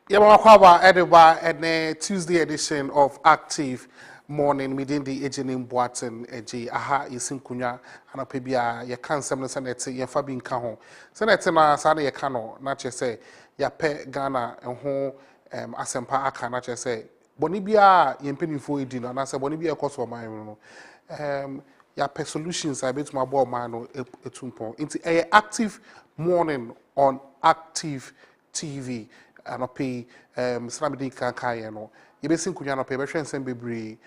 Yamakwaba Ediba and a Tuesday edition of Active Morning within the Ejenim Boaten Eji Aha Isinkunya and a Pibia ya can some Senate ya Fabin Cajon. Senate na Sana Yakano, not just say ya pe Ghana and home Asempa Aka, not just say Bonibia Yempini for dinner, and I said Bonibia cost for my ya pe solutions I bet my ball man a tumpo into a active morning on Active TV. Anope Slamidi Kankai no yebesi nkunya no pe be hwensem bebre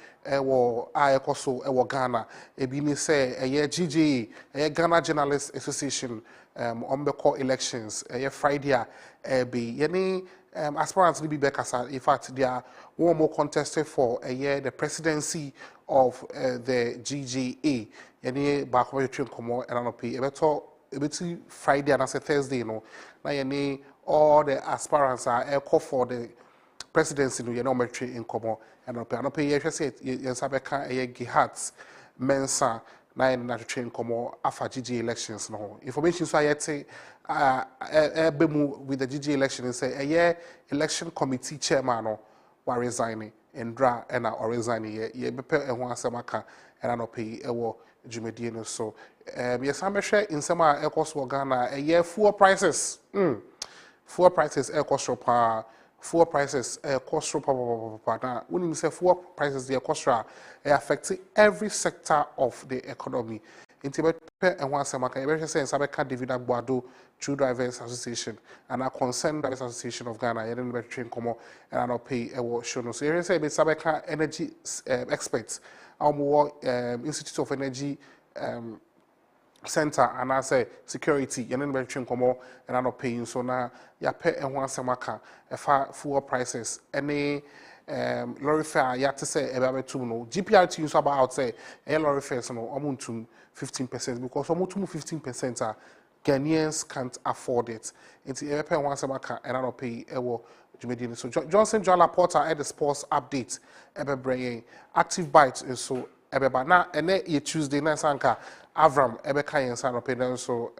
wo ayekoso wo Ghana ebi ni say eye GJ eye Ghana Journalists Association ombeko elections eye Friday be yeni aspirants ni bi bekasa in fact they are one more contested for the presidency of the GJA yeni ba ko between komo anope ebeto ebeti Friday and Thursday no na yeni all the aspirants are call for the presidency no yeometry in common and no pay you say yensabeka Gihat Mensa na na train common after GG elections no information so yet bemu with the GG election say election committee chairman no wa resigning and dra and or resigning ye bepe ehun asemaka and no pay ewo dwumedie no so yes am hwe insema ekos Ghana fuel prices fuel prices cost fuel prices cost now when you say fuel prices they cost affect every sector of the economy into and one semaka you say Sabeka David Agbado True Drivers Association and a Concerned Drivers Association of Ghana you don't train come and I not pay a show no so you say Sabeka energy experts our Institute of Energy center and I say security you know train come and I'm not paying so now ya pay and one semaka fuel prices any lorry fare you have to say about two no GPRT you about say lorry fares no almost 15% because almost 15% are Ghanaians can't afford it into every pay one semaka and I not pay so Johnson John Laporta at the sports update bringing active bites so ebeba na ene ye Tuesday na sanka Avram ebeka yensa no peden so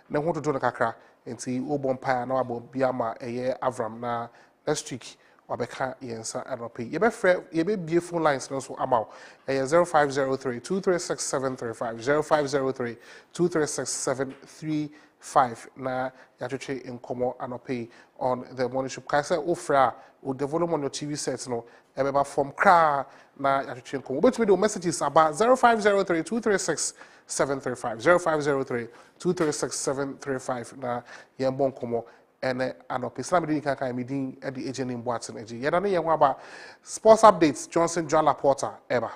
ne ho to no kakra enti obompa na wabo biama eye Avram na next week wabeka yensa anope ye be frɛ ye be bie phone lines no so amaw eye 0503 236735 0503 236735 na yatwetwe nkomo anope on the morning show kaisa ofra o develop on your TV sets no ebeba from kra na yatwetwe nkomo betumi do messages about 0503 236735 0503 236735 na yembo nkomo ene anope Slamidi Kankai midin e di agent in Boaten eji yeda ne yenwa ba sports updates Johnson John Laporta eba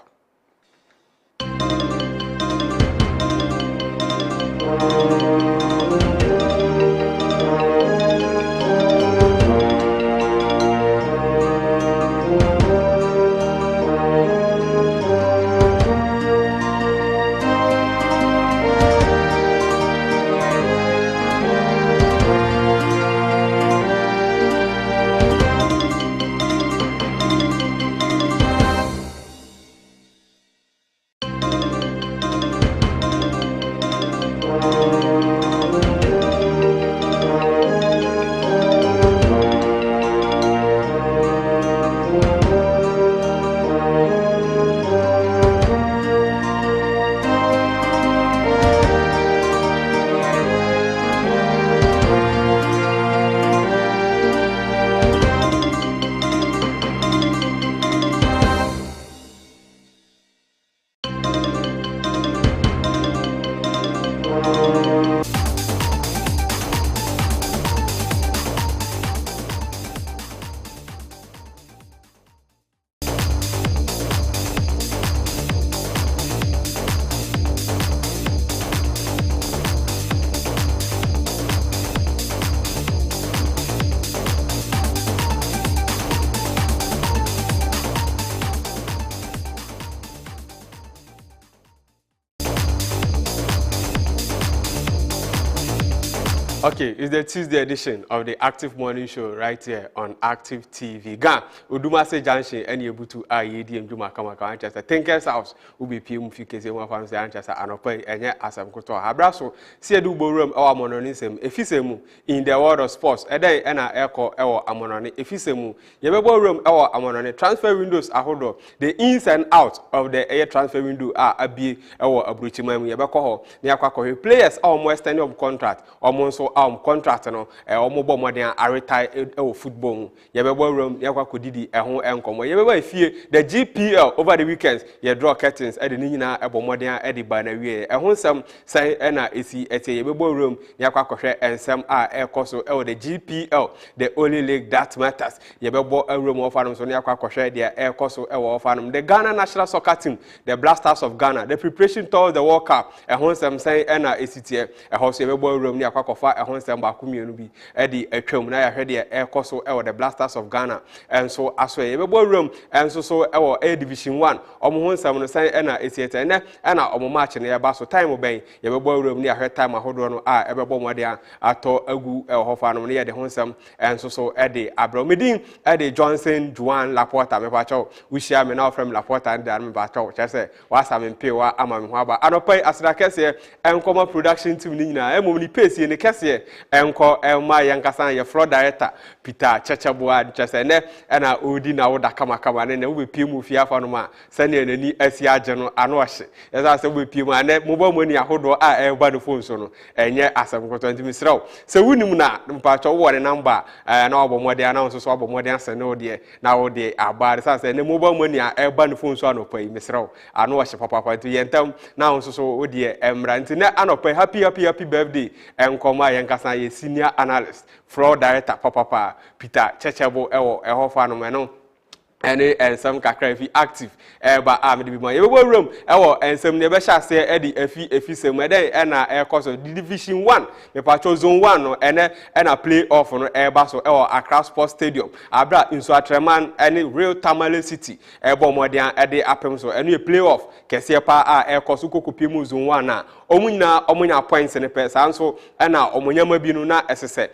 Okay, it's the Tuesday edition of the Active Morning Show right here on Active TV. Ga, Udumase Junction, any Butu AEDM Juma Kamaka, Manchester. Thinkers House will be PM Fikes, one family, Manchester, and Opay, and yet as I'm Koto. Abraso, see a double room or mononism, if you say in the world of sports, a day and a echo or amononi, if you say you have a room or amononi, transfer windows are hold the ins and outs of the air transfer window are a B or a breach. You have a call, players are more extended of contract, almost so. Contract no omobo modern retire football mu ye bebo room yakwa kodidi ho enkomo ye bebo afie the GPL over the weekends ye draw curtains e de ni nyina ebo modern e de ba na wie ho nsem sai na esi ete ye bebo room yakwa kohwe ensem a ekoso e the GPL the only league that matters ye bebo room of anum so yakwa kohwe de ekoso e wo fanum the Ghana national soccer team the Blasters of Ghana the preparation towards the World Cup ho nsem sai na esitie e ho so ye bebo room yakwa kofa Honsem Bakumianu bi Eddie Etwam na yahwe de ekoso the Blasters of Ghana and so aswe yebebo room and so A Division 1 omo honsem no san na esiete na omo match na yeba so time ben yebebo room na yahwe time ahodo no ebebo mode ato agu hofa no na ye de honsem and so Eddie Abromedin Eddie Johnson Juan Laporta me pacho we share me now from Laporta and me pacho chese wasa me pewa ama me ho aba anopai asra kese enkoma production team ni nyina emom pace ni kese enko elma yankasa ye floor director Peter Checheboa chese ne na odi na woda kama ne wo bepie mu fie afa no ma sane nani asi age no ano ohye yesa se wo bepie mu ane mobile money ahodo eba no phone so no enye asem ko 20 misraw se wunim na mpacho wo ne number na obomode ana so obomode ase ne ode na wo de abare se ne mobile money eba no phone so anopai misraw ano ohye papa to yentam na so ode emra nti ne anopai happy birthday enkoma yankasa ye senior analyst floor director papa Peter Chechebo eho fa no no and some kakra fi active ba me be my room and some ne be sha say e di efi sem den na course division 1 me patcho zone 1 no and play off no ba so Accra Sports Stadium abra inso atreman any Real Tamale City bo modern de apem so enu play off kese pa course kokopie mu zone 1 na omunya points ne pe san so na omunyama bi no na esese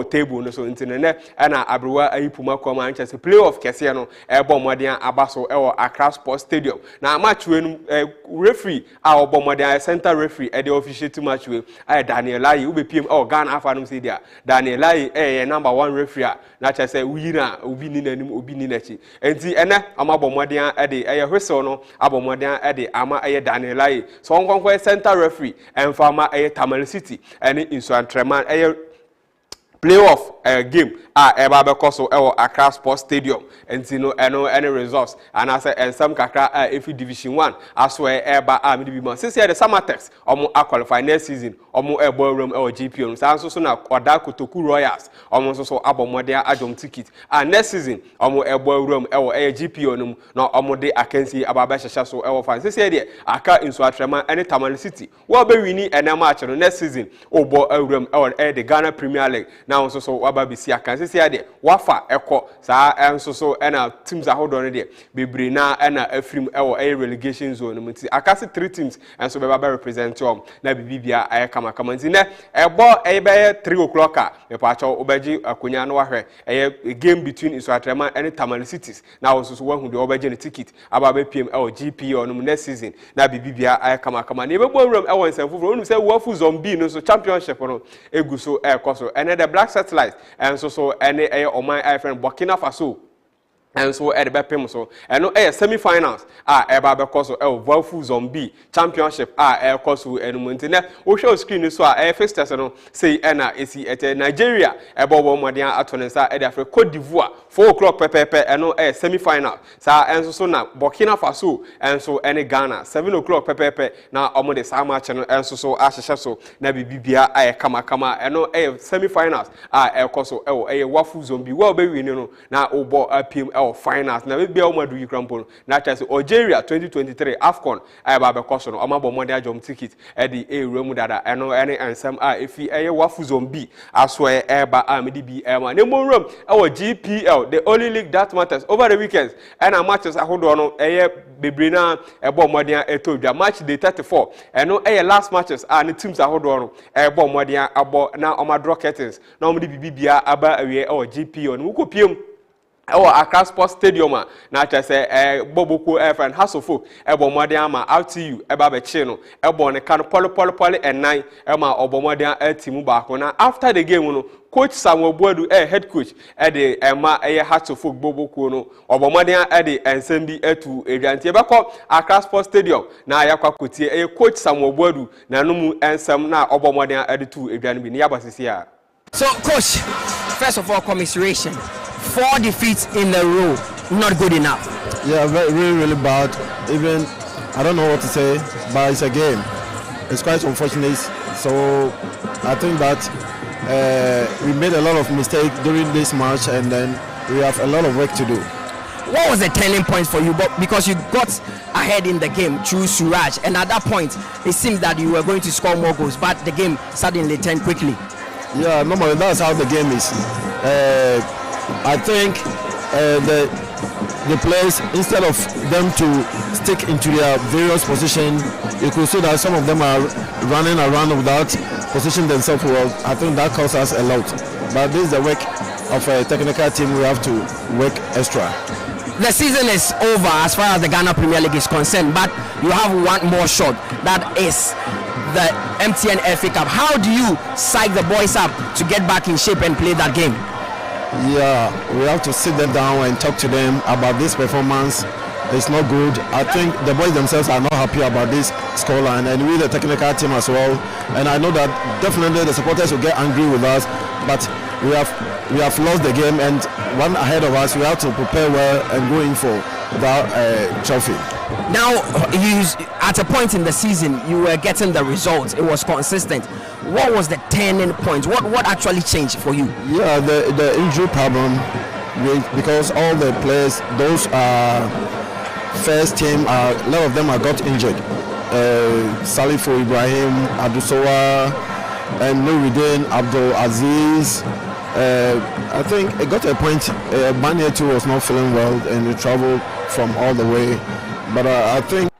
table no so ntine ne na abrewa ayipuma ko Manchester play off kese no Bomodian Abaso Accra Sports Stadium. Now match when referee our Bomodian center referee at the official to match with Daniel Lai ube PM Ghana afanum say there. Daniel Lai number 1 referee. Not just say we na ubi ni nechi. And see ama Bomodian at the whistle no Abomodian at the ama Daniel Lai. So on center referee and farmer Tamale City and in Suantreman playoff game eba be koso Accra Sports Stadium enti any results and I say and some kakra if division 1 aswe eba me be man since the Samatex omo qualify next season omo ballroom GPO so na Oda Kotoku Royals omo so abomode adom ticket and next season omo ballroom GPO no na omo de akansi ababa hyehyɛ so fan since the aka inso atrema any Tamale City wo be wini ene match no next season obo room the Ghana Premier League now so waba bisi akansi sia de wafa eko saa enso so na teams ahodo no de bebre na na afrim relegation zone muti akasi 3 teams enso be ba represent na bibibia kama nti ne ebo be 3 o'clock me pa cha obaji akonya no wahwe game between Isuatrema and Tamale Cities na so so wahu de obaji ne ticket aba be PM GPO no next season na bibibia kama ne be bowram nsafufuro onu se wafu zombie no so championship no egu so ekoso and the Black Satellite and so any Oman friend Burkina Faso and so at the bepem so and semi-finals eba be course Wafu Zombie championship course and Montene o show screen so first no say na esi at Nigeria eba wo modian atonensa e Africa Cote d'Ivoire 4 o'clock pepe and semi-final sa and so na Burkina Faso and so any Ghana 7 o'clock pepe na omo de sa match no and so ahyehyɛ so na bibibia kama and semi-finals course Wafu Zombie wo be win no na obo PM our finals na be o madu yikrampo na cha se Algeria 2023 AFCON ay ba be koso no o ma bo mo de ajom ticket e di ewura dada eno ene ansam a efi eye wafu zombi aso eba a me di bi e ma ne mo rom our GPL the only league that matters over the weekends and matches ahodo no eye bebre na ebo modern etodwa match day 34 eno eye last matches a ne teams ahodo no ebo modern abo na omadro curtains na omdi bibia aba awie our GPL no ukopiem Accra Sports Stadium na cha se Boboko and Hasofo Ebomode ama RTU eba be chi no ebo ne kan polo enan ema Obomode team ba ko na after the game no coach Samuel Boadu head coach de ema Hasofo Boboko no Obomode de ensem bi etu edwantie be ko Accra Sports Stadium na yakwa kotie coach Samuel Boadu na no mu ensem na Obomode de tu edwan bi ne yabasisi a. So coach, first of all commiseration. 4 defeats in a row, not good enough. Yeah, really bad. Even I don't know what to say, but it's a game. It's quite unfortunate. So I think that we made a lot of mistakes during this match, and then we have a lot of work to do. What was the turning point for you? Because you got ahead in the game through Suraj, and at that point, it seemed that you were going to score more goals, but the game suddenly turned quickly. Yeah, normally that's how the game is. I think the players, instead of them to stick into their various positions, you could see that some of them are running around without positioning themselves well. I think that costs us a lot. But this is the work of a technical team. We have to work extra. The season is over as far as the Ghana Premier League is concerned, but you have one more shot. That is the MTN FA Cup. How do you psych the boys up to get back in shape and play that game? Yeah, we have to sit them down and talk to them about this performance. It's not good. I think the boys themselves are not happy about this scoreline, and we the technical team as well. And I know that definitely the supporters will get angry with us, but we have lost the game, and one ahead of us, we have to prepare well and go in for that trophy. Now, at a point in the season, you were getting the results. It was consistent. What was the turning point? What actually changed for you? Yeah, the injury problem, because all the players, those first team, a lot of them got injured. Salifo Ibrahim, Adusowa, and Nuruddin Abdul Aziz. I think it got to a point, Mania too was not feeling well, and he traveled from all the way. But I think.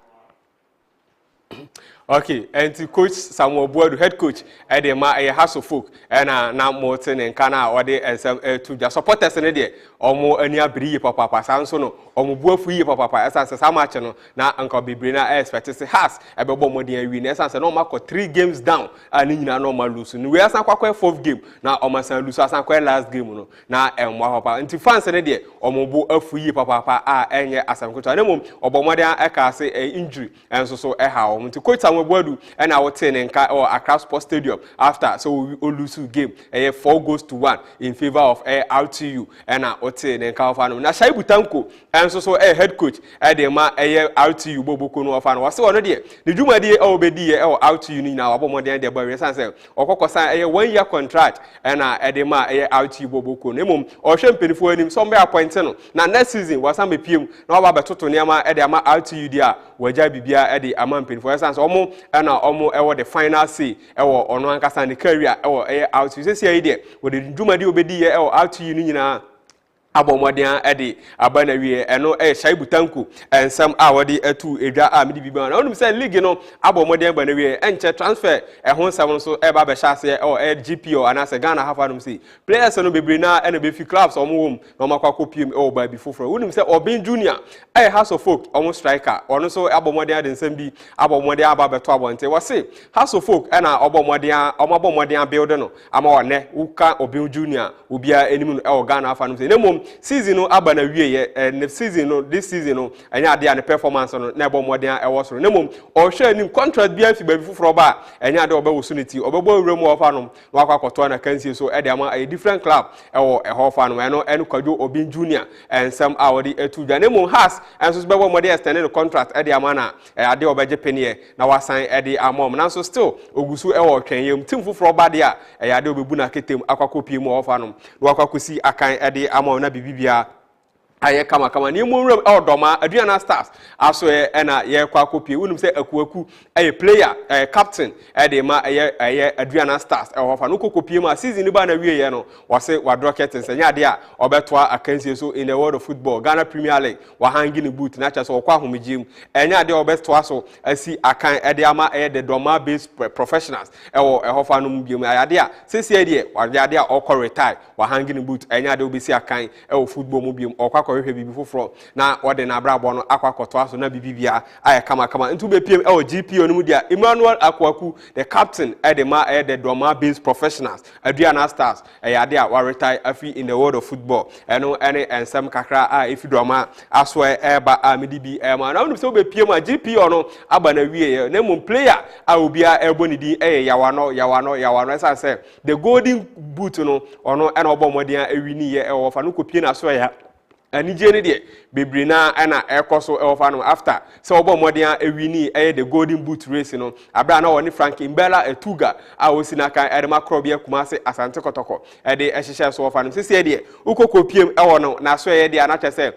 Okay, and to coach Samuel Boadu, head coach, Edema Hasofo, and now Morton and Kana or the some to the supporters in the or more any abri papa Sansono or Mubufu papa as a Samachano now Uncle Bibrina expected to has a Bobomodian winners and no mark 3 games down and in a normal losing. We are some 4th game now almost lose as last game now and Wahapa and to fans in the day or Mubu a free papa and as I'm going to or Bomodia Eka say a injury and so a how to coach Boadu and our 10 and Accra Sports Stadium after so we lose game 4-1 in favor of RTU and our 10 and Kafano. Na Shaibu Tanko and so a head coach at the RTU Boboko no fan was already the Juma day obedi or RTU ni na Abomodian de Barry Sanse or Kokosa a 1-year contract and Edema RTU Boboko Nemum or Champagne for him somewhere appointed. Now next season was some PM no about Toto Niama Edema RTU dia Waja Bibia Eddie Amampin for instance almost and almost the final say or on one cast and the career or out you say idea with the Juma day obedi or out to you na Abomodian Eddie Abanawi and no Shaibu Tanku and some hour the 2 Edra Amidi Biban. I want say league no Abomodian Banawi and transfer a home seven so Eba Beshase or GPO and as a Ghana half of see players no be brina and be few clubs or home no makopium or by before for wouldn't say or being junior a house of folk almost striker or so Abomodian and Sembi Abomodian Babeto and say was say house of folk and Abomodian building no Amone Uka or Bill Junior will be any or Ghana half of say season no aba na wie and season no this season no anya ade an performance no na ebo modern e wosoro na mom o hwe anim contract bia fi ba bi foforo ba anya ade obawosunity obebo wrem ofa no na akwakoto na kansie so e de ama a different club e wo e hofa no eno kwadwo Obin Junior and some awodi etu dwa na mom has and so bebo modern extend the contract e de ama na ade obaje penie na wasan e de amom na so still ogusu e wo twen tim foforo ba de a e ade obebu na ketem akwakopie mu ofa no na akwakosi akan e de amom na bibia aye kama ni mu nwuram odoma Aduana Stars aso na ye kwa kopie unum se akuaku player captain de ma Aduana Stars hofa no kopie ma season ni ba na wie ye no wase wadro curtains nya de a obetoa akansie so in the world of football Ghana Premier League wa hangi ni boot na cha so kwa homegim nya de obetoa so asi akan de ama the doma based professionals hofa no mbiem ayade a sese de wade a okọ retire wa hangi ni boot nya de obesi akan football mu biem okwa hwe bibi foforo na wode na abrabo no akwakoto aso na bibibia aye kama ntu be pm GPO no mu dia Emmanuel Akwaku the captain the Doma based professionals Aduana Stars ade a wa retire afi in the world of football eno ene ensem kakra ifi Doma aso ba medibi ma na unu so be pm GPO no aba na wie na mum player obia ebonidi yawano esa say the golden boot no ono ena obomodian ewini ye wofa no kopie na so ya anije ne de bebrina na ekoso elfano after so obo modern ewini the golden boot race no abra na woni Frank Mbella Etuga a osina kan Edema Krobia Kumase Asante Kotoko de ehihye so ofano sese de ukokopiem ewo no na so ye de na chese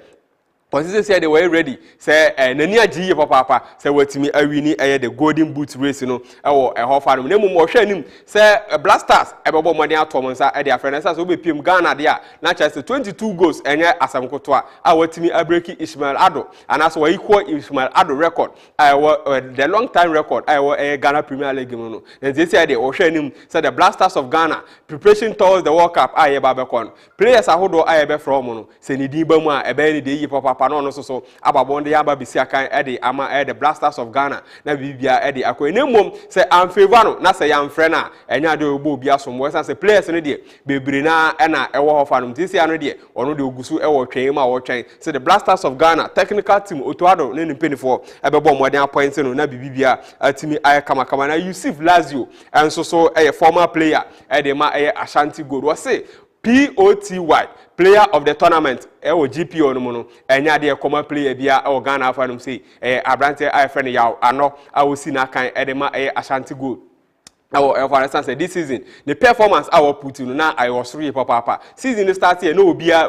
Posisi say they were ready. Say nani agiye papa. Say watimi awini the golden boot race no. Ewo hofa no. Nemu mo hwe anim. Say Blasters ebebo modern atom nsa e dia friends so be piem Ghana dia. Na chance 22 goals enye asamkoto a watimi abreki Ismail Ado. And as we equal Ismail Ado record. The long time record Ghana Premier League no. And they say they o hwe anim say the Blasters of Ghana preparation towards the World Cup ba be kon. Players ahodo be from no. Say ni diba mu a ebe ni de yi papa no so ababonde yaba bisi akan ama the Blasters of Ghana na bibia akọ enemom say am favor no na say yam frɛ na enya de obo obi asombo say players no de bebre na na ɛwɔ hofa no tisi ano de ono de ogusu ɛwɔ twɛn ma wɔ twɛn say the Blasters of Ghana technical team Otoado ne nipenifo ɛbɛbɔ modern points no na bibia atimi ay kama na Yusuf Lazio enso so former player ma Ashanti Gold was say POTY player of the tournament GPO no no enya de common player bia Ghana afa no say abrante ay friend yaw ano awosi na kan ma Ashanti Gold for instance this season the performance our put in na I was really papa season start here no obia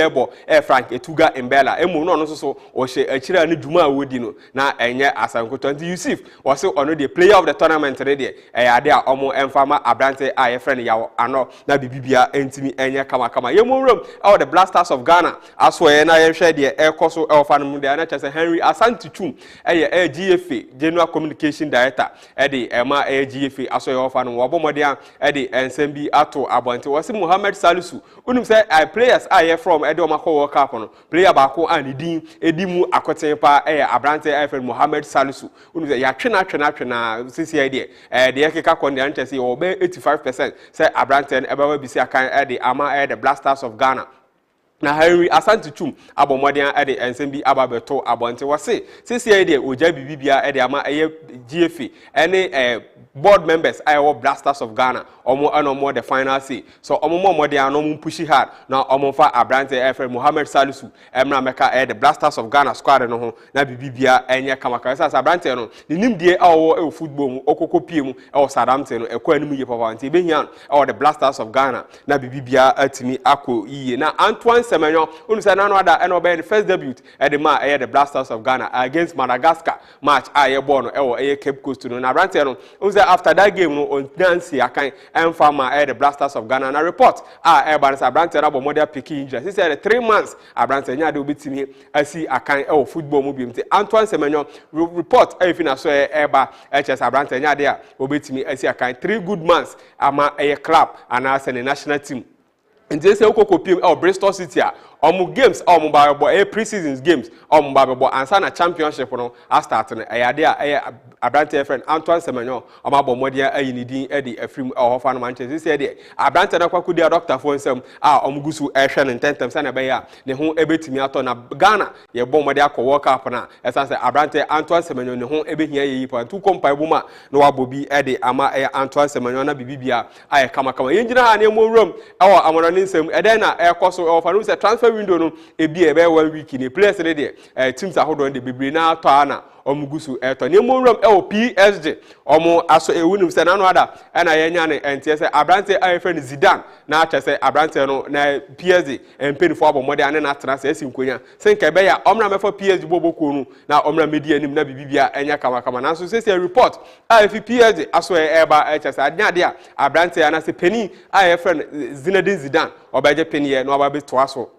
ebo Frank Etuga Mbella emu no so o she akira ne dwuma wodi no na enye asankoto anti Yusuf was say ono the player of the tournament ready ade a omo emfama abrante ay friend yaw ano na bibibia entimi enye kama yemu room the Blasters of Ghana aso na ye hwe de ekoso elfa no de na chese Henry Asante Chum GFA General Communication Director ma GFA aso ye ofa no wobomodian ensem ato abonte wose Mohamed Salisu unum say players from Omako World Cup no player ba ko an din edimu akoten pa abrante friend Mohamed Salisu unum say ya twena sisi de ekeka kon de antese wo be 85% say abrante ebewa bisi akan ama the Blasters of Ghana na Henry Asante Chum abomodian ensem bi ababeto abonte wose sisi de oja bibibia ama GFA board members Blasters of Ghana omo the final say so omo de anom push hard na omo fa abrante FM Mohamed Salisu emra meka the Blasters of Ghana squad no ho na bibibia enye kamaka sa abrante no nim die football mu okokopie mu Southampton no ekwa anim ye papa nti behia the Blasters of Ghana na bibibia atimi akọ iye na Antoine Semenyo unu say na no ada the first debut the Blasters of Ghana against Madagascar match ball no Cape Coast no na abrante no after that game no on Nancy akan emfama the Blasters of Ghana na report Barnes abrante na bomodea picky injury say the 3 months abrante nya de obetimi asi akan football mu bi mte Antoine Semenyo report efina so HS abrante nya de a obetimi asi akan 3 good months ama club and as a national team and they say okokopiem Bristol City games ba pre-season games ba ansa na championship no start no abrante friend Antoine Semenyo bo modia ayini din afrim hofa no Manchester say dey abrante na kwakudi doctor for nsem gusu hwe no tentem say na be ya ne ho ebetimi ato na Ghana ye bo modia akọ World Cup na esa say abrante Antoine Semenyo ne ho ebehia ye yipa tu kompa buma na wabobi ama Antoine Semenyo na bibibia kama yenjina ha ne mo room amona nsem na ekoso hofa no say transfer window no ebi ebe 1 week ni players ne de teams ahodo de bebre na to ana omugusu eto ne monram e o PSG omo aso ewunum se na no ada na yenya ne entie se abrante ayefre Zidane na ache se abrante no na PSG empenifo abomode ane na tena se asinkonya se nke be ya omra mefo PSG boboko nu na omra media nim na bibibia enya kama na so se report afi PSG aso eba eche se adade a abrante ana se peni ayefre Zinedine Zidane obaje peni ye no obabe to aso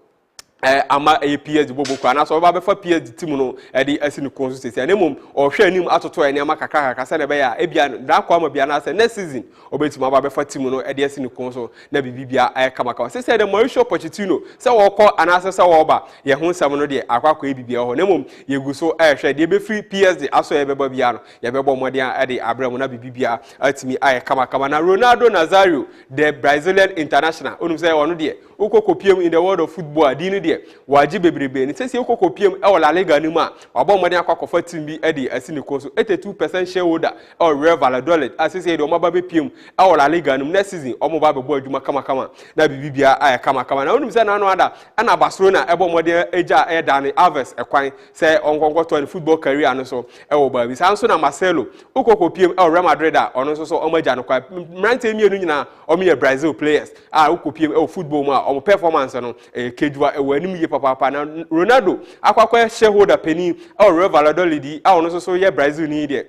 ama PSG boboko ana so ba fa PSG team no edi asini consistency anemum o hwe anim atoto enema kakaka se ne be ya ebia da kwa ma bia na se next season obetima ba fa team no edi asini conso na bibibia kama se se de Mauricio Pochettino se wo ko ana se wo ba ye ho nsam no de akwakwa ebibia ho nemum ye guso hwe de be free PSG aso ye beba bia no ye bebo modern edi abramu na bibibia atimi kama na Ronaldo Nazario the Brazilian international onum se wono de ukokopiem in the world of football adini de waji bebrebe ni sese ukokopiem e La Liga ni ma wabo modern akwakofa team bi edi asini konso 82% shareholder e Real Valladolid asese de o maba be piem e La Liga ni next season o mo ba be bo adwuma kama na bibibia kama na onum se na no ada na Barcelona e bo modern eja e Dani Alves ekwan se ongongoto ni football career no so e wo ba bi sanso na Marcelo ukokopiem e Real Madrid a ono so o maja no kwa mrante mienu nyina o me Brazil players ukopiem e football ma o performance no kejua ewanim ye papa na Ronaldo akwakwa shareholder penny o Real Valladolid ono so ye Brazil ni de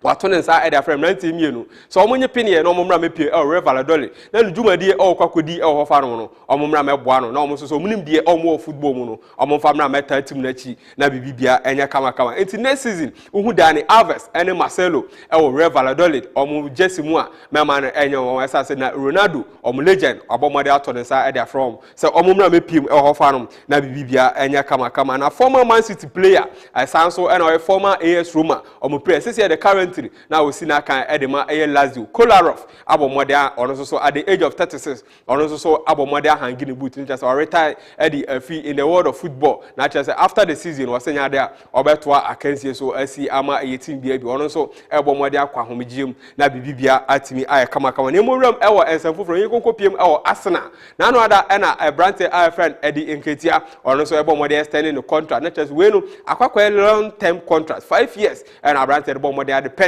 watone nsa e da frame 90 mienu so omonye penny ye no omomra mepie o Real Valladolid na njumadi o kwakodi e ho fa no omomra meboa no na omo so munim de omo football mu no omomfa mra meta team na chi na bibibia enya kama enti next season uhu Dani Alves ene Marcelo e o Real Valladolid omo jersey mu a mema no enya won esase na Ronaldo omo legend abomode atone nsa e da from se omomra mepiem e ho fa no na bibibia enya kama na former Man City player asanso ena o former AS Roma omo player sisi the current now we see na kan edema Lazio Kolarov abomode ono so at the age of 36 ono so abomode hanging boot just retire at the fee in the world of football na just after the season was senya there obetoa akansie so asi ama yetim bia bi ono so ebomode akwa homgiem na bibibia atimi kama ne moram ewo ensamfoforo yekokopiem ewo Arsenal na no ada na Brante friend Eddie Nketiah ono so ebomode extending the contract na just we no akwakwa long term contract 5 years and Brante ebomode at the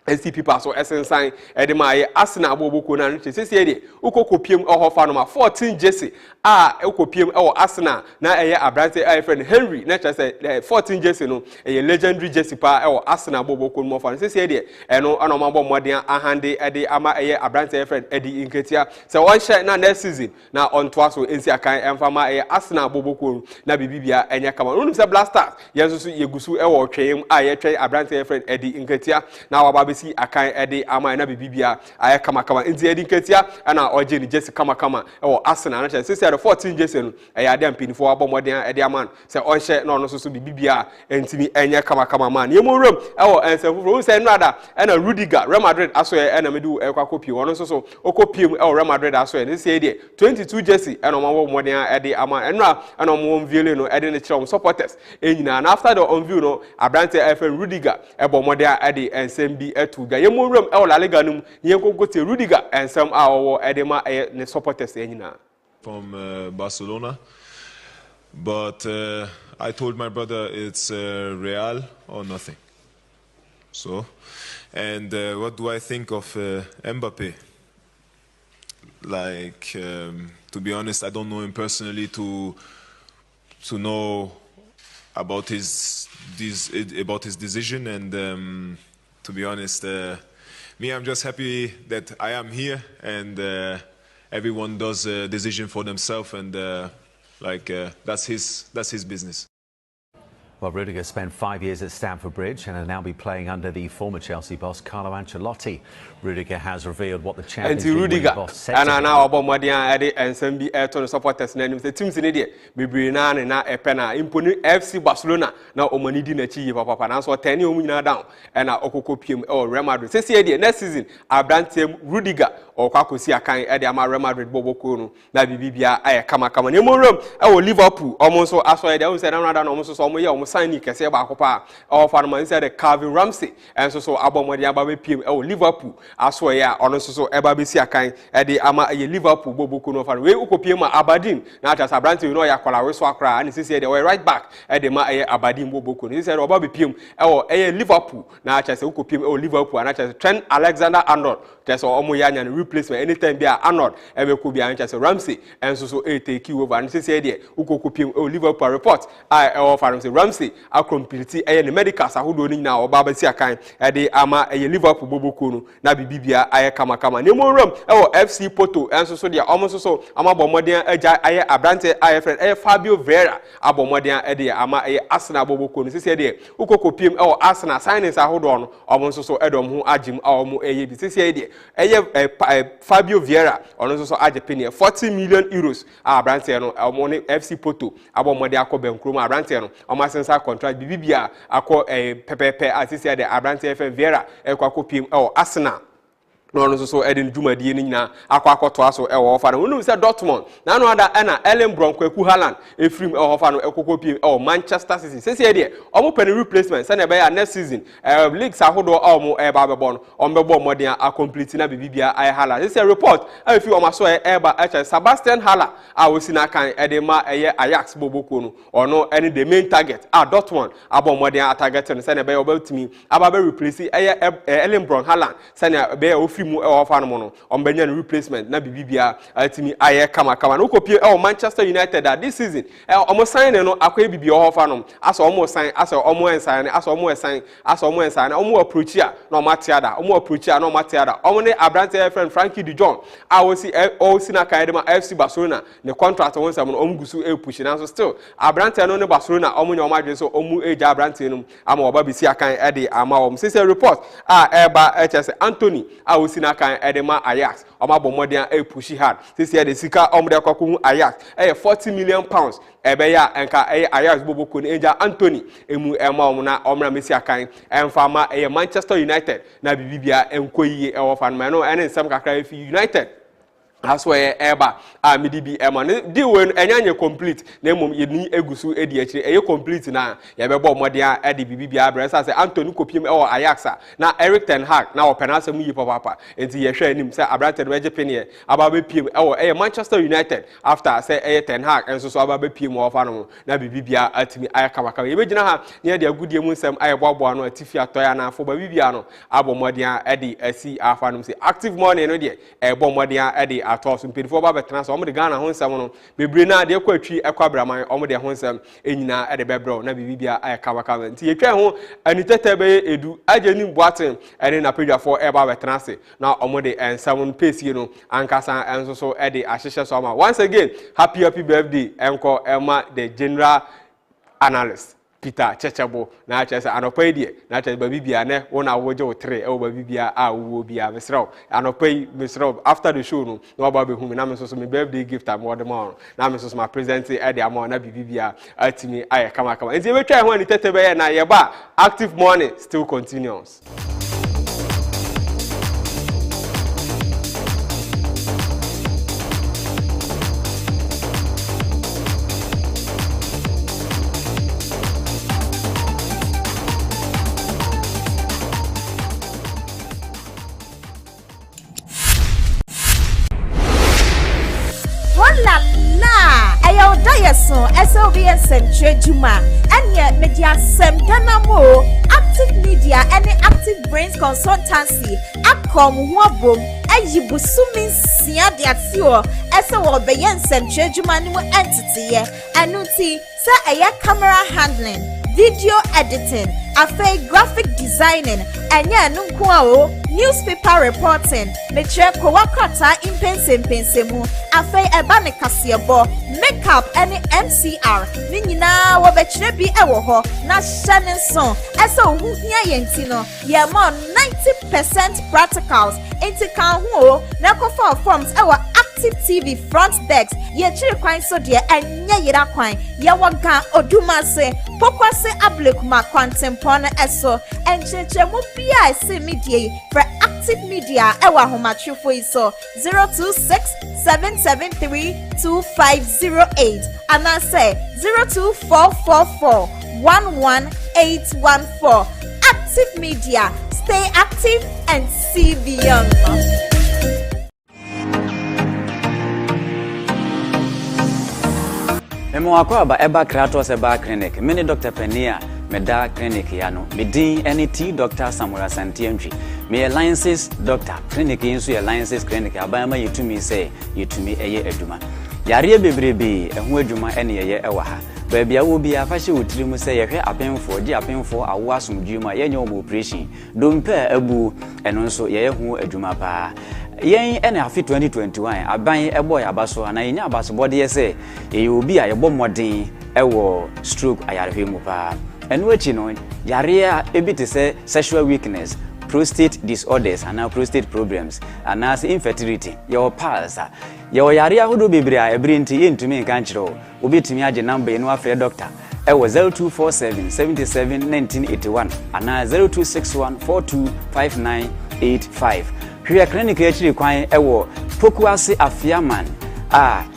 SC people so sign edema ye Arsenal boboko na nche sese de ukokopiem ohofa no ma 14 jersey ukopiem Arsenal na eye Abrante friend Henry na say 14 jersey no eye legendary jersey pa Arsenal boboko no fa sese de eno ana mabo modern ahande ede ama eye Abrante friend Eddie Nketiah se one share na next season na on to so ensi akan emfama eye Arsenal boboko na bibibia enya kama no se Blasters yenso yegusu twem ye twen Abrante friend Eddie Nketiah na waba si akan ede ama na bibibia kama enti Eddie Nketiah ana oje ni jersey kama Arsenal na say the 14 jersey no ade ampinifo abomodен ede aman say onhye na ono so bibibia entimi enye kama man yemowram ensamfoforo say no ada na Rudiger Real Madrid aso na medu kwakopi ono so okopiem Real Madrid aso ne say dey 22 jersey na omodен ede aman na omom viele no ede ne kire supporters enyina na after the unveil no Abrante FM Rudiger ebomodен ede ensem bi tuga yemowram La Liga num yenkokote Rudiger ensem awo edema ne supporters enyina from Barcelona, but I told my brother it's Real or nothing. So, and what do I think of Mbappe? Like, to be honest, I don't know him personally to know about his decision, and to be honest, me, I'm just happy that I am here, and everyone does a decision for themselves, and that's his business. Well, Rudiger spent 5 years at Stamford Bridge and will now be playing under the former Chelsea boss Carlo Ancelotti. Rudiger has revealed what the Champions League boss said. And now about Modian Eddie and Sembi Ayrton supporters name the teams in India. Bibrina and na Epena imponi FC Barcelona now Omanidi Nachi Papa now so 10 years down and now Okokopiem or Real Madrid. Say next season Abrante Rudiger or Kwakosi Akan Eddie Ama Real Madrid Bobo Kono na Bibia kama Nemorum Liverpool almost so as well they said almost so signing kese ba akopa o fa no man say the Calvin Ramsey enso so abomodi aba be piem e Liverpool aso ya ono so eba be si akan e de ama ye Liverpool boboku no fa we ukopiem Aberdeen na ata sabrante no ya kwala we so akra and sisi de we right back e de ma ye Aberdeen boboku no sisi de oba be piem e Liverpool na ata se ukopiem e Liverpool na ata Trent Alexander-Arnold just omo ya nya replacement anytime be Arnold e be ko bi an say Ramsey enso so e take over and sisi de ukopiem e Liverpool report I for say Ramsey a complete e ne medicals ahodo ni na oba ba si akan e de ama e Liverpool boboku no na bibia aye kama ne mo ram FC Porto enso so de omo so ama bomoden agya aye abrante aye friend Fabio Vieira abomoden e de ama aye Arsenal boboku no sisi de ukokopiem Arsenal signings ahodo no omo so edom ho agim omo eye bi sisi de Fabio Vieira ono so agye penny 40 million euros abrante no omo ne FC Porto abomoden akobenkrom abrante no omo sensa contract bibia akọ pepepe asisi de abrante FM Vieira kwakopiem Arsenal no so edin dwumadi ni nyina akwakoto aso ofa no wonu se Dortmund na no ada na Erling Bronco Haaland efrim ofa no ekokopiem Manchester City sese de omo pen replacement se na be ya next season leagues ahodo omo ba be bon ombebo modern a complete na bibia ai Haaland sese report afi omo so ba Sebastian Haller wosi na kan edema Ajax boboko no ono any the main target Dortmund abo modern target no se na be obetimi aba be replace Erling Bronco Haaland se na be ofri mu ofa no no ombenya replacement na bibia atimi aye kama no kopie Manchester United this season omo sign no akwa bibia ofa no aso omo sign aso omo ensign aso omo ensign aso omo ensign omo approach ya no matiada omo approach ya no matiada omo ne abrante friend Frankie de Jong osi na kan dem FC Barcelona ne contract won sam no omo gusu push na so still abrante no ne Barcelona omo nya omo adwe so omo eja abrante no ama oba bisi akan ede ama omo say report eba HS Anthony osi na kan edema Ajax oma bomodian push hard this year the sika omde kwaku Ajax 40 million pounds ebe ya enka Ajax boboko ne eja Anthony emu ema omna omra mesi akan emfama Manchester United na bibia enkoyi ofa no ene nsem kakra fi United that's where eba midibi ema di when enyanye complete na mom yeni egusu edi akire complete na ye be bo modern edi bibia bresa say Anthony kopiem Ajax na Erik ten Hag na openasa mu yi papa enti ye hwe anim say abrante no beje penie aba be piem Manchester United after say ten Hag enso so aba be piem ofa no na bibia atimi ayakabaka ye be gina ha ne de agudie mu nsem ayeboabo no atifi atoya na afo ba bibia no abo modern edi asi afa no say active money no de bo modern edi atos mpedifo ba betena so omo de Ghana ho nsem no bebre na de kwatwi ekwabraman omo de ho nsem enyina ede bebro na bibia ayakabaka nti ye twa ho anitete be edu ageni Boatin ene na pedwafo eba betena se na omo de ensem pesi no ankasa enso so ede ahyehye so ma once again happy birthday enko ema the general analyst Peter Chechabo na chese anopai die na chese babibia ne wona woje o 3 babibia wo bia mesraw anopai mesraw after the show no na oba be hu me na me so me birthday gift am wode ma na me so ma present e de am na bibia atimi aye kama enti we twa ho ani tetebe na ye ba active morning still continues. SLBN Central Juma and yet media sem danamo active media any active brains consultancy akom huabom ayibusumi sia de atio SLBN Central Juma ni entity anuti sa aya camera handling video editing afa graphic designing anya nunko newspaper reporting metre ko wakata impensempensemu afa eba ne kasebo makeup any MCR ni nyina wo bekire bi ewo ho na hyane so esa ohuhia yenti no ye mo 90% practicals enti kan ho na ko forms ewo active TV front decks ye chire kwan so de anya yira kwan ye waga odumase pokwase ablekuma kwantempon eso enchechemu bia ese media for active media ewa homatrifo iso 026-773-2508 and I say 02444 11814. Active Media. Stay active and see beyond. Memoakwa eba Kratos eba clinic. Mini Dr. Penia meda clinic yano. Medin NT Dr. Samuel Santientri. Me alliances doctor clinic insu alliances clinic abama yitumi say yitumi eye aduma. Yare bebrebe ehu aduma ene ye ewa ha. Baby awo bi afahye wotiri mu say yehwe apenfo di apenfo awo asomdwuma yenye omo operation. Dompe abu eno nso ye hu aduma pa. Yen ene afi 2021 aban ebo ya baso na yenya abaso bode ye say ye obi a yebo modern ewo stroke ayarehwe mu pa. Eno achi no yare a ebite say sexual weakness, prostate disorders and prostate problems and as infertility your pulse your yare ahodo bebre a ebrinti yentumi nka nkyerɛ obetumi age number eno afre doctor ewo 0247 77 1981 and 0261 425985 hwe clinic actually kwan ewo Pokuase Afiaman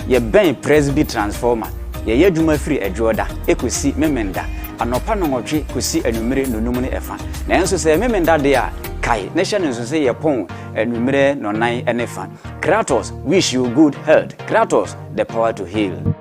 ye ben Presby transformer ye yedwuma free edwoda ekosi memenda anopa no nwotwe kosi anumere nonum ne efa na enso se memenda de a kai na hye nso se ye pon anumere nonan enefa. Kratos wish you good health. Kratos the power to heal.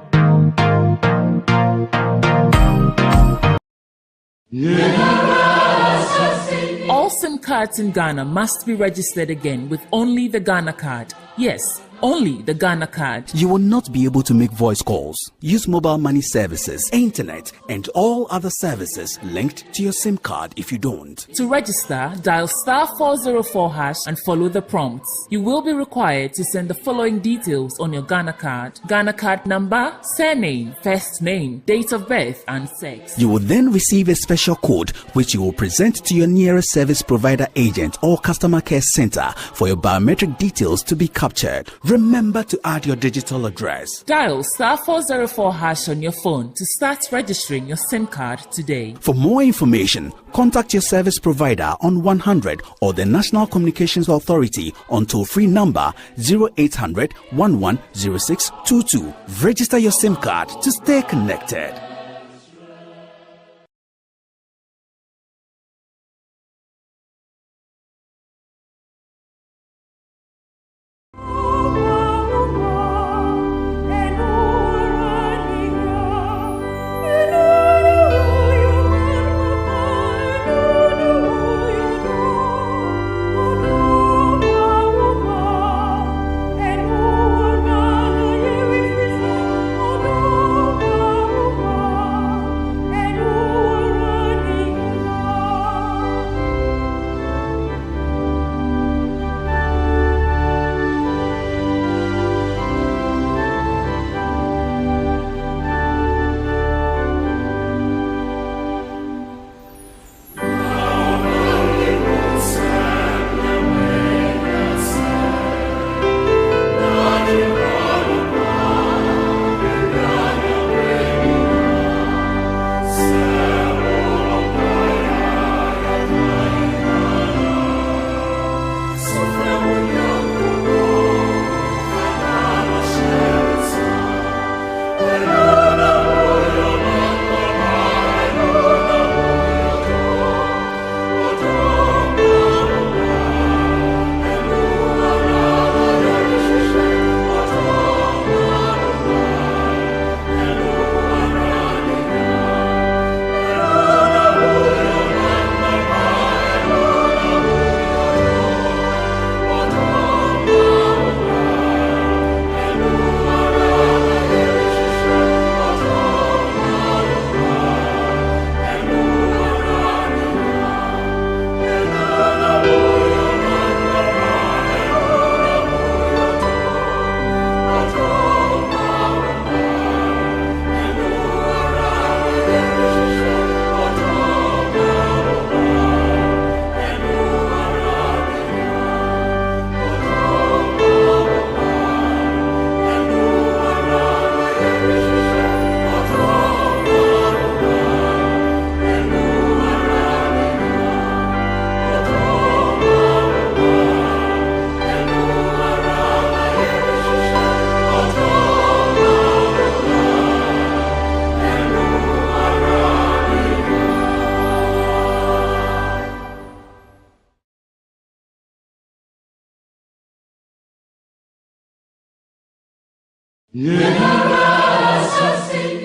All SIM cards in Ghana must be registered again with only the Ghana card. Yes, only the Ghana card. You will not be able to make voice calls, use mobile money services, internet, and all other services linked to your SIM card if you don't. To register, dial *404# and follow the prompts. You will be required to send the following details on your Ghana card: Ghana card number, surname, first name, date of birth, and sex. You will then receive a special code which you will present to your nearest service provider agent or customer care center for your biometric details to be captured. Remember to add your digital address. Dial *404# on your phone to start registering your SIM card today. For more information, contact your service provider on 100 or the National Communications Authority on toll-free number 0800 110622. Register your SIM card to stay connected.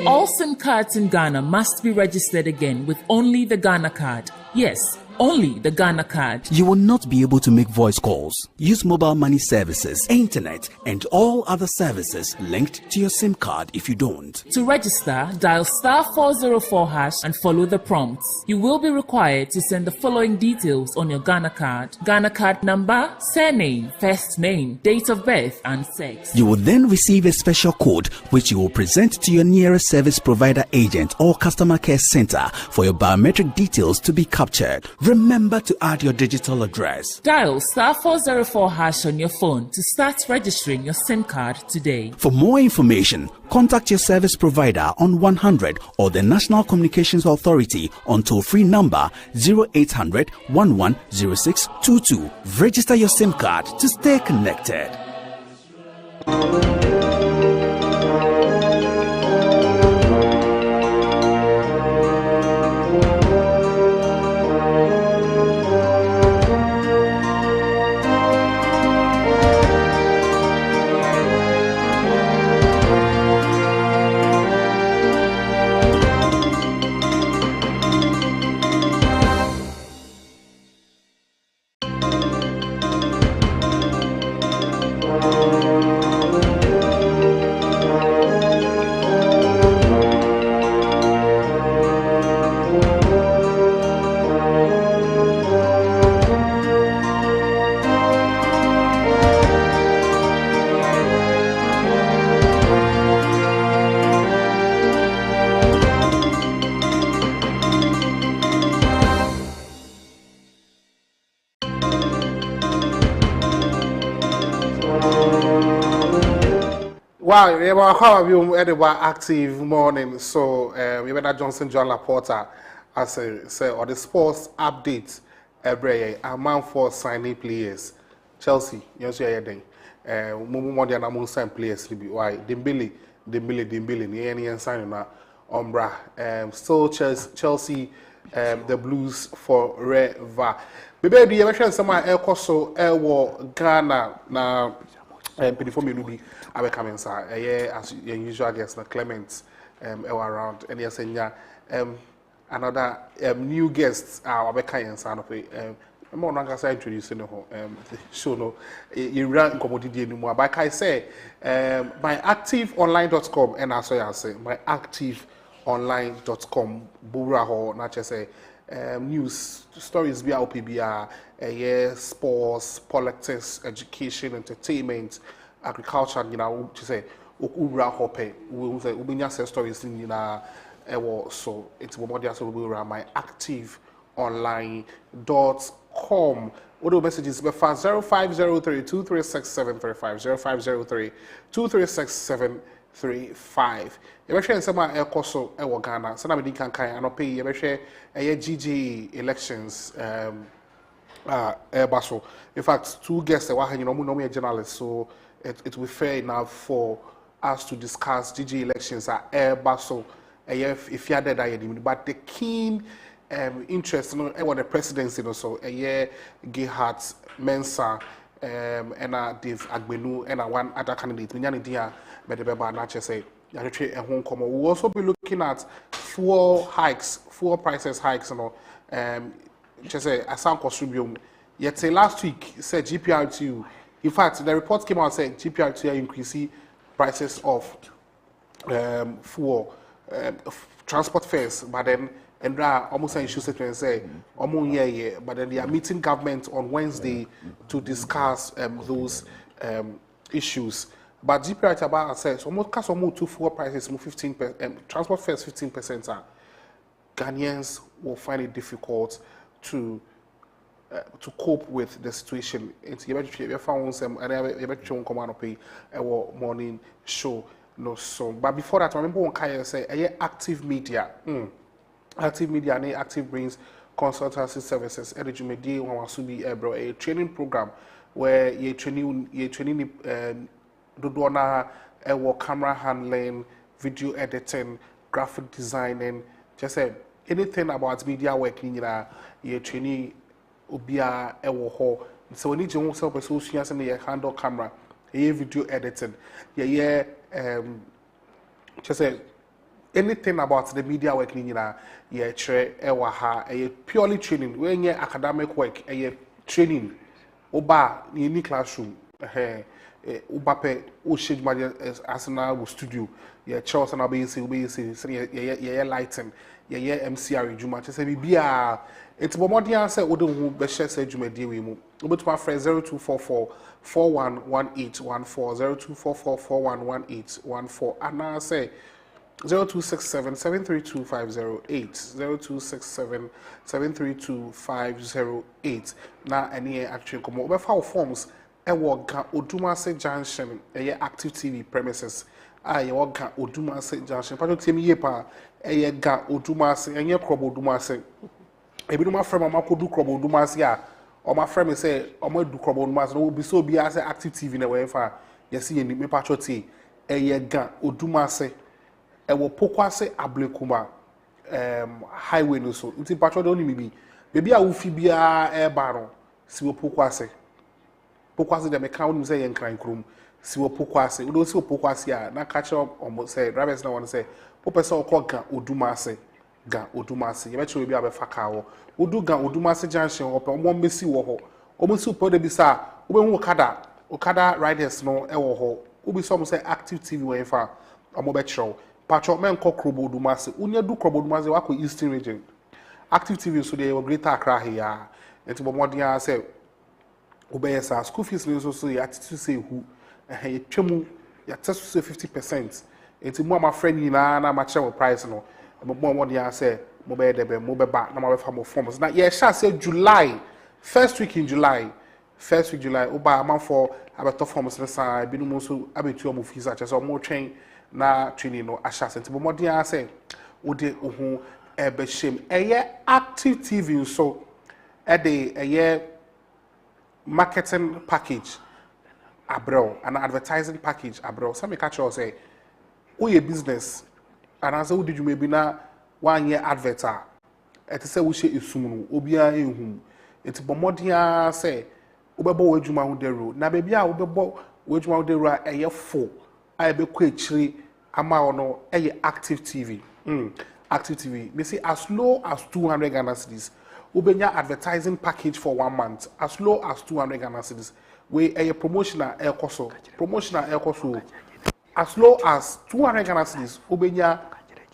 All SIM cards in Ghana must be registered again with only the Ghana card. Yes, only the Ghana card. You will not be able to make voice calls, use mobile money services, internet, and all other services linked to your SIM card if you don't. To register, dial *404# and follow the prompts. You will be required to send the following details on your Ghana card: Ghana card number, surname, first name, date of birth, and sex. You will then receive a special code which you will present to your nearest service provider agent or customer care center for your biometric details to be captured. Remember to add your digital address. Dial *404# on your phone to start registering your SIM card today. For more information, contact your service provider on 100 or the National Communications Authority on toll-free number 0800 110622. Register your SIM card to stay connected. Wow, we have active morning. So we had Johnson John Laporta as say or the sports update every amount for signing players. Chelsea, you know, Mumu more than among sign players. Why Dembele, any signing na Umbra. Still Chelsea, the Blues forever. Baby, you ever some air coso air war Ghana na before me be I come inside as your usual guest na Clement around and yes another new guests I be coming inside of I'm not going to introduce the show no you run commodity anymore but I say myactiveonline.com and as I say myactiveonline.com bura ho na say news stories be OPBR sports, politics, education, entertainment, agriculture, you know, to say ura hope we say ubinya stories in so it's more than so myactiveonline.com. Audio messages be 0503-236-735 0503-236-735. You share some koso Ghana. So na me kan kan anope you share GG elections Basso. In fact, two guests are no journalists, so it will be fair enough for us to discuss GG elections at Basso. If you are there, but the keen interest in the presidency, so Gerhard Mensah and Dave Agbenu and one other candidate. We will also be looking at fuel prices hikes, just say a sound consumption. Yet say last week said GPRTU. In fact, the report came out saying GPRTU increasing prices of fuel transport fares, but then and almost an issue and say but then they are meeting government on Wednesday to discuss those issues. But GPRTU about says almost to fuel prices 15%, transport fares 15%. Ghanaians will find it difficult to cope with the situation. It's you found some and come on pay our morning show no so. But before that, I remember one guy say active media. Active media and active brains consultancy services. Edujumedi Wasubi bro a training program where you training dodona camera handling, video editing, graphic designing, just say anything about media working you training ubia ho. So we need to also pursue and handle camera, video editing, just say anything about the media work ni nyina ye chere ewa ha purely training when ye academic work training oba ni any classroom oba pe o shade ma as na studio ye chere so na be say ye lighting ye MCR juma just say bia it's bomodian say o de hu be share say juma die we mu obetuma friend 0244 411814 0244 411814 ana say 0267 732 0267 732 508 na any actually come over for forms e work Odumase Junction Active TV premises I work Odumase Junction pato temi ye pa ga Odumase enye krobo Odumase ebi no ma frame ma ko du krobo Odumase a o ma frame say o ma du krobo Odumase no bi so bi as Active TV na we fa yesi ye ni me pato ti ga Odumase ewo Pokwase Ablekuma highway no so nti pato do ni mi bi bebi a wo fi bia e ba no si wo Pokwase de me count me say yen kran krum si wo Pokwase wo do si wo Pokwase a na catch up on say drivers na won say po pese o ko ga Odumase ye be che obi abefa ka wo odu ga Odumase junction o pe mo mesi wo ho o mo si po de bi sa wo be hu okada riders no e wo ho wo bi so mo say Active TV we fa o mo be chro patro men ko krobo Odumase unya du krobo Odumase wa ko Eastern region Active TV so dey Greater Accra here enti bo modern say obeyesa school fees no so ya attitude say who ye twemu ya test say 50% enti mo ma friend nyina na ma check price no mo modern say mo be de be mo be ba na ma be fa mo forms na ye sha say July first week July oba man for abeto forms na sa bi no mo so abetu mo fees a che so mo train na training no asha enti mo modern say ode ohu ebe shame Active TV so ede marketing package abroad an advertising package abroad some catch us say oh your business and answer who did you maybe na 1 year advert et say we share isum obia ehum it bomodia say obebo wadwuma ho dero na bebia obebo wadwuma ho dero eye 4 be ko echiri ama ono Active TV Active TV me say as low as 200 Ghana cedis ubenya advertising package for 1 month as low as 200 Ghana cedis we a promotional ekoso as low as 200 Ghana cedis ubenya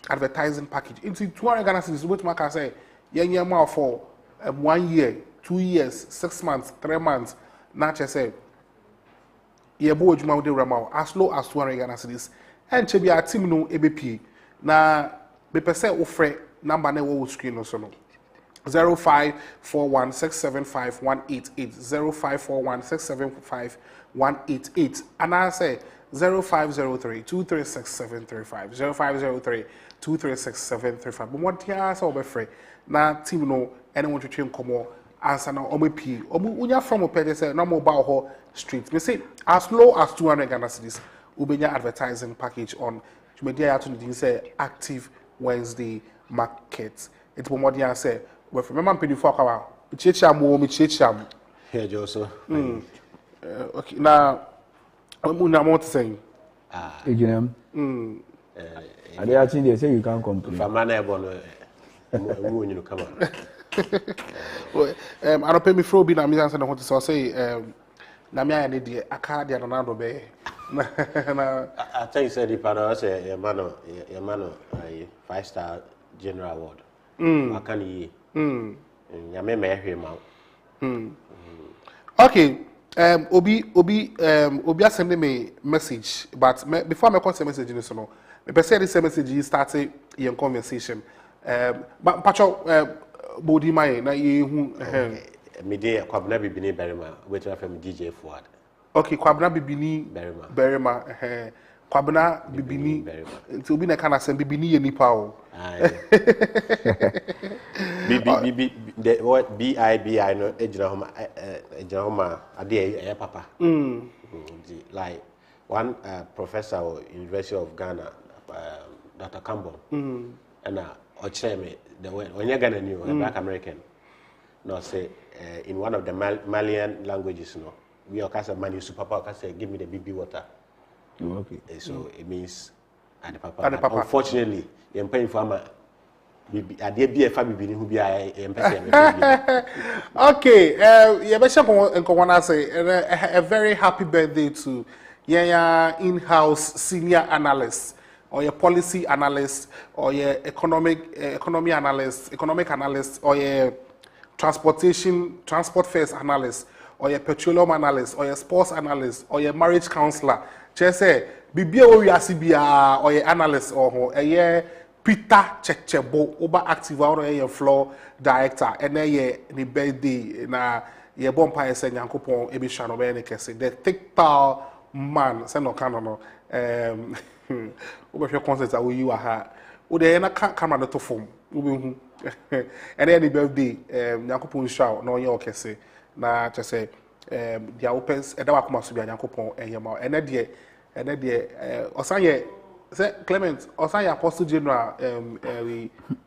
advertising package into 200 Ghana cedis what man can say yenye ma for 1 year 2 years 6 months 3 months na che say ye bo adwuma wo de rama as low as 200 Ghana cedis and che bia team no ebepie na be pese wo frɛ number na wo screen no so no 0541675188 0541675188 and I say 0503236735 0503236735 but what here so be free na team no anyone to train komo answer na omepi unya from opede say no mobile ho street me say as low as 200 Ghana cedis ubenya advertising package on media ya to need say Active Wednesday market it bomodian say well remember pay for akawa me chicham here Joso okay now I'm not saying Ejinem they actually say you can't complain for man e bono mu nyinu come on I don't pay me for be na me answer na what to say na me aya dey aka dey na do be na I tell you said the panel say your man 5-star general award aka ni ya me hwe ma okay obi send me message but before I send message in so no me person this message you start your conversation but pacho body my na ye hu me dey Kwabena Bibini Berima wait to FM DJ Fuad okay Kwabena Bibini Berima Kwabena Bibini nti obi na kana sem Bibini ye nipa o what BIBI no ejina homa ade papa like one professor of University of Ghana Dr. Campbell and me the when you Ghana new Black American no say in one of the Malian languages no we are cast money super power say give me the BB water Okay. So it means at the papa. Unfortunately, you're paying for my. At the BFA bibi who be I Okay, a very happy birthday to in-house senior analyst or your policy analyst or your economy analyst, economic analyst or your transport first analyst or your petroleum analyst or your sports analyst or your marriage counselor. Just say bibi o wi asibia or your analyst or a Peter Chechebo Oba Active or your floor director and ni birthday na ye bompa ese nyankopon ebisha no be ne kese the thick tall man say no kan no obehwe concert a you aha o de na camera no to form obehu and any birthday nyankopon show no ye okese na chese dia opens e da wakoma so bia nyankopon enyema ene de osanye say Clement Osan Apostle General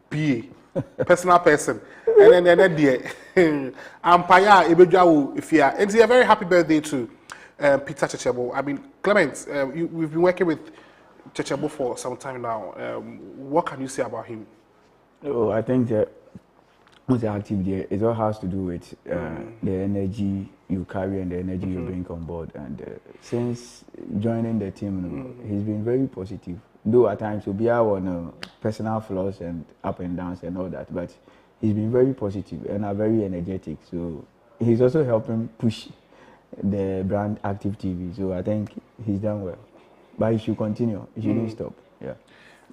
PA personal person and then there Ampaya Ebedjawo Ifia. And a very happy birthday to Peter Chechebo. I mean Clement, we've been working with Chechebo for some time now. What can you say about him? Oh, I think that what's active there, it all has to do with the energy you carry and the energy you bring on board. And since joining the team, he's been very positive. Though at times he'll be out on personal flaws and up and downs and all that, but he's been very positive and very energetic. So he's also helping push the brand Active TV. So I think he's done well. But he should continue. He shouldn't stop. Yeah.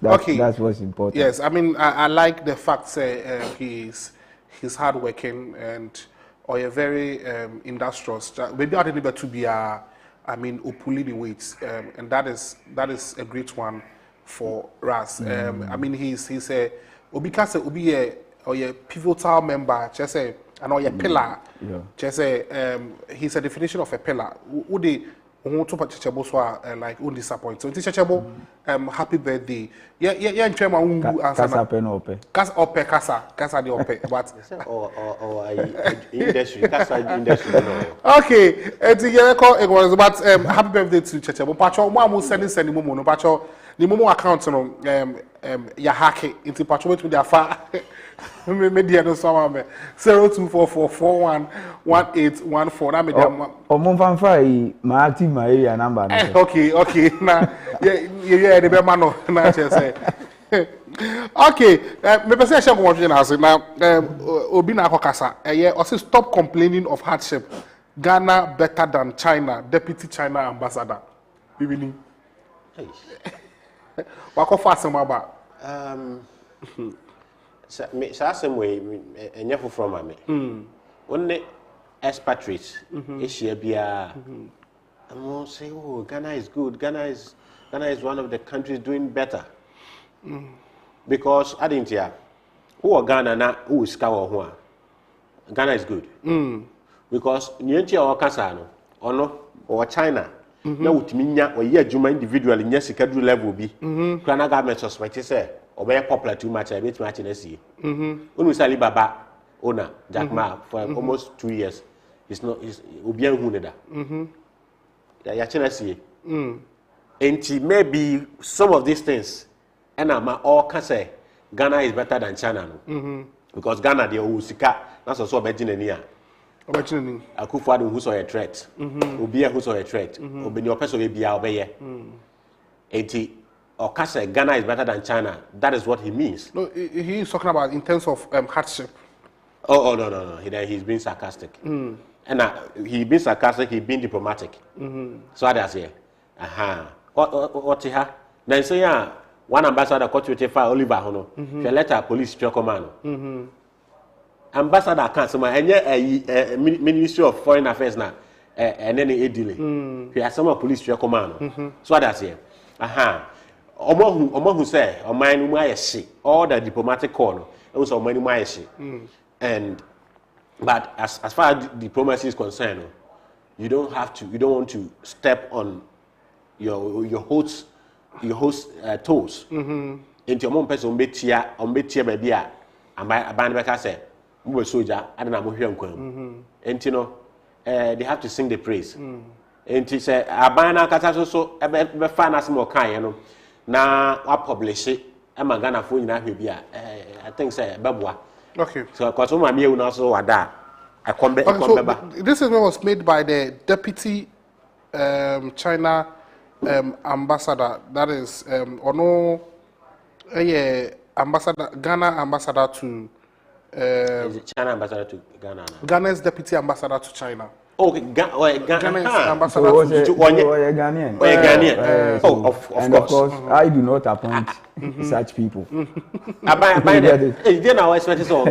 That's what's important. Yes, I mean I like the fact that he's hardworking and or a very industrious. Maybe I didn't to be upulling the weights, and that is a great one for us. I mean he's a Obikase Obi a pivotal member. Just say and or a pillar. Just say he's a definition of a pillar. Udi Chechebo like undisappointed. So Chechebo, happy birthday. Yeah, Nchema Ungu answer. Casa pen ope. Casa ope, casa the ope. But or industry, casa industry. Okay, but happy birthday to Chechebo. Pacho, mo sending momo no pacho. Ni momo account no ya hack into pacho with their fa. Media no sama me 0244411814 na media omo fanfa my active my area number okay na yeah the be man no na say okay me pese e sheko won na say na obi na akokasa o say stop complaining of hardship. Ghana better than China, deputy China ambassador bibini wako fast maba same way, and from me. Only expatriates, Asia Bia. I'm going to say, oh, Ghana is good. Ghana is one of the countries doing better. Because I didn't hear who are Ghana now, who is Kawa. Ghana is good. Because Nientia or Kasano, or no, or China. Now, with me, or yeah, Juma individually, yes, you level be. Ghana government suspect, say. Or very popular too much. I bet much in a sea. Unu Sali Baba owner Jack Ma for almost 2 years. He's Ubian Huneda. Yachina and maybe some of these things, and I'm all can say Ghana is better than China. Because Ghana the Usika, that's also better than here. Akufo-Addo who saw a threat. Ubia who saw a threat. Obenyo person be obey. Or Kasa, Ghana is better than China. That is what he means. No, he is talking about in terms of hardship. Oh, no. He's being sarcastic. And he being sarcastic, he being diplomatic. So that's here. What he had? Then say, one ambassador caught you to file Oliver Hono. The letter police to command. Ambassador can't say, and yet Ministry of Foreign Affairs now, and then a delay. He has some police to command. So that's here. Omo who say omani mu ayeshi all the diplomatic corner also omani mu ayeshi and but as far as diplomacy is concerned you don't want to step on your host toes into your mom person ombetia baby a aban be ka say mo soldier adana mo hwe nkwam and they have to sing the praise enti say aban na kata so be fa na sem o kan no na wa publish e ma Ghana fo nyina hwe bia I think say beboa. Okay. So cause my me now so wada I come back. This is what was made by the deputy China ambassador, that is Ono ambassador, Ghana ambassador to is it China ambassador to Ghana? Ghana's deputy ambassador to China. Okay, Ghana's ambassador to Ghanaian. Ghanaian. Of course, I do not appoint such people. Then I expect so.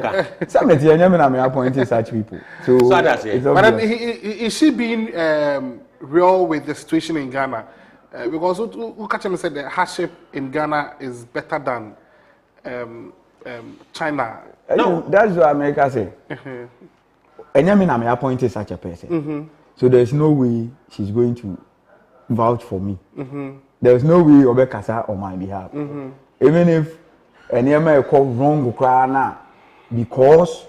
Somebody I may appoint such people. So that's it. But then, is she being real with the situation in Ghana? Because Ukachem said the hardship in Ghana is better than China. No, that's what America say. And I mean, I may appoint such a person. So there's no way she's going to vouch for me. There's no way Obekasa on my behalf. Even if any may call wrong because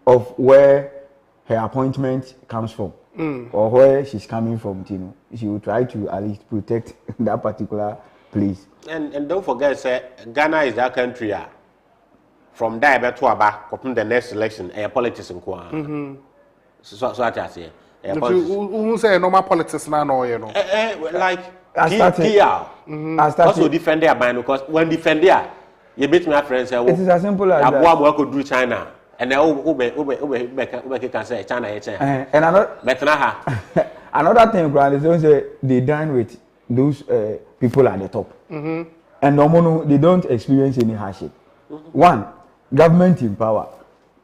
of where her appointment comes from or where she's coming from, you know, she will try to at least protect that particular place. And don't forget, Ghana is that country. From there to Aba, the next election, politics in Kwan. So I say, who say normal politics now, no, you know, like also defend their mind because when defend there, you beat my friends. It is as simple as that. What could do China, and then Ube can say China, and another thing, Grant, is say they dine with those people at the top, and no, they don't experience any hardship. One, government in power.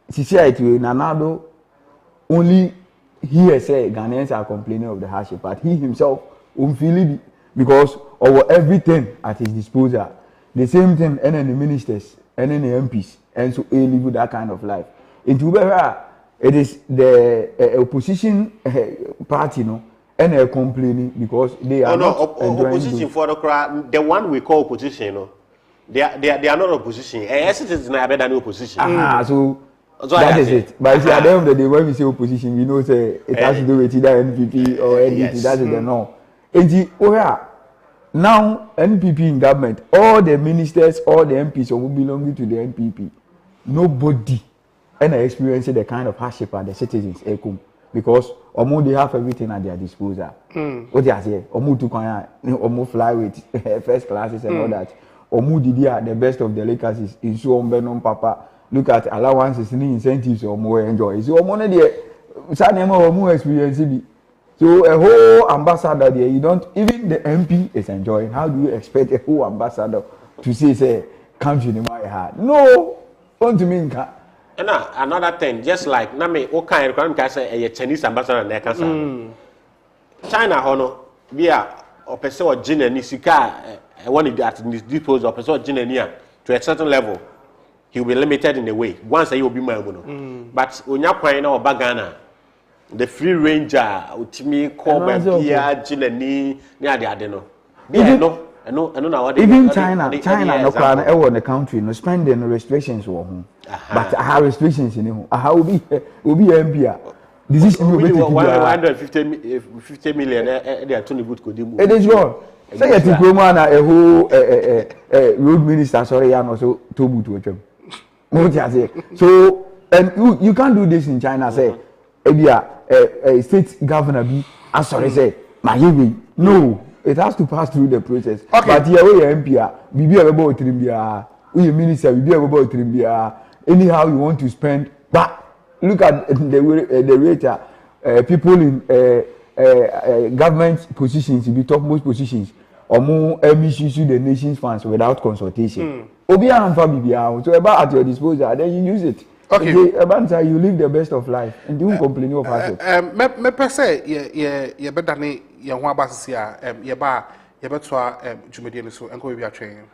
Society Nanado only he say Ghanaians are complaining of the hardship, but he himself won't feel it because of everything at his disposal. The same thing, and the ministers, and the MPs, and so he live with that kind of life. In Tubera, it is the opposition party, no, and they're complaining because they are not opposition for the one we call opposition, no. They are not opposition. Yes, it is not better than opposition. So that is it. But at the end of the day, when we say opposition, we know say it has to do with either NPP or NDP. Yes. That is the no. And now NPP in government, all the ministers, all the MPs who belong to the NPP, nobody and experiencing the kind of hardship that the citizens because they have everything at their disposal. What they say, to fly with first classes and all that. Omudidia, the best of the Lakers is in so on papa. Look at allowances and incentives or more enjoy. So money there, Sanema or more experience. So a whole ambassador there, you don't even the MP is enjoying. How do you expect a whole ambassador to say country in my heart? No, want to mean and another thing, just like Name Okai can say a Chinese ambassador in their country. China hono via or person or Jin and Nisika. When he at this disposal of person to a certain level, he will be limited in a way. Once he will be my mono. But when you're playing our Bagana, the free ranger, Utimi, Corbin, Jinani, near the Adeno. Even China, no plan ever in the country, no spending restrictions or home. But I have restrictions in him. I will be MPR. This is 150 million. They are 20 good could do. It is wrong. Say a diploma na a whole road minister, sorry, and also Tobu to a so, and you can't do this in China, say, a state governor be, sorry, say, my no, it has to pass through the process. Okay. But here we are MPR, we be about Trimbia, we minister, we be about Trimbia, anyhow you want to spend, but look at the rate, people in government positions, we talk most positions. Or more misuse the nation's funds without consultation. Obia and Fabia, so about at your disposal, then you use it. Okay. You live the best of life and you complain of hardship. Me per se, ye better than ye one basia, ye bar, ye better Jumedian so and go be a train.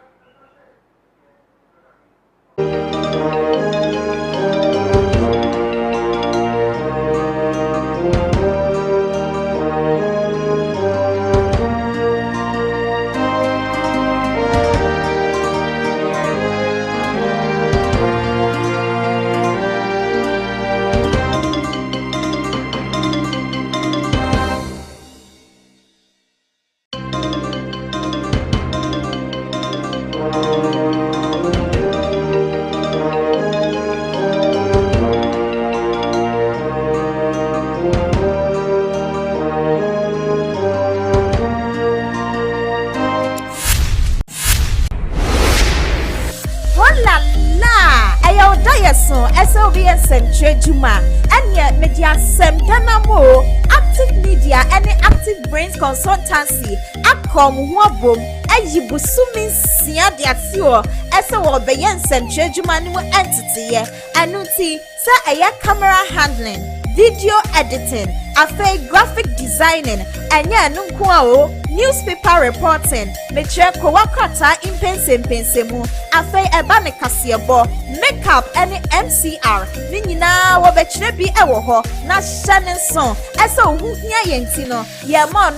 Odayeson SLB Centre Juma and media sem danamo active media any active brains consultancy akom huabom eyibusumi sia diatio SLB Centre Juma ni entity ye anuti sa aya camera handling video editing afa graphic designing anya nunko newspaper reporting metre ko wakata impensempensemu afa eba ne kasebo makeup any MCR ni nyina wo bekire bi ewo ho na hyane son esa ohuhia yentino ye mo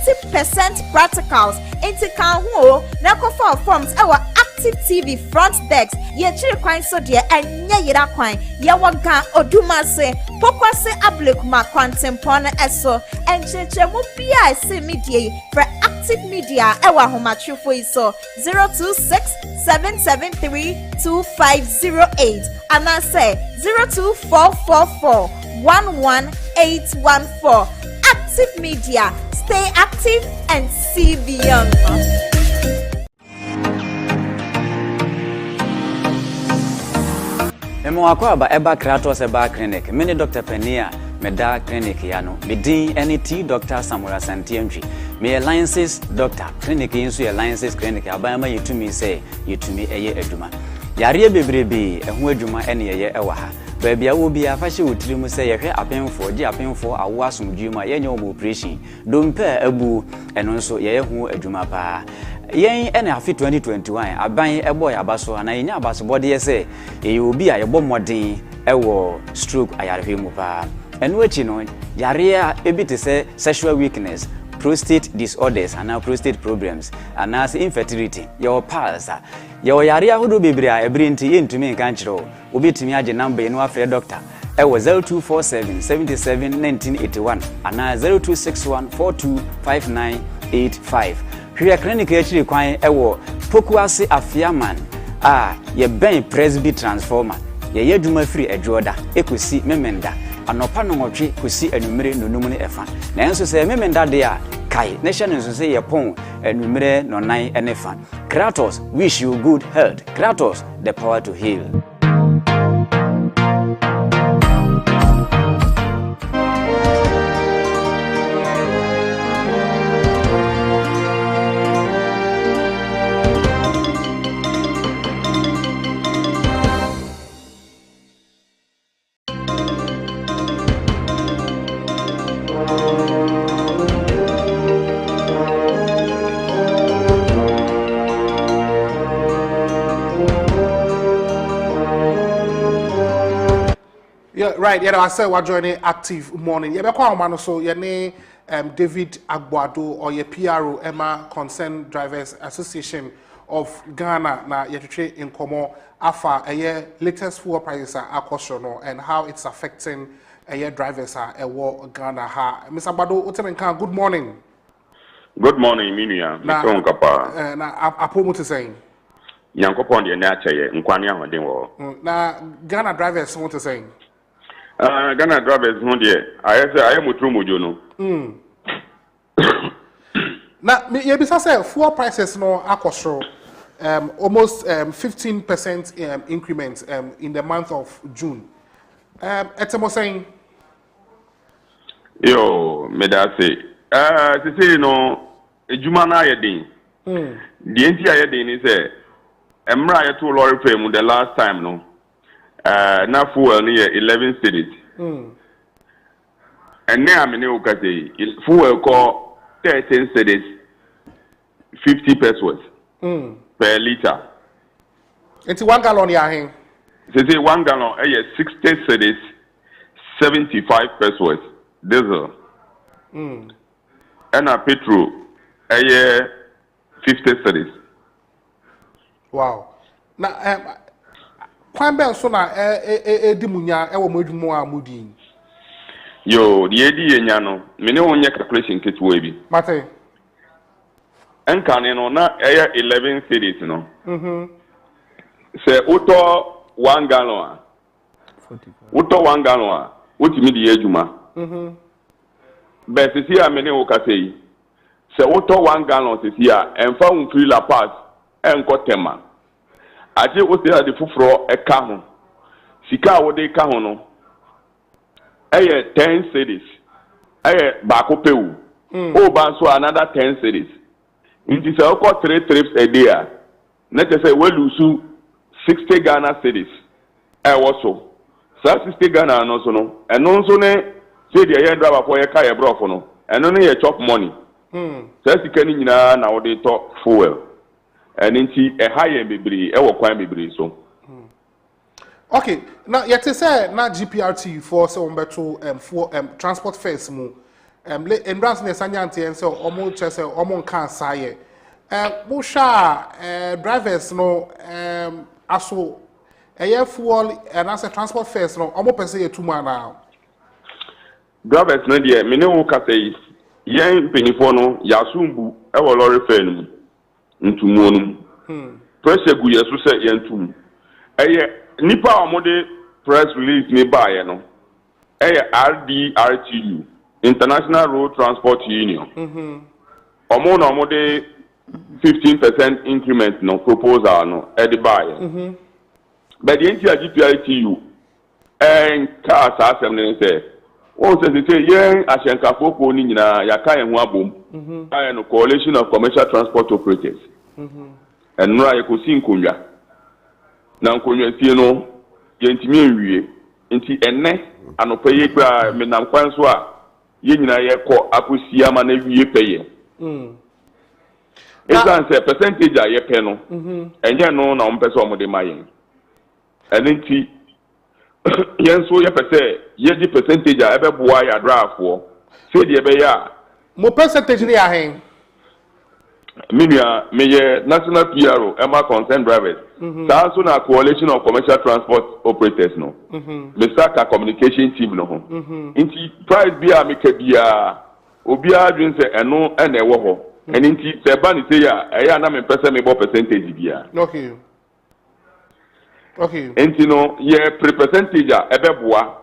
90% practicals enti kan ho na ko for forms ewo Active TV front decks ye chiri kwan so de anya yira kwan ye waga odumase pokwase ablekuma kwantempon eso enchechemu bia ese media for Active Media ewa homatrufo iso 0267732508 and I say 02444118814. Active Media, stay active and see beyond. Emo akwaba eba Kratos eba clinic. Mini Dr. Penia meda clinic yano. Midin NT Dr. Samuel Santiemji. Me alliances doctor clinic insu alliances clinic abama yitumi say yitumi eye eduma. Yare bebrebe ehu eduma ene eye ewa ha. Baby a will be a fashion with you say a penfo, G a penfo, a wasum juma, yenyo operation. Don't pay a boo and also ye who a jumapa. Yen and a fit 2021, I buy a boy abaso and I know about body say, you will be a bomb more day, a war stroke I have him pa. And what you know, Yaria a bit to say sexual weakness. Prostate disorders and now prostate problems and as infertility your pals your area who do be bring into me can't obi to me a number in our doctor I was 0247 77 1981 and now 0261 425985 here clinic actually quite ewo pokuase afiaman ye ben presby transformer ye duma free ejoda ekusi memenda anopa no nwotwe kosi anumere nonum ne efa na enso se memenda de a kai nation enso se ye pon anumere no nan ene fa. Kratos wish you good health. Kratos the power to heal. Yeah, right. Yeah, I said we're joining Active Morning. Yeah, because I'm so your name David Agboado or your PRO Emma Concerned Drivers Association of Ghana. Na yetuche in Komo afa a latest fuel prices are akoshono and how it's affecting drivers are Ghana ha. Mr. Agboado, utemenka. Good morning. Good morning, Minia. Mr. Nkapa. Na apomo to saying. Yankopon de na cheye nkwani ahoden wo. Na Ghana drivers want to saying. Ghana drivers no de I mutru mojo no. Na you bisa say fuel prices no akosho almost 15% increment in the month of June. Etemo saying yo me da say say no ejuma na ayedin. The enti ayedin ni say emra ye to lorry frame the last time no. Na fuel near 11 cities. And now I'm in Okate. Fuel call 13 cities, 50 pesos per liter. It's 1 gallon, yeah. Say 1 gallon, 60 cities, 75 pesos diesel. And a petrol, 50 cities. Wow. Now, Kwambe so na edimunya ewo modumo amudi. Yo, the edi enya no, me ne onye calculation ketuwa bi. Mate. Enka ne no na 11 cities no. Se uto 1 gallon. 1 gallon. Otimi di ejuma. But sisi a me ne wo ka sei. Se uto 1 gallon sisi a enfa unfri la pass enko tema. Aje o se ade fufuro eka ho sika wo de ka ho no eye 10 cedis eye ba ko pewu o ba so another 10 cedis nti se o 3 trips a day a na te say we lose 60 Ghana cedis wo so 60 Ghana no so no eno so ne say the yen driver for ye ka ye brofo no eno ne ye chop money say sika ni nyina na wo de to fuel nti high bebre e wo kwan bebre so. Okay, now yet to say na GPRT for so umbeto for transport fares mu in branch ne sanyanti en so omo chese omo kan saye mo sha drivers no aso fuel and as transport fares no omo pese etuma na drivers no de me ne wo ka say yen penifo no yasumbu e wo lorry fare no ntumu no pressure gu yeso say yen tum nipa amode press release ni baye no RDRTU International Road Transport Union omo no amode 15% increment no proposal no edi baye but the GPRTU ka sa asem ne say o say yen ahyenkafo ko ni nyina yaka yen ho abom aye no Coalition of Commercial Transport Operators enura yekosi nkonwa na nkonwa tie no yentimi enwie nti enne anopa ye gba menam kwan so a ye nyina ye kɔ akosi ama na wie peye exam say percentage a ye pɛ no enye no na ompɛ so omode mayen ene nti yen so ye pɛ sɛ ye di percentage a ebe boa ya drafo say de ebe ya mo percentage ni ahen Minia meye national PRO Emma concerned drivers. So na Coalition of Commercial Transport Operators no. Mr. Ka communication team no ho. Inti price bia make bia obia dwen se eno na ewo ho. And inti se ba ni say ya eya na me pese me bo percentage bia. Okay. Inti no ye percentage a ebe boa.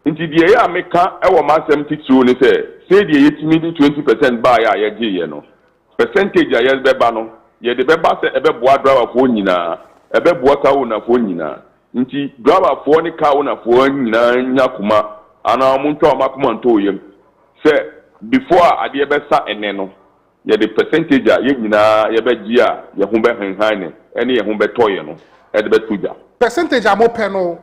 Inti die ya meka ewo ma 72 ni say die yetimi di 20% ba ya ye gye ye no. Percentage a yes beba no ye de beba se ebe boa driver fo nyina ebe boa ka wo na fo nyina nti driver fo ni ka wo na fo nyina nya kuma ana mo ntwa ma kuma nto yem se before ade ebe sa ene no ye de percentage a ye nyina ye be gi a ye ho be henhan ne ene ye ho be toye no e de be tuja percentage a mo pe no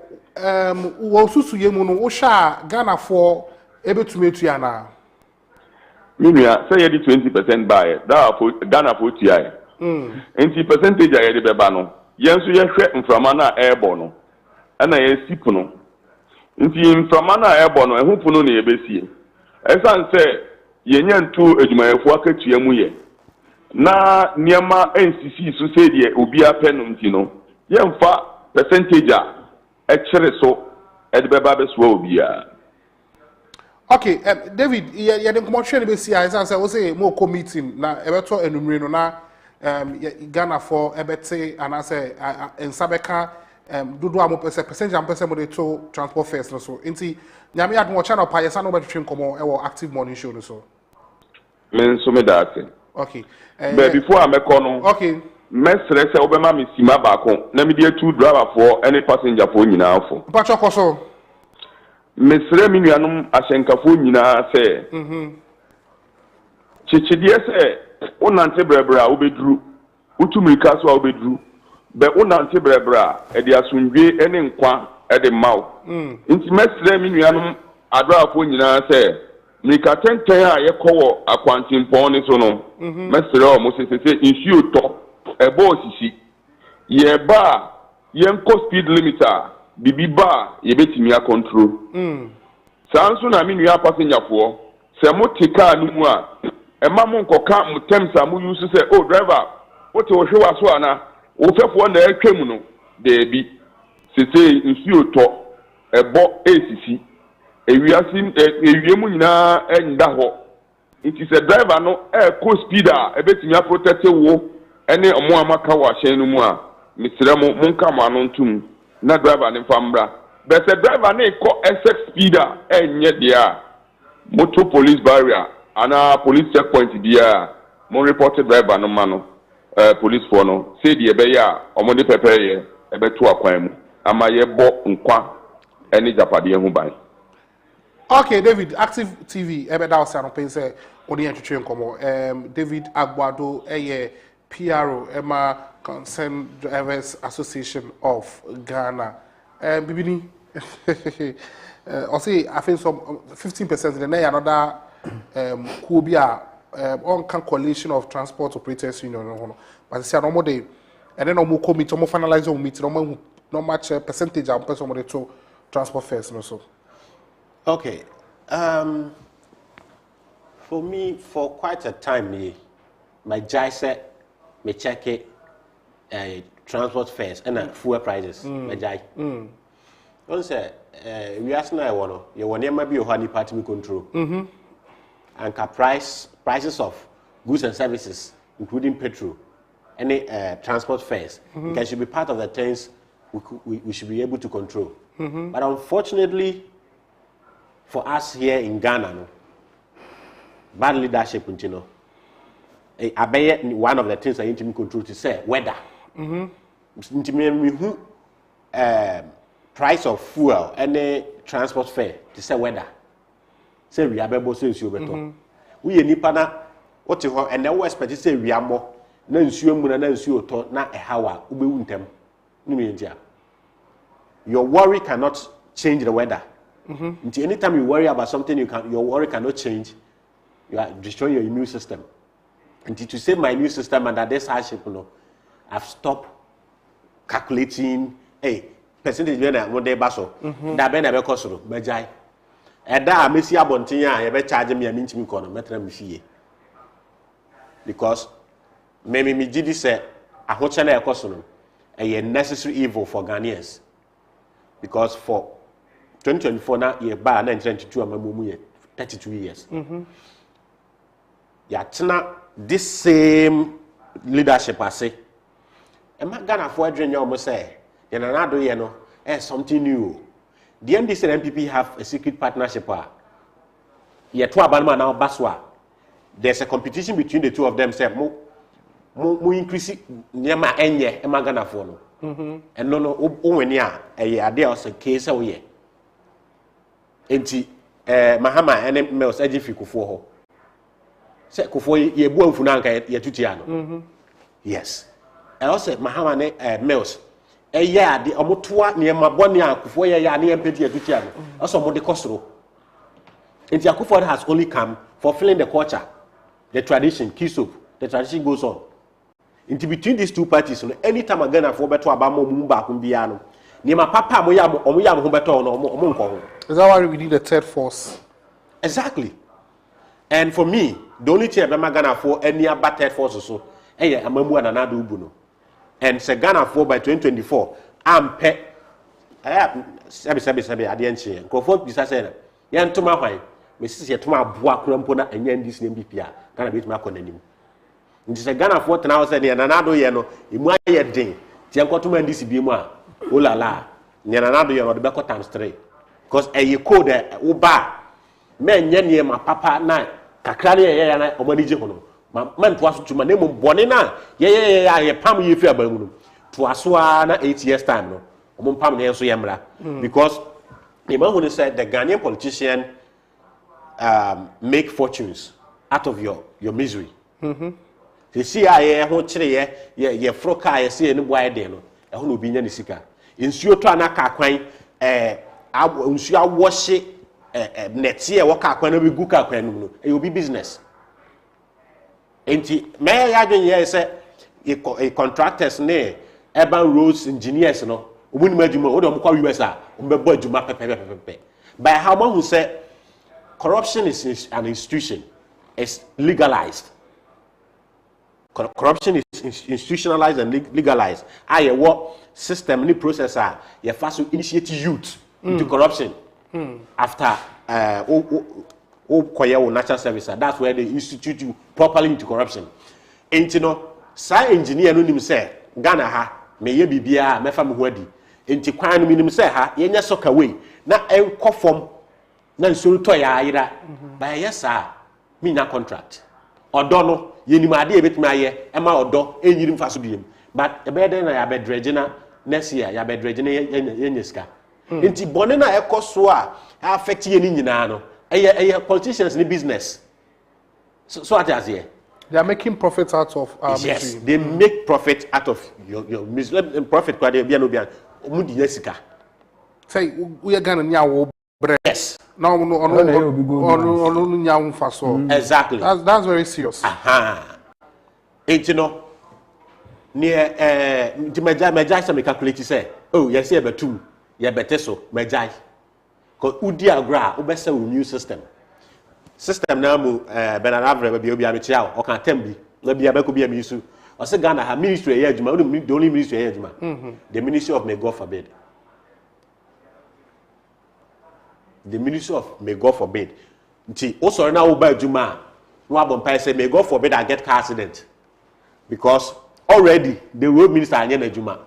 wo susu ye mu no wo sha Ghana fo ebe tumetu ya na Minia say you 20% buy that for Ghana for TI. Nti percentage a ye de beba no. Yen so ye hwe mframa na airborne no. Ana ye sipu no. Nti mframa na airborne no ehun puno na ye besie. Esan say ye nyantu adwumayefo akatua mu ye. Na niema NCC so say de obi apenu nti no. Ye mfa percentage a kire so e de beba be so obi a. Okay, David, you didn't come out to see. I say more meeting na ebeto enumere no na Ghana for ebete and I say in Sabeka dodo amo percentage am percent mo de to transport fares no so. Nti nyame admo channel pa yesa no betwem komo e wo active morning show no so. Men so me that. Okay. But before I make no. Okay. Mesre se obema mi sima ba ko na me de two driver for any passenger for nyina for. Pacho koso. Mesre mi nuanom ahyenkafo nyina se chichidie se onante brebra obedru utumirika so obedru be onante brebra e de asundwe ene nkwa e de maw nti mesre mi nuanom adrafo nyina se mika tenten a ye kowo akwantimpon ni so no mesre o mo sesese insuo to e bo osisi ye ba ye nko speed limiter bibi ba ye betimi a control sanso na mi nua passenger fo se mo tika anu mu a e ma mo nkoka mutem sa mo use se oh driver wo te wo hwe so ana wo fefo na atwam no de bi sese nsuo to e bo esisi ewiasi ewiemu nyina enda ho it is a driver no e co speed a e betimi a protect wo ene omo amaka wa hyen no mu a misire mo nka mo anu ntum na driver ni fambra but the driver na ko excess speeder enye dia motor police barrier ana police checkpoint dia mo report driver no mano police for no say the be ya omo de pepeye e be to akwan mu ama ye bo nkwa any Japadi and Hubai. Okay, David, Active TV, Ebeda Osano Pense, Odi Entertainment Como, David Agbado, PRO, Emma Concerned Drivers Association of Ghana. Bibini, I say, I think some 15%, then another Kubia, on coalition of transport operators union, but I say, no more day, and then no more committee, no more finalize on meeting, no much percentage of person with the transport fares, no so. Okay. For me, for quite a time, my jai said, me check it, transport fares and fuel prices. My jai. Don't say, we ask now, you want to be a honey party we control. And prices of goods and services, including petrol, any transport fares, can should be part of the things we should be able to control. But unfortunately, for us here in Ghana, no, bad leadership, you know, I bet one of the things I need to control to say weather. Price of fuel, any transport fare, to say weather. Say we are able to say you better. We any pana what you and now expect to say we are more. No ensure muna na ensure to na a hawa ube untem. Your worry cannot change the weather. Anytime you worry about something, your worry cannot change. You are destroying your immune system. And to save my immune system under this hardship, I've stopped calculating. Hey, percentage when I one day baso. That ben I cost you, Majai. And that I miss ya bontinya. I be charge me a minti corner. Metre me because maybe me did say a whole channel a cost a necessary evil for Ghanaians because for 2024 now, year by 1922, I'm 32 years. Yeah, this same leadership, I say, I'm not gonna afford you almost say, and another year, no, something new. The MDC and MPP have a secret partnership. Yeah, two Abanma now, Baswa. There's a competition between the two of them, say, mo increase near my end, yeah, I'm not gonna follow. And no, when ya, a idea was a case away. Enti mahama ene mels ajifi kufo ho se kufo ye bu amfuna anka ye tutia no yes e o se mahama ne mels ye ade omotoa ne mabone a kufo ye ya ne empedi ye tutia no also mo de kosoro enti akufo has only come fulfilling the culture, the tradition, kisop, the tradition goes on. Enti between these two parties no anytime again for beto abamo mu ba ko bia no ne ma papa mo ya mo ho beto no mo nko ho. Is that why we need a third force? Exactly. And for me, the only thing I'm Ghana for any other third force so, Amamu and another Ubuno. And say Ghana for by 2024, I'm pet. Sabi, I didn't say. Go for this, I said, Yan to my wife, Mrs. Yatuma Buakrampona and Yan this name BPA, Ghana beat my conanim. And she said Ghana for 10 hours and another yano, in my year day, Tiankotuma and this be more. Oh la la, Yananado Yan or the Bako times 3. Because a code uba men yenye ma papa na kakrani ye na omanije hono man to aso tuma nemu bone na ye pam ye fi abamu to aso na 8 years time no omon pam na enso yemra because the man who said the Ghanaian politician make fortunes out of your misery. The CIA ho kire ye froka ye se ne boy de no e ho no bi nya ne sika insuo to anaka kwan unsu awoshe neti e woka akwan na bi gu ka akwan no e obi business enti me ya dwen say e contractors ne urban roads engineers no obuni madjuma o do mo kwa US a o be bo adjuma pepe by how man who say corruption is an institution, it's legalized. Corruption is institutionalized and legalized. What system any processor you first initiate youth into corruption after natural services. That's where they institute you properly into corruption. And you know, science engineer no nim say Ghana ha me ye bibia me fa me ho adi. Enti kwan no nim say ha ye nya soccer way na enko form na nsoro to ya ayira. Ba yes sir me na contract. Odo no yenim ade e betimi aye e ma odo enyirim fa so biem but e be den na ya be dredge na next year ya be dredge na yenye sika Inti bone na ekɔ so a affect ye ni nyina no. Eye politicians ni business. So what is here? They are making profits out of yes, they make profit out of your profit kwa de bia no bia. Omudi yesika. Say we are gonna nya bread. Yes. No, nya faso. Exactly. That's very serious. Aha. Enti no near the Majai some calculate say, oh, yes, yeah, betum, yeah, beteso, Majai. Because Udia gra, Ubesa new system. System now, Benavre, be Obiamichao, or can tembi, let be a Beco be a misu. Or say Ghana, her ministry, the only ministry, the ministry of May God forbid. The ministry of May God forbid. Also, now by Juma, no say, May God forbid I get car accident. Because already the road minister anya Juma.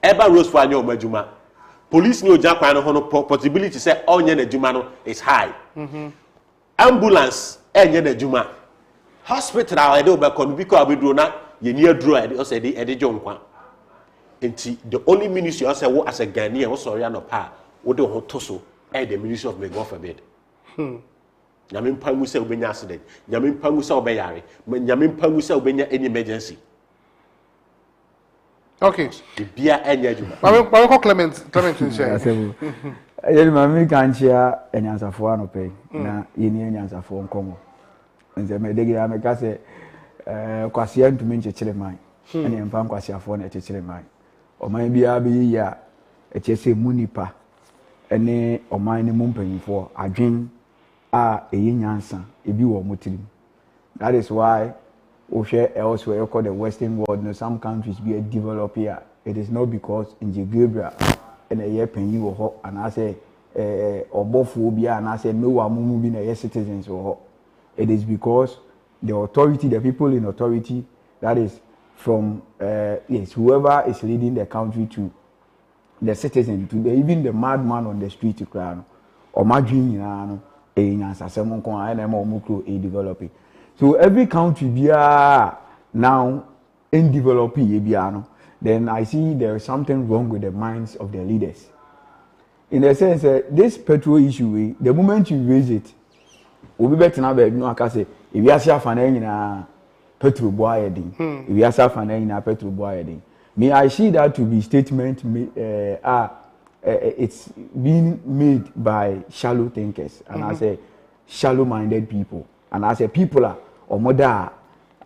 Eba rose for anya Juma. Police no jakwa no possibility say anya Juma no is high. Ambulance anya Juma. Hospital I do be kon because abedro na ye near draw e say dey jonkwa. Enti the only ministry I say wo as a Ghanaian wo sorry no pa wo de ho to so the ministry of May God forbid. Nyame mpangu se obenya accident, nyame mpangu se obeyare, nyame mpangu se obenya any emergency. Okay. The beer enya juma. Mama Clement share. Yeli mami kanchia enyansafo anope na yeni enyansafo nkomo. Nze medegi ameka se kwase antumi nchechire man. Ene mpa kwase afo na echechire man. Oman bia bi ya echese munipa ene oman ne mumpanyifo adwen a nyansa ebi wo motirim. That is why we share elsewhere called the Western world. No, some countries be developed here. It is not because in Gabriel and a year penny or hot and I say or bophobia and I say no one moving a citizens or it is because the authority, the people in authority, that is from yes, whoever is leading the country to the citizen to even the madman on the street to cry or my dream developing. So every country be now in developing, then I see there is something wrong with the minds of the leaders. In the sense that this petrol issue, the moment you raise it, we'll be better now. I can say if you are saying petrol boyading, if you are saying petrol boyading, me I see that to be statement it's being made by shallow thinkers, and I say shallow-minded people, and I say people are or mother.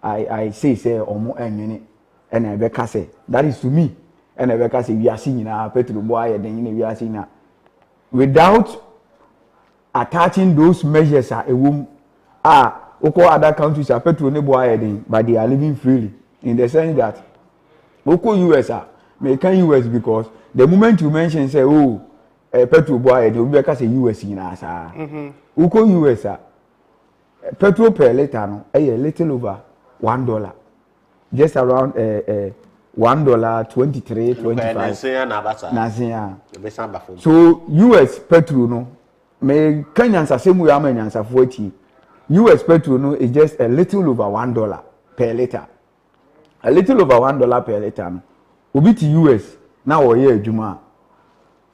I say or more and I better say that is to me, and I better say we are seeing now petrol boy, then we are seeing now without attaching those measures a womb other countries are petrol boy, but they are living freely in the sense that US are making US because the moment you mention say petrol boy, they will be say US in us. US petrol per liter no a little over $1, just around $1.23-25. So US petrol no me Kenyans are same way Americans are 40. US petrol no is just a little over $1 per liter. A little over $1 per liter no. Obi to US now or year juma.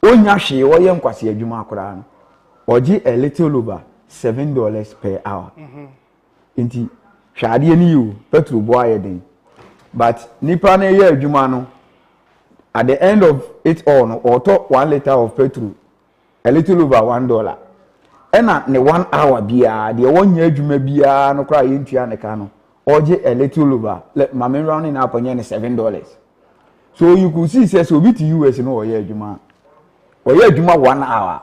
Onya hwe o ye nkwase adwuma akora no. Oji a little over $7 per hour. Inti hwade ni you petrol boy den. But nipa na ye adwuma no at the end of it all no or top 1 liter of petrol a little over $1. Ena ne 1 hour bia de wonya adwuma bia no kra ye ntua ne ka no. Oji a little over let mama rounding up on $7. So you could see says obi to US no or ye adwuma. Or ye adwuma 1 hour.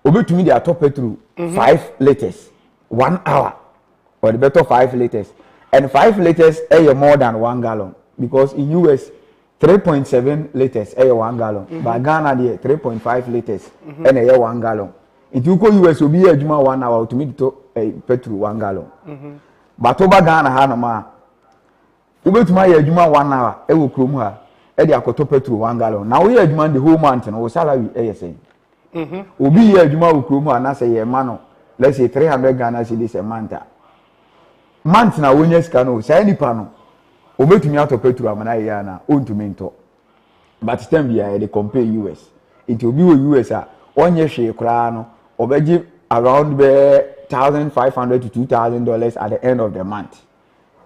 Obi to me they are top petrol 5 liters 1 hour or the better 5 liters and 5 liters are more than 1 gallon because in US 3.7 liters are 1 gallon but Ghana there 3.5 liters and a 1 gallon. If you go US obi adwuma 1 hour to me to petrol 1 gallon but over Ghana ha na ma obi to my adwuma 1 hour e wo krom ha e dey akoto petrol 1 gallon now we adwuma the whole month no salary e say obi ye adwuma okromu ana say ye ma no let's say 300 Ghana cedis a month na wonya sika no say nipa no obetumi ato petrol amana ye na ontumi nto but time bia they compare US it will be US on your share crown or around $1,500 to $2,000 at the end of the month.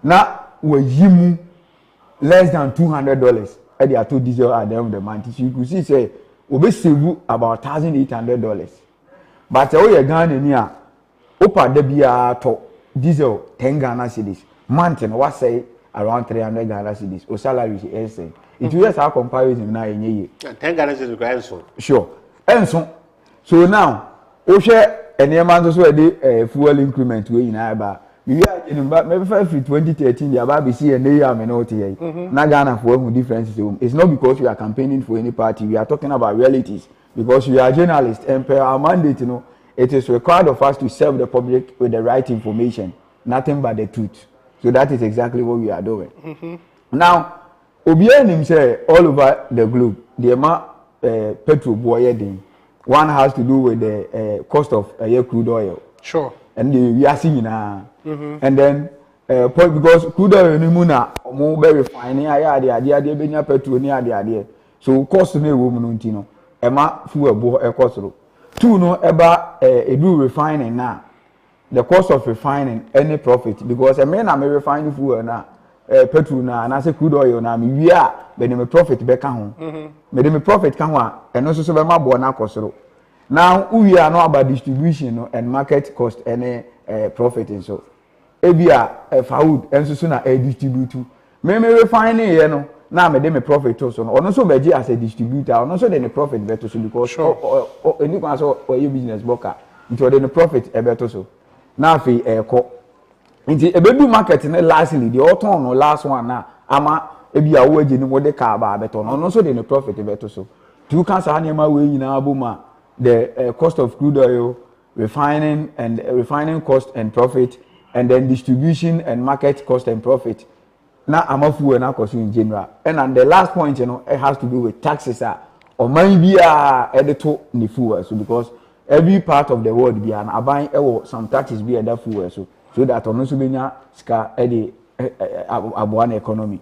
Now we yimu less than $200 at the two diesel at the end of the month. So you could see say we save about $1,800. But we are Ghana near Opa Debia to diesel 10 Ghana cedis. Month and what say around 300 Ghana cedis. O salary is saying. It will just have comparison now in ye. 10 Ghana cedis grand so. Sure. And so now o share any amount so the fuel increment we in Aba. We are in maybe 2013 the Aba BC and they are minority. Na Ghana for who differences. It's not because we are campaigning for any party. We are talking about realities. Because we are journalists and per our mandate, it is required of us to serve the public with the right information, nothing but the truth. So that is exactly what we are doing. Now, Obianim say all over the globe, the amount petrol boy one has to do with the cost of crude oil. Sure. And we are seeing now. And then because crude oil in Muna, more very fine, the petrol near the idea. So cost me woman, Emma fuel bo ekosoro. Two no eba do refining now. The cost of refining any profit because a man am refining fuel na petrol na and I say crude oil na me wia be me profit be ka ho. Me de me profit ka ho a eno so be ma bo na kosoro. Now we are not about distribution and market cost any profit and so. Ebia food enso so na distribute. Me refining here no now me dey me profit to so no ono so be as a distributor ono so dey the profit better so because any kan so your business broker into dey the profit e better so now fi eko nti e be do market na lastly the autumn no last one na ama e bia wo agi ni mo dey ka ba better no ono so dey the profit better so two can say na ma we nyina aboma the cost of crude oil refining cost and profit and then distribution and market cost and profit. Now I'm a fool and I in general. And the last point, it has to do with taxes or maybe editor ni fool so because every part of the world be an buying some taxes be a fool so that on also be ska edi abuan economy.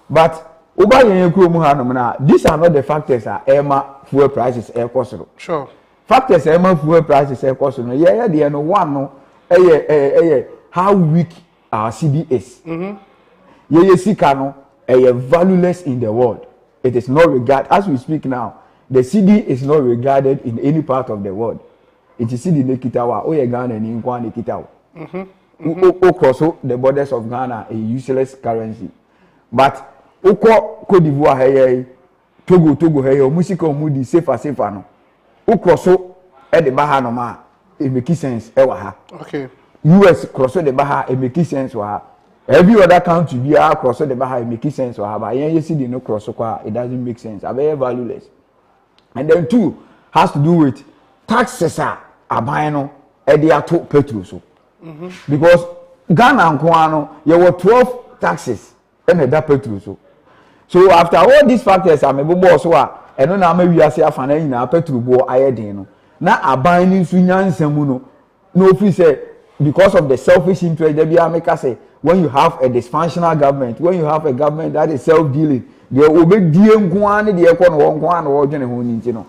But these are not the factors Emma fuel prices air cost. Sure. Factors Emma fuel prices air cost. Yeah, the one no how weak our CD is. Ye sikano valueless in the world. It is not regarded as we speak now. The CD is not regarded in any part of the world. It is CD nekitawa. Oye Ghana ni nkwa nekitawa. Cross the borders of Ghana a useless currency. But Oko Cote d'Ivoire hey Togo hey musika mudi safer no. Cross at the Baha no ma it make sense ha. Okay. US cross the Baha it make sense wa. Every other country be across the Baha make sense or have I see the no cross it doesn't make sense. Are very valueless. And then two has to do with taxes are buying to petrol so. Because Ghana and Kwano there were 12 taxes and that petrol so after all these factors I'm able boss and now maybe I say afana in petrol bo ayedin now are buying no free say because of the selfish interest they be make say when you have a dysfunctional government, when you have a government that is self-dealing, they will be dealing with the economy.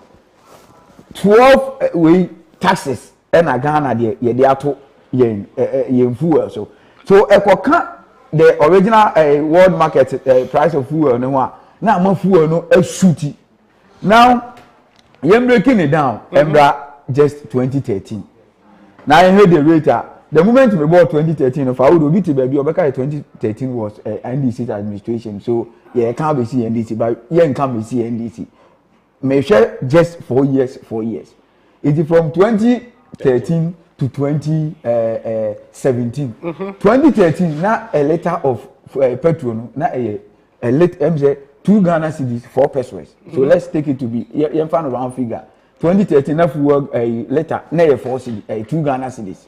12 way taxes and a Ghana they are to fuel so the original world market price of fuel now more fuel no a shooty. Now you're breaking it down. Just 2013. Now I heard the rate. The moment we bought 2013, if I would be to baby, 2013 was NDC administration. So yeah, can't be see NDC, but yeah, can't be see NDC. May share just 4 years. It is from 2013 to 2017. 2013, now a letter of petrol, now a letter 2 Ghana cedis 4 pesos. So let's take it to be you find a round figure. 2013, now for a letter, now 4 cedis, 2 Ghana cedis.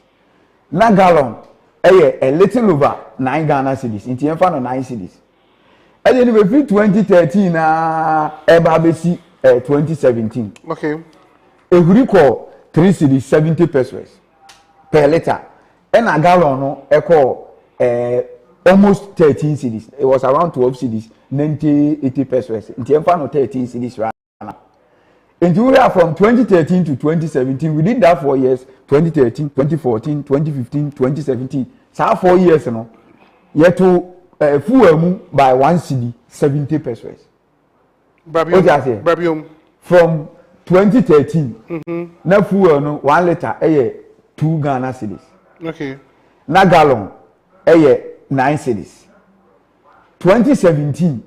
Na gallon a little over 9 Ghana cedis in the 9 cedis. And then we 2013 ebabesi 2017. Okay. A recall 3 cedis 70 pesos per liter. And a gallon no almost 13 cedis. It was around 12 cedis, 80 pesos. In the 13 cedis right now. And we are from 2013 to 2017. We did that 4 years. 2013, 2014, 2015, 2017. So 4 years, you know. Yet to full by 1 cedi, 70 pesos. Brabium. From 2013, na fuel no 1 liter 2 Ghana cedis. Okay. Na gallon 9 cedis. 2017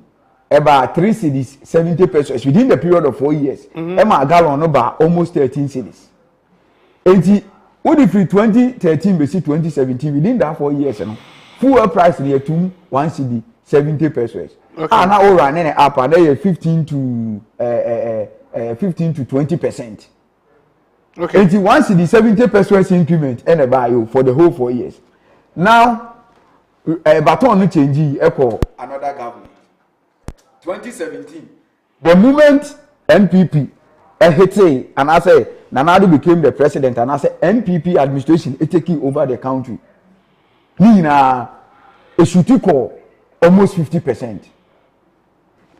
about 3 cedis, 70 pesos within the period of 4 years. A gallon about almost 13 cedis. And what if 2013 basi 2017 within that 4 years, you know, fuel price near 1 cedi, 70 pesos. Okay. Now we running up and 15 to 20%. Okay. And once the 70 pesos increment and about you for the whole 4 years. Now, baton no change echo another government. 2017. The moment NPP hit and I say Nanado became the president and I say NPP administration is taking over the country. Nina a should call almost 50%.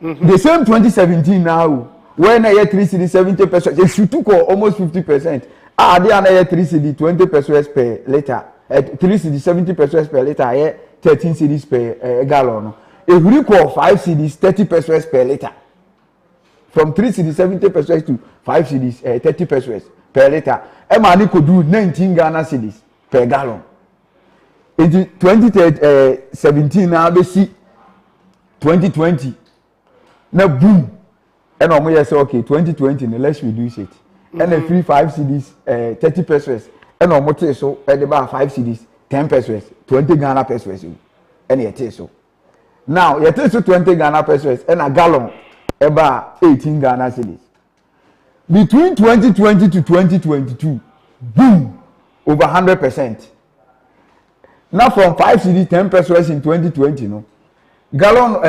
The same 2017 now. When I get 3 cedi 70 pesos, they should call almost 50%. They are 3 cedi 20 pesos per liter. 3 cedi 70 pesos per liter. I 13 cedis per gallon. If we call 5 cedis 30 pesos per liter. From 3 cedi 70 pesos to 5 cedis 30 pesos per liter. A man could do 19 Ghana cedis per gallon. In 2017 now they see 2020. Now boom. And I'm say okay, 2020, let's reduce it. And the free 5 cedis, 30 pesos. And I'm so at about 5 cedis, 10 pesos, 20 Ghana pesos. And it so. Now, you take 20 Ghana pesos and a gallon about 18 Ghana cedis. Between 2020 to 2022, boom, over 100%. Now from 5 cedis, 10 pesos in 2020, no, gallon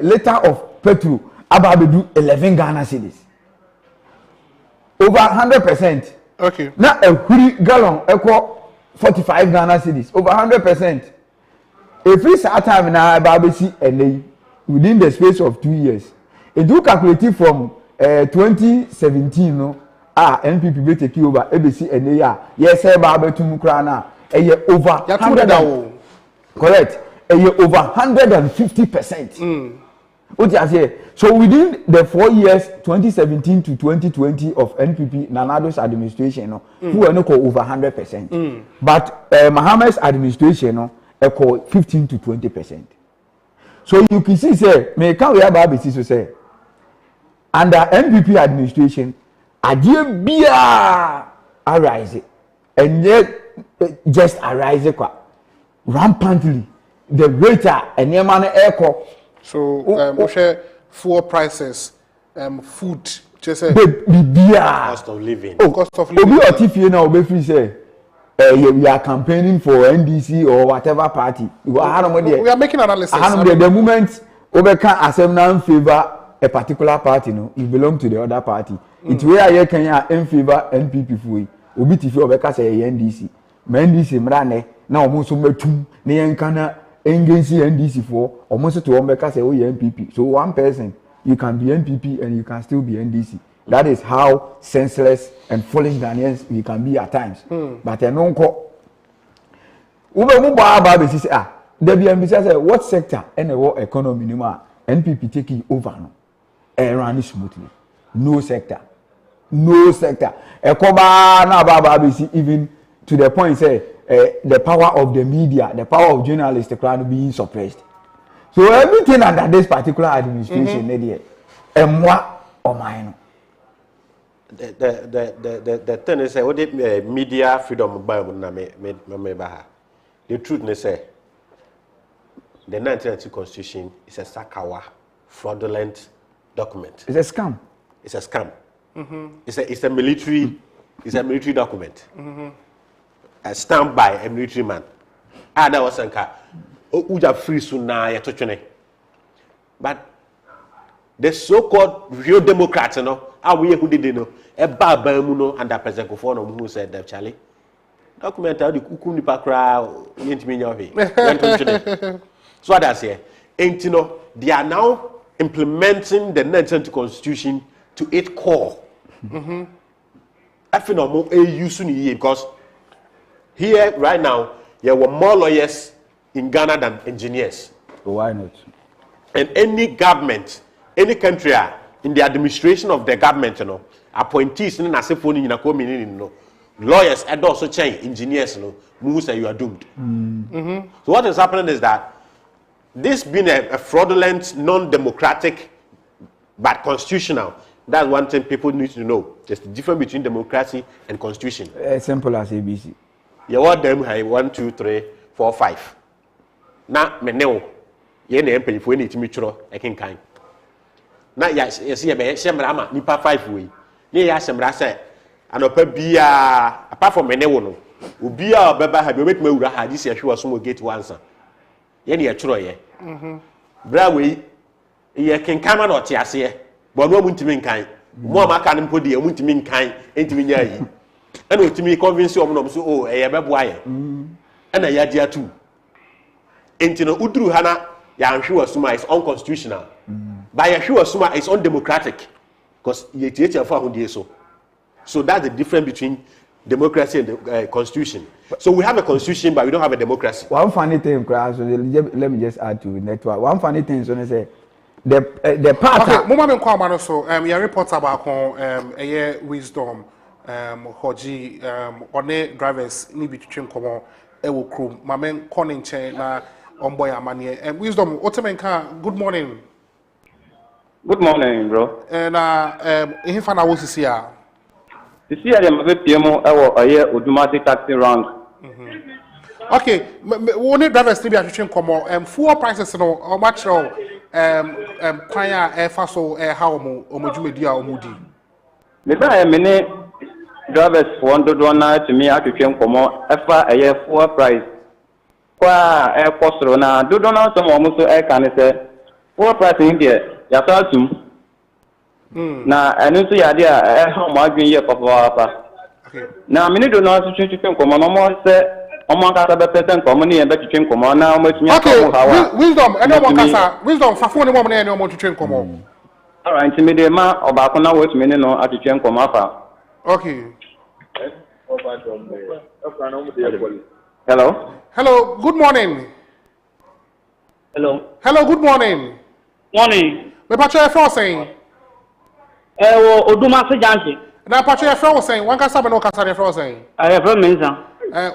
liter of petrol. About to do 11 Ghana cedis. Over 100%. Okay. Now a gallon equal 45 Ghana cedis. Over 100%. If it's a time now about to see and within the space of 2 years, it do calculate from 2017 no NPP be take over ABC and yes about to Mukrana over 100. Correct. Over 150%. So within the 4 years, 2017 to 2020 of NPP, Nanado's administration, who are not over 100%. But Mohammed's administration, equal 15 to 20%. So you can see, say, me can we have to say, under NPP administration, idea be arise, and yet just arise rampantly. The greater and Yaman echo. So, share fuel prices, food, just say cost of living. Cost of living. We are campaigning for NDC or whatever party. We are making analysis. The moment Obeka Assembly favor a particular party, no, you belong to the other party. It's where you can in favor NPP for Obi Tifi Obeka say NDC. NDC mrane na omuso metum ne yankana engaging NDC for almost to Omeka say oh NPP. So one person you can be NPP and you can still be NDC. That is how senseless and foolish Ghanaians we can be at times. But I don't call. The BNB says what sector and the what economy NPP taking over no, running smoothly. No sector. Even to the point say the power of the media, the power of journalists, being suppressed. So everything under this particular administration, and what or mine. The thing is, what the media freedom by the truth is, the 1990 Constitution is a Sakawa fraudulent document. It's a scam. It's a scam. It's a military document. Stamped by a military man. And that was Sanka. Uja free suna ya tochone. But the so-called real Democrats, you know, we who did know, a babamuno and that President Kofono who said that Charlie. Document the kuku ni pakra so that's here. And you know, they are now implementing the 19th Constitution to its core. I feel no more use because here right now there were more lawyers in Ghana than engineers. Why not? And any government, any country in the administration of the government, you know, appointees in lawyers and also change engineers, you know, moves that you are doomed. So what is happening is that this being a fraudulent, non-democratic, but constitutional. That's one thing people need to know. There's the difference between democracy and constitution. As simple as ABC. You want them high 1, 2, 3, 4, 5. Now, me know. You need to pay to mature. I can kind. Now, yes, you see, I'm nipa 5 way. Yeah, some say, and apart from me no. Ubia baba have you make me ura had this year was some get to answer. Yeni a true ye. Brawe ye can come out here. But no muntimi nkan mo amaka ne mpodi e muntimi nkan entimi nya yi ana otimi convince o mo so o e bebo aye ana ya dia tu entino uduru hana ya nhwe asuma is unconstitutional by ya hwe asuma is undemocratic because ye tie for ahudie so that's the difference between democracy and the constitution. So we have a constitution but we don't have a democracy. One funny thing so let me just add to network. One funny thing so say the part okay moment kwa so your reporter about wisdom hoji one drivers ni bi twetwe nkomo e wo krom mamen kone nche na omboy amane wisdom otemenka good morning bro na ehifa na wo sisi a sisi ya mabe piemo e wo aye automatic taxi rank okay one drivers ni bi twetwe nkomo fuel prices no o match kwanya efa so how omodwumedi a omudi me ba me ne drivers for do na to me atwetwe nkomo efa fuel price kwa kosoro na do na so mo so kan se fuel price in there ya ta tum na enu so ya dia how mo adwen ye papa na me ne do na so twetwe nkomo no mo se omo kasa be percent komo ne be twetwe nkomo na omo tunya komo hawa wisdom ene omo kasa wisdom fafo ne mo ne omo twetwe nkomo all right me de ma obako na wo tumi ne no atwetwe nkomo afa okay hello good morning hello good morning me pacho e for saying wo oduma se janti na pacho e for saying wan kasa be no kasa e for saying for mensa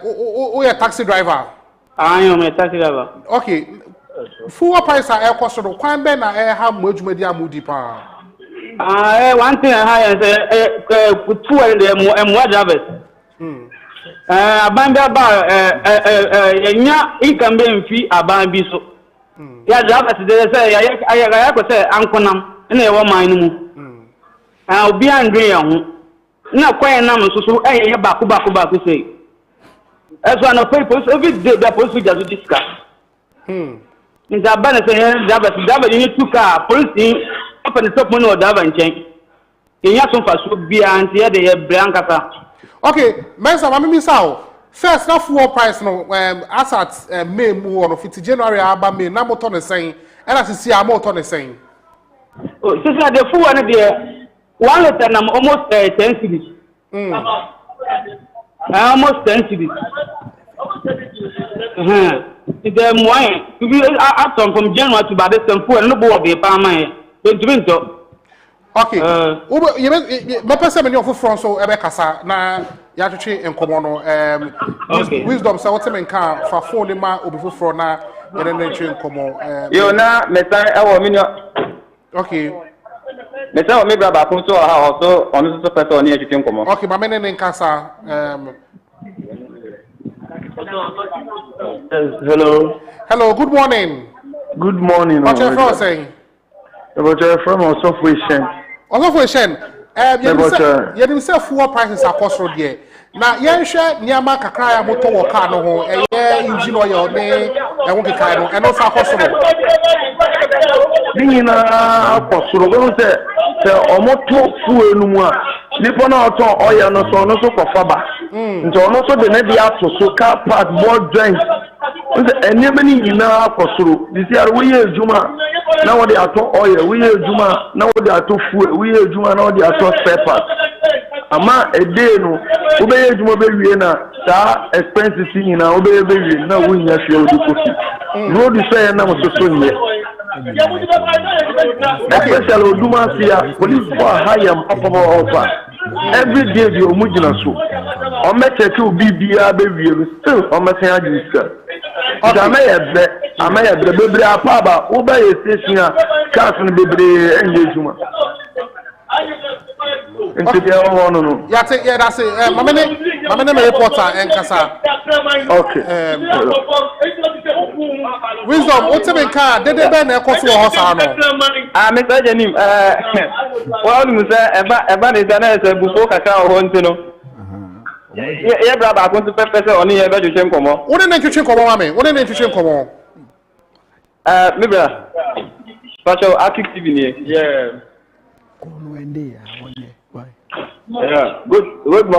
who a taxi driver? I am a taxi driver. Okay. Full price air cost no kwan be na have modwumadi amudi pa. One thing I have fuel the drivers. Abanda ba nya income be fee aban bi so. Ya drivers dey say ya ko say ankonam na e wo man mu. Obi andre ya ho. Na kwan nam so ye baku say. As one of people, every day the police just discuss. In the abandon driver, you need 2 cars, police up on the top money or driver and change. In Yason for so be and here they have Brancata. Okay, Mensa, I mean, so first, not full price no as at May more of 50 January, about me, number ton saying, and as you see, I'm more ton saying. Oh, so the full one there, 1 letter, I'm almost 10 cities. Almost 10 cities. The moyen to be up from January to Badis and Poor, no more be a palm. Okay. My person in front so Ebekasa na Yatuchi and Komono wisdom so what's car for 4 ma or before for na and then train Komo. You na meta our minute. Okay. Meta me grab a photo also on the person near to Komo. Okay, my men in Casa. Hello, good morning. Good morning. What your friend saying? About your friend or software. You didn't say fuel prices are cost road here. Now, you share Niama Kakaya motor or car no engine oil, I won't get kind and also possible. Being a possible, almost fuel no more. Nippon auto oil no so no so for Faba. So also the media so car part board joint. And many in our possible. This year we use Juma. Now they are to oil, we use Juma. Now they are to fuel, we use Juma. Now they are to spare parts. ama a day no obey you mobile na saa expenses nyina obey na wo nya fie odi kofi road say na mo so nye especially oduma sia police for hire am up over every day the omugina so o me check obi bia be wie still o me say agiska ama ya bebre apa ba wo ba ye station a cars no bebre enye juma into the one no yeah that's it mama me reporter enkasa okay wisdom otebenka dede be na ekoso ho sa no Mr. Janim well mu say eba ne da na say bufo kaka ho ntino ye bra ba ko pepe say oni ye be twetwe nkomo wo ne twetwe nkomo ma me wo ne twetwe nkomo me bra Pacho Active TV ni yeah yeah good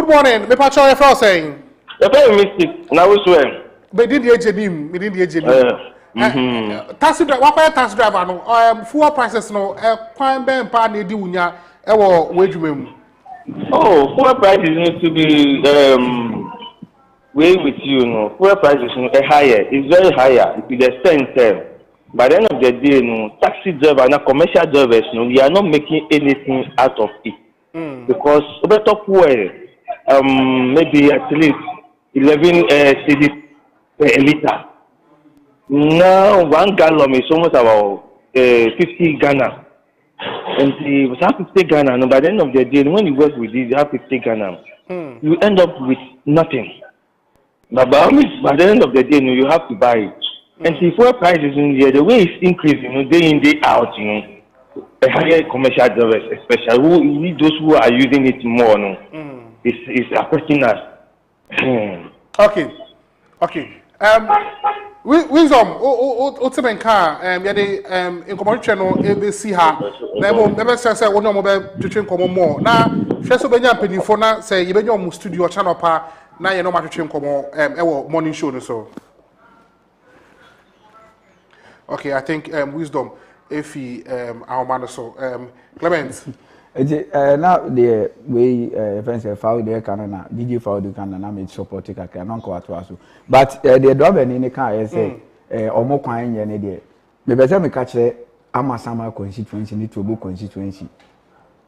morning me Pacho e for saying you pay mistake na we swear me did the ejenim taxi driver wapa taxi driver no fuel prices no kwan ben pa na edi wunya e wo wedwumem fuel prices need to be way with you no fuel prices no higher it's very higher to the extent by the end of the day no taxi driver and commercial drivers no we are not making anything out of it because better fuel maybe at least 11 cedis per liter. Now 1 gallon is almost about 50 Ghana. And we have 50 Ghana. No, by the end of the day, when you work with this, you have 50 Ghana. You end up with nothing. But by the end of the day, you have to buy it. And the fuel prices in there, the way it's increasing, day in, day out, a higher commercial drivers, especially those who are using it more, it's affecting us. Okay. Wisdom otebenka yade inkomotwe no ebesi ha na ebe say wonu mo be twetwe nkomo mo na hweso benya mpanifo na say yebenya omu studio channel pa na ye no ma twetwe nkomo ewo morning show no so. Okay, I think wisdom efi our so Clement now the way friends foul there can na DJ foul do can na me support ka na nko ato aso but the driver ni can say omo kwan ye ne de me be say me ka kire Amasama constituency ni Tobo constituency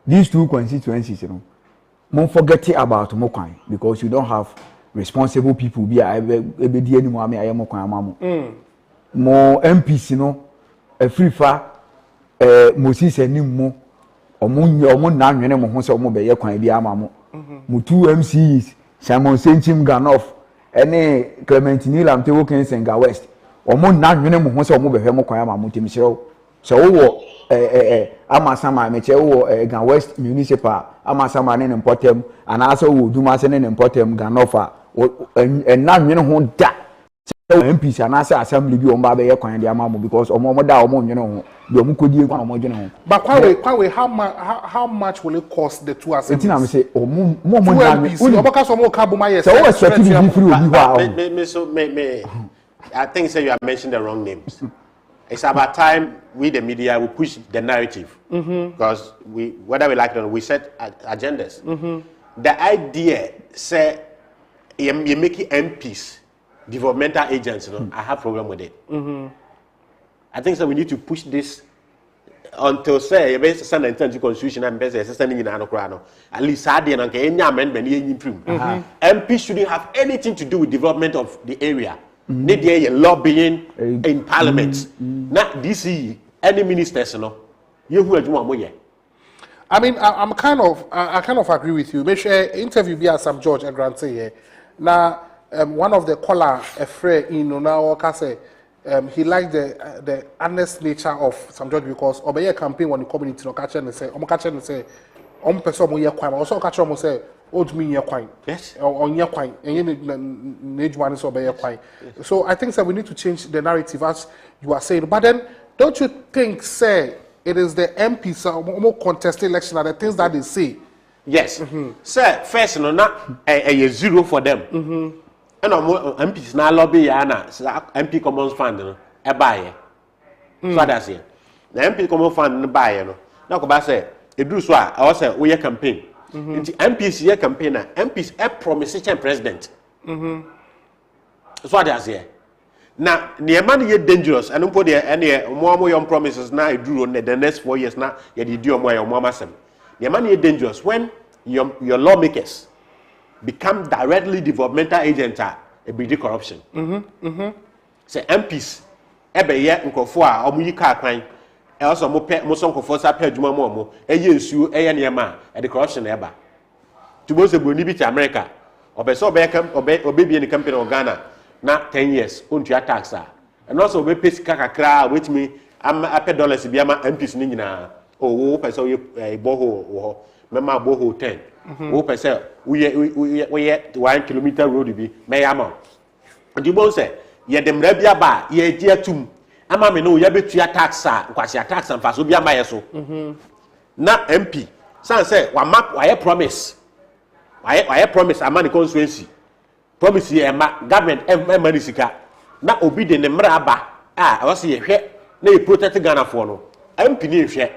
these two constituencies you know don't forget about mo kwan because you don't have responsible people be e di ani mo ame aye mo kwan amamu mo MPs no free fa Moses ani mo omo na nwene mo ho se omo be ye kwan bi ama mo mo two MCs Simon Senchim Ganoff ene Clement Nilam Tewo Kensenga West omo na nwene mo ho se omo be hwe mo kwan ama mo timiserew so wo Amasama me che wo Gan West municipal Amasama ne Mpotem ana so wo Duma se ne Mpotem Ganoff na nwene ho da MPs and as assembly be on Baba Kwan the Amamu because Omo da Omo, you know, the Omukodi Kwan Omo. But how much will it cost the two assemblies? I say, oh, more I think you have mentioned the wrong names. It's about time we, the media, will push the narrative because whether we like it or not, we set agendas. The idea, say, you're making MPs. Developmental agents, I have problem with it. I think so. We need to push this until say you best send into constitution and best sending in Anokrano. At least any amendment improve. MP shouldn't have anything to do with development of the area. They lobbying in parliament. Not DC any ministers, you who are more. I mean, I kind of agree with you. Make sure interview via Sam George and Grant say now. One of the caller afraid in Onaoka say he liked the honest nature of Sam George because obey campaign when the community no catch and say person mo ye kwan also catch am say old me ye kwan yes on ye kwan and age one is obey kwan so I think that we need to change the narrative as you are saying but then don't you think say it is the MPs more contest election and the things that they say yes sir first not a zero for them and MPs now lobby yana MP Commons Fund no e buy so that's here the MP Commons Fund no buy no na ko ba say e do so a o say we campaign Nti MPs ye campaigner, MPs promise change president. So what they say. Now, the man is dangerous. And put any more young promises now. I do on the next 4 years now. You do more your mama sem. The man is dangerous when your lawmakers become directly developmental agents a big corruption. Say MPs, ebe ye nkofo a omu yi ka kwan. E also mo so nkofo sa pay adwuma mo eye nsu eye niema e the corruption eba. Tubo se broni bi ti America. Obeso obebie ni company of Ghana. Na 10 years onto your tax and also we pay kakra with me am $10 bi ama MPs ni nyina wo pese we boho wo mema boho 10 wo pese we 1 kilometer road bi me ama ndi bo say ye demra bi aba ye ji atum ama me no ye betua tax nkwasi tax mfaso bi ama ye so na MP san say wa mark wa promise ama ni constituency promise ye government money sika na obi de ne mra aba was ye hwe na e protect Ghana for no MP ni hwe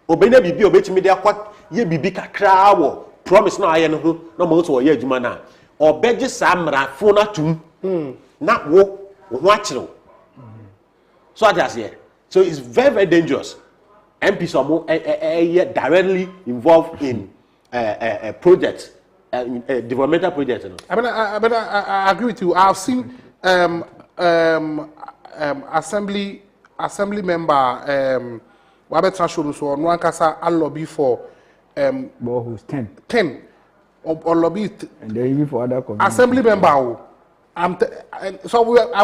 obi na bibi obetimi de akwa ye bibi kakra wo promise na aye no ho na mo so ye adwuma na obeje sa mra fo na tum na wo akiro so that's here. So it's very dangerous. MPs are directly involved in projects, developmental projects. I agree with you. I've seen assembly member Wabet Trashuru so on one kasa I'll lobby for who's 10 or lobby and then even for other communities. Assembly member. I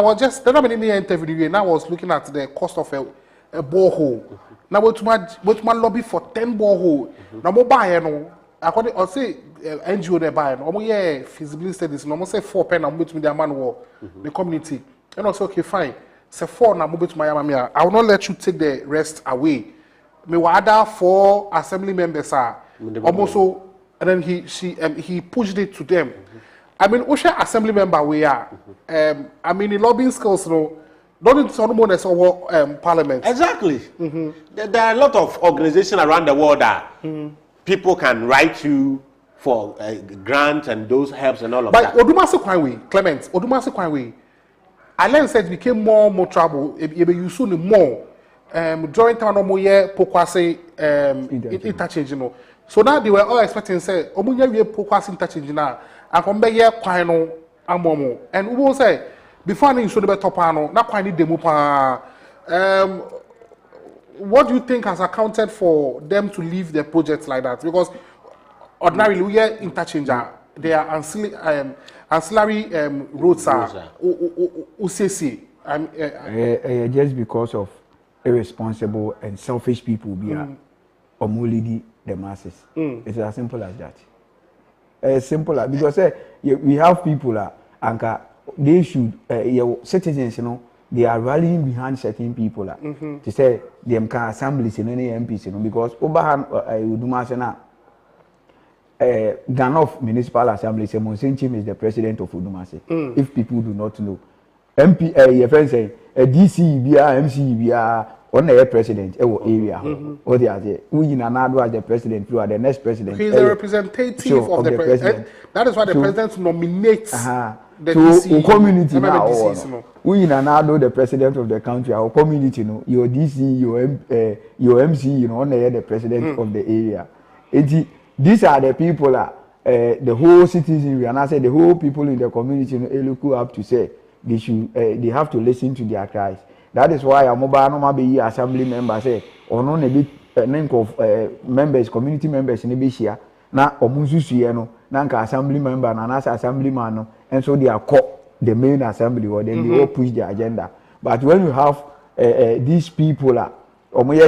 was just in the interview and I was looking at the cost of a borehole. Now what my lobby for 10 borehole. Now mo buy no. According or say NGO they buy no. Omo feasibility studies. No mo say 4 pen and with me the man war the community. And also okay fine. Say 4 na mo bet my mamia. I will not let you take the rest away. Me wada 4 assembly members are almost so and then he pushed it to them. I mean, Osha assembly member we are. I mean, in lobbying skills, don't someone as over parliament. Exactly. There are a lot of organizations around the world that people can write you for grants and those helps and all of that. But Odumasi Kwanwe, Clement, Odumasi Kwanwe, I learned said it became more trouble. You soon more during time no more Pokwase interchange. So now they were all expecting say Omunya we Pokwase interchange now. And from there, Quino Amomo. And we will say, before you should be topano, not quite demo. What do you think has accounted for them to leave their projects like that? Because ordinarily, we are interchanger. They are ancillary roads are UCC. Just because of irresponsible and selfish people, we are omolidi the masses. It's as simple as that. Simple because we have people and they should citizens they are rallying behind certain people to say them can assemblies in any MPs because Obahan Udumase Ghana Municipal Assembly say Monsenchim is the president of Udumase. If people do not know MP your friend say DC BR MC BR on the president area or the other we in another as the president through the next president he is the representative of the president. That is why the president nominates the DC community now we in another the president of the country our community your DC your MC on the president of the area. These are the people the whole citizen and I say the whole people in the community look up to say they should they have to listen to their cries. That is why no be assembly members say or no name of members, community members in the Bishia, na omususu no, nanka assembly member and as assemblyman no, and so they are caught the main assembly or then they all push the agenda. But when you have these people are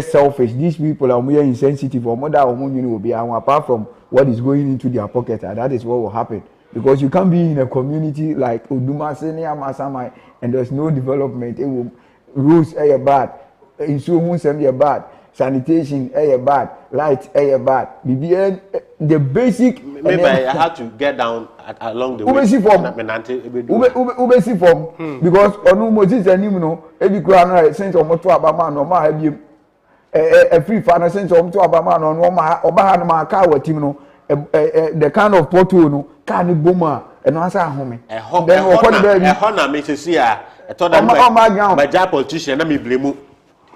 selfish, these people are more insensitive or more will be apart from what is going into their pocket, and that is what will happen. Because you can't be in a community like Udumase near Masamai and there's no development. It will roads bad, insurance bad, sanitation bad, lights bad. The basic. Maybe I had to get down along the way. Ubesi form because onu Moses and every crown sense of motor abama no ma have a free finance sense of motor abama no ma obaha no ma car what the kind of pothole no car ni boma and answer home. Then we call the Hona me see a told them my job politician na me blame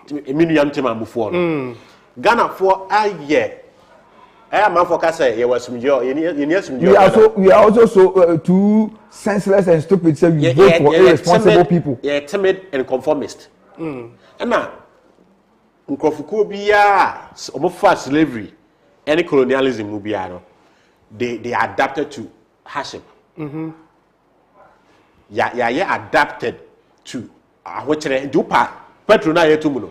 Eminiam Timamufor. Ghana for a year. I am for say you was some we are also so too senseless and stupid so you vote for irresponsible people. Yeah, timid and conformist. And now Nkofuko biya omofa slavery any colonialism will be they adapted to hardship. Adapted to which they do part petrol na yetumuno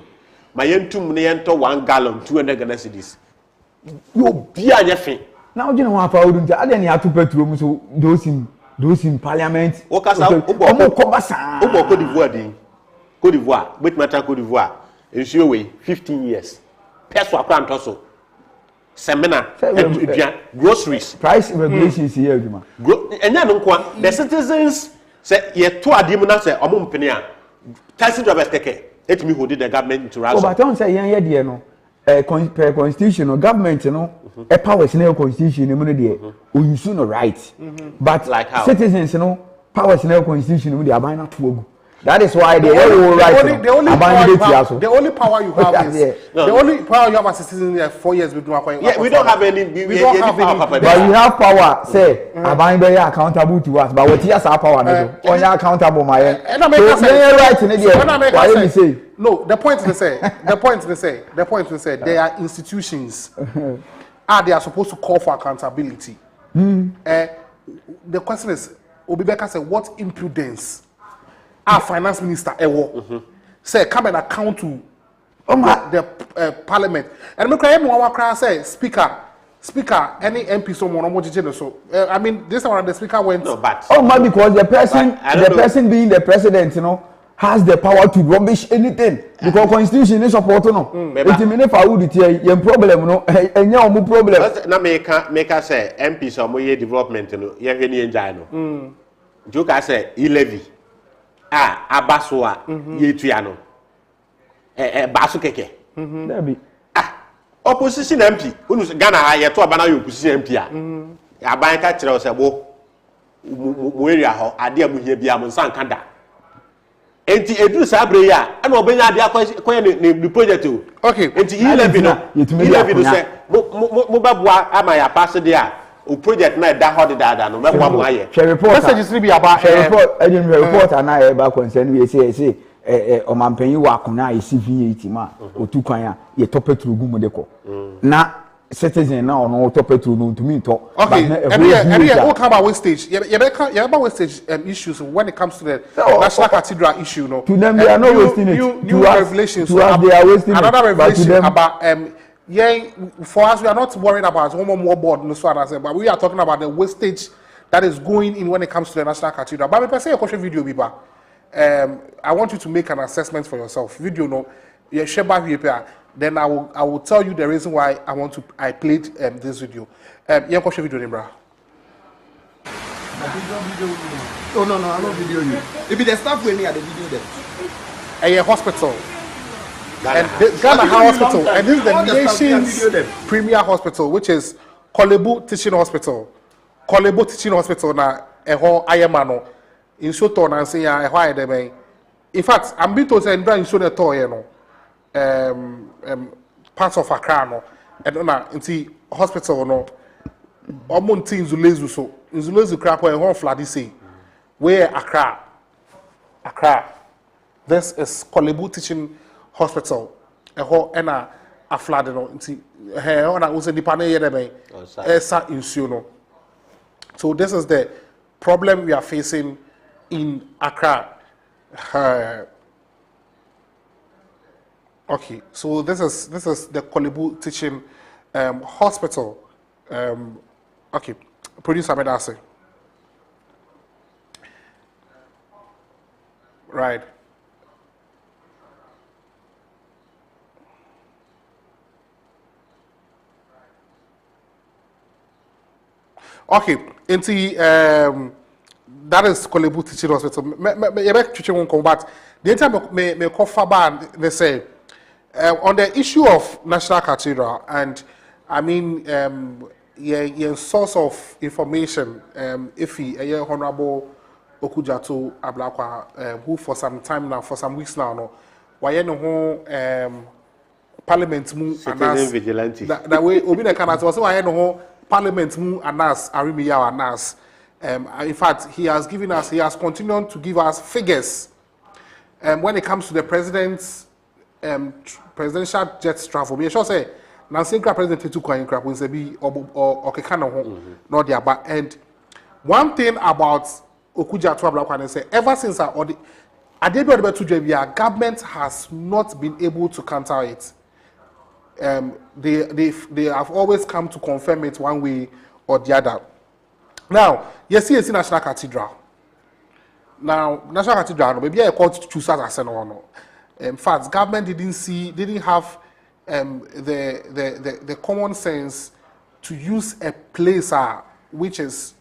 my yentum ne yento 1 gallon 200 Ghana cedis you be a yefe now you know what for do nja ade ne atu petrol so those in parliament okasa omo kobasa obo Côte d'Ivoire with matter Côte d'Ivoire ensure we 15 years peso akwa ntoso seminar groceries price regulations here aduma enya no kwa the citizens say ye to adem na say omo mpene a taxi drivers keke etimi hold the government to ransom but don't say yen de no per constitution no government no e powers na constitution no de o use no right but like how? Citizens no powers na constitution no de aban na to ogu. That is why the only power you have is the only power you have as a citizen is 4 years with we don't have any we don't have any power. But we have power say aban be accountable to us but what is our power no on accountable my right in the no the point is say there are institutions they are supposed to call for accountability. The question is Obibeka said what impudence our finance minister say come and account to the parliament and me cry one cry say speaker any MP someone so I mean this one the speaker went no but because the person being the president has the power to rubbish anything because constitution is support no it mean for would it your problem no enya omo problem na make say MP so mo ye development no ye hwe ni enjai no joka say e-levy abasoa yetua no baso keke be opposition MP unu Ghana ye to abana yo opposition MP aban ka kire o se bo mo area ho ade amuhia bia mo nsan kada enti eduru sabre ya na obenya ade akoye ne project o okay enti e-levy no se mo babua ama ya pass de a o project na da hot dada no mebo mo aye messages ni be about report na e ba concern we say o mampanyi wa akona e CV8 ma otukwan a ye topetru gu mo de ko na citizen na ono topetru no ntumi nto okay and all come about wastage you about wastage issues when it comes to the National Cathedral issue no to them they are not wasting it new revelations to us they are wasting another revelation about for us we are not worried about one more board no so but we are talking about the wastage that is going in when it comes to the National Cathedral but me per se a question video biba I want you to make an assessment for yourself video no you share back here then I will tell you the reason why I played this video yeah question video Nimbra oh no I'm not video you if the staff when me at the video there a hospital and Ghana Hospital and this is the nation's premier hospital which is Kolebu Teaching Hospital na eho ayemano in Soto na say ya eho ayedeme in fact I'm being told say Ndra in Soto to here no parts of Accra no and na nti hospital no omo nti Nzulezu so Nzulezu krapo eho flood say where Accra this is Kolebu Teaching Hospital eho ena aflade no nti ona wo se dipa na yede ben esa insuo no so this is the problem we are facing in Accra okay so this is the Kolebu Teaching Hospital okay producer Medase right okay, that is Kolebu Teaching Hospital. But the entire me cover ban they say on the issue of National Cathedral, and I mean yeah source of information if he honorable Okujato Ablakwa who for some time now for some weeks now no why no parliament mu citizen vigilante that way obi na kana so why no parliament mu anas arimiya anas in fact he has continued to give us figures when it comes to the president's presidential jet travel. Me sure say Nancy president to kwan crap when say be or kekana ho no dia ba. And one thing about Okujato Ablakwa say ever since government has not been able to counter it. They have always come to confirm it one way or the other. Now, yes, see National Cathedral. Now, National Cathedral, maybe I called to choose as an honor. In fact, government didn't have the common sense to use a place which is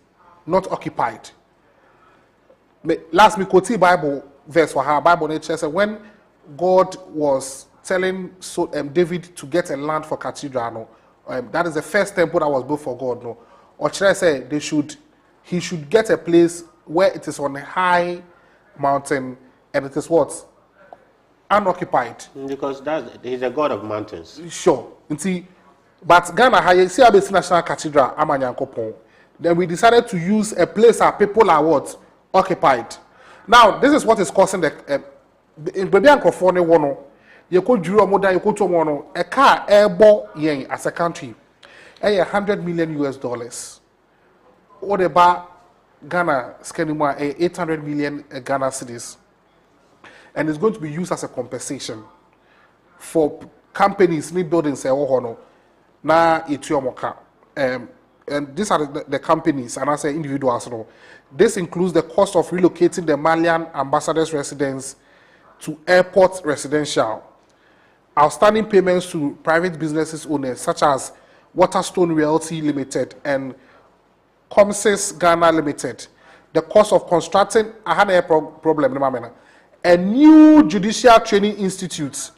not occupied. Last week, quote Bible verse for her Bible nature said when God was telling David to get a land for cathedral, that is the first temple that was built for God. No, or should I say he should get a place where it is on a high mountain and it is what unoccupied. Because he's a god of mountains. Sure, but Ghana, see National Cathedral, Amanyankopon. Then we decided to use a place where people are what occupied. Now this is what is causing the in Baby California one. You could draw more than you could to a car airborne yen as a country. $100 million. What about Ghana scanning more 800 million Ghana cedis, and it's going to be used as a compensation for companies need buildings na ituomoka. And these are the companies and I say individuals. This includes the cost of relocating the Malian ambassador's residence to airport residential, outstanding payments to private businesses owners such as Waterstone Realty Limited and Comsys Ghana Limited, the cost of constructing a new judicial training institute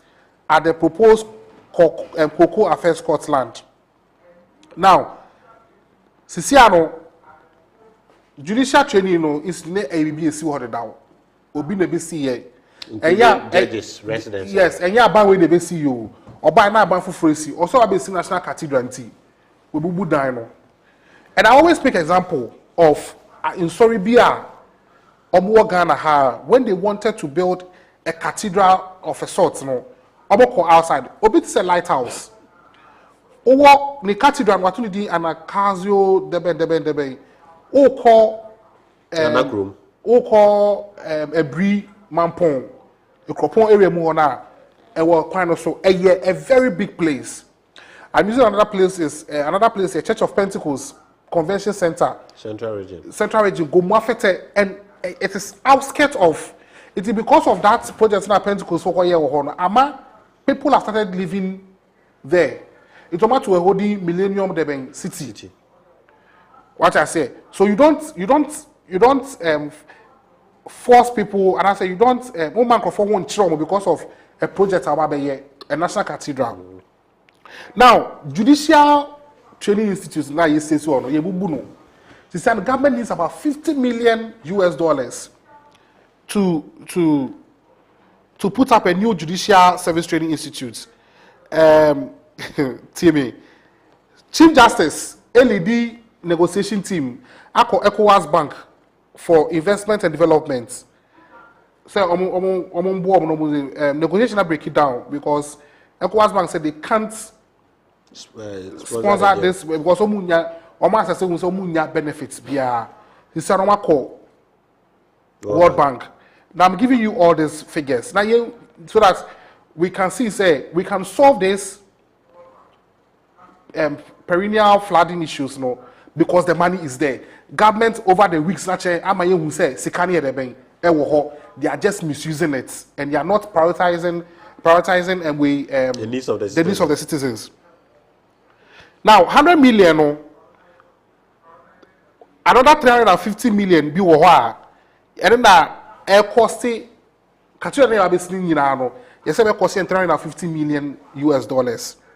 at the proposed Cocoa Affairs Scotland. Now, Sisiano judicial training is ne ABBC what down. Obi ne be see judges residence. Yes, and ya ban we ne be see you. Or by na ban for free. Also I be see National Cathedral nti. We bubu dan no. And I always make example of in Soribia Omo Ghana ha when they wanted to build a cathedral of a sort no. Omo outside. Obi it's a lighthouse. Owo ni cathedral watuni di anakazio debe o call Ebri Mampong the Kropon area mu na e wo kwan no so a very big place. I'm using another place a Church of Pentecost Convention Center Central Region Gomafete, and it is outskirts of it is because of that project na Pentecost for year ama people have started living there. It's about to a holding Millennium Deben city. What I say. So you don't force people, and I say you don't because of a project about a national cathedral. Now, judicial training institutes now you say so no. The government needs about $50 million to put up a new judicial service training institute. Timmy, Chief Justice LED negotiation team, ECOWAS Bank for Investment and Development. So, negotiation break it down because ECOWAS Bank said they can't sponsor this because omunya benefits. This is World Bank. Now I'm giving you all these figures now so that we can see we can solve this perennial flooding issues because the money is there. Government over the weeks they are just misusing it and they are not prioritizing the needs of the citizens. Now 100 million another 350 million be and then that air costing Katrina yes, costing $350 million.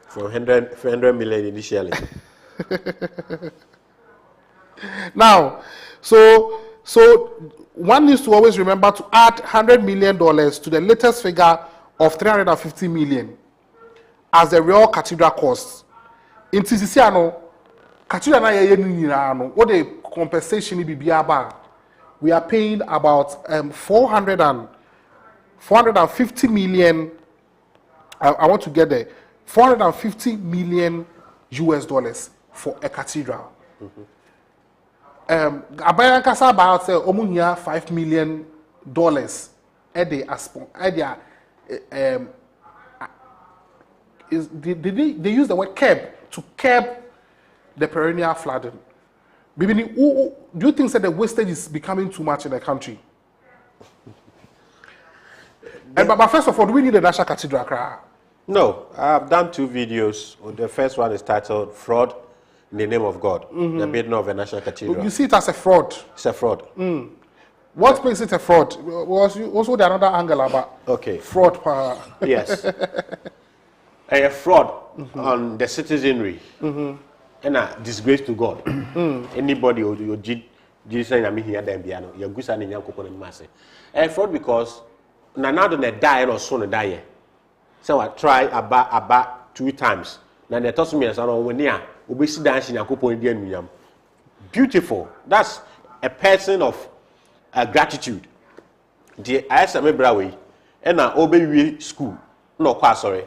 For 100 million initially. Now, so one needs to always remember to add $100 million to the latest figure of 350 million as the real cathedral cost. In Tiziciano, cathedral na ye ni what the compensation be biaba. We are paying about 450 million. I want to get there. 450 million US dollars for a cathedral. Abayan kasa about say omunya $5 million at the they use the word curb to curb the perennial flooding. Do you think that the wastage is becoming too much in the country? But first of all, do we need a national cathedral? No, I've done 2 videos. The first one is titled Fraud in the Name of God, the building of a national cathedral. You see it as a fraud? It's a fraud. What makes it a fraud? Was also the another angle about fraud? Yes. A fraud on the citizenry and a disgrace to God. Anybody who did say I mean here then piano, you're good and young couple mass. A fraud because Nanado ne die or soon die. So I try about 2 times. Now they told me as I know when near obesi dancing a couple Indian. Beautiful. That's a person of gratitude. The ISM Brawi and I obey school. No, quite sorry.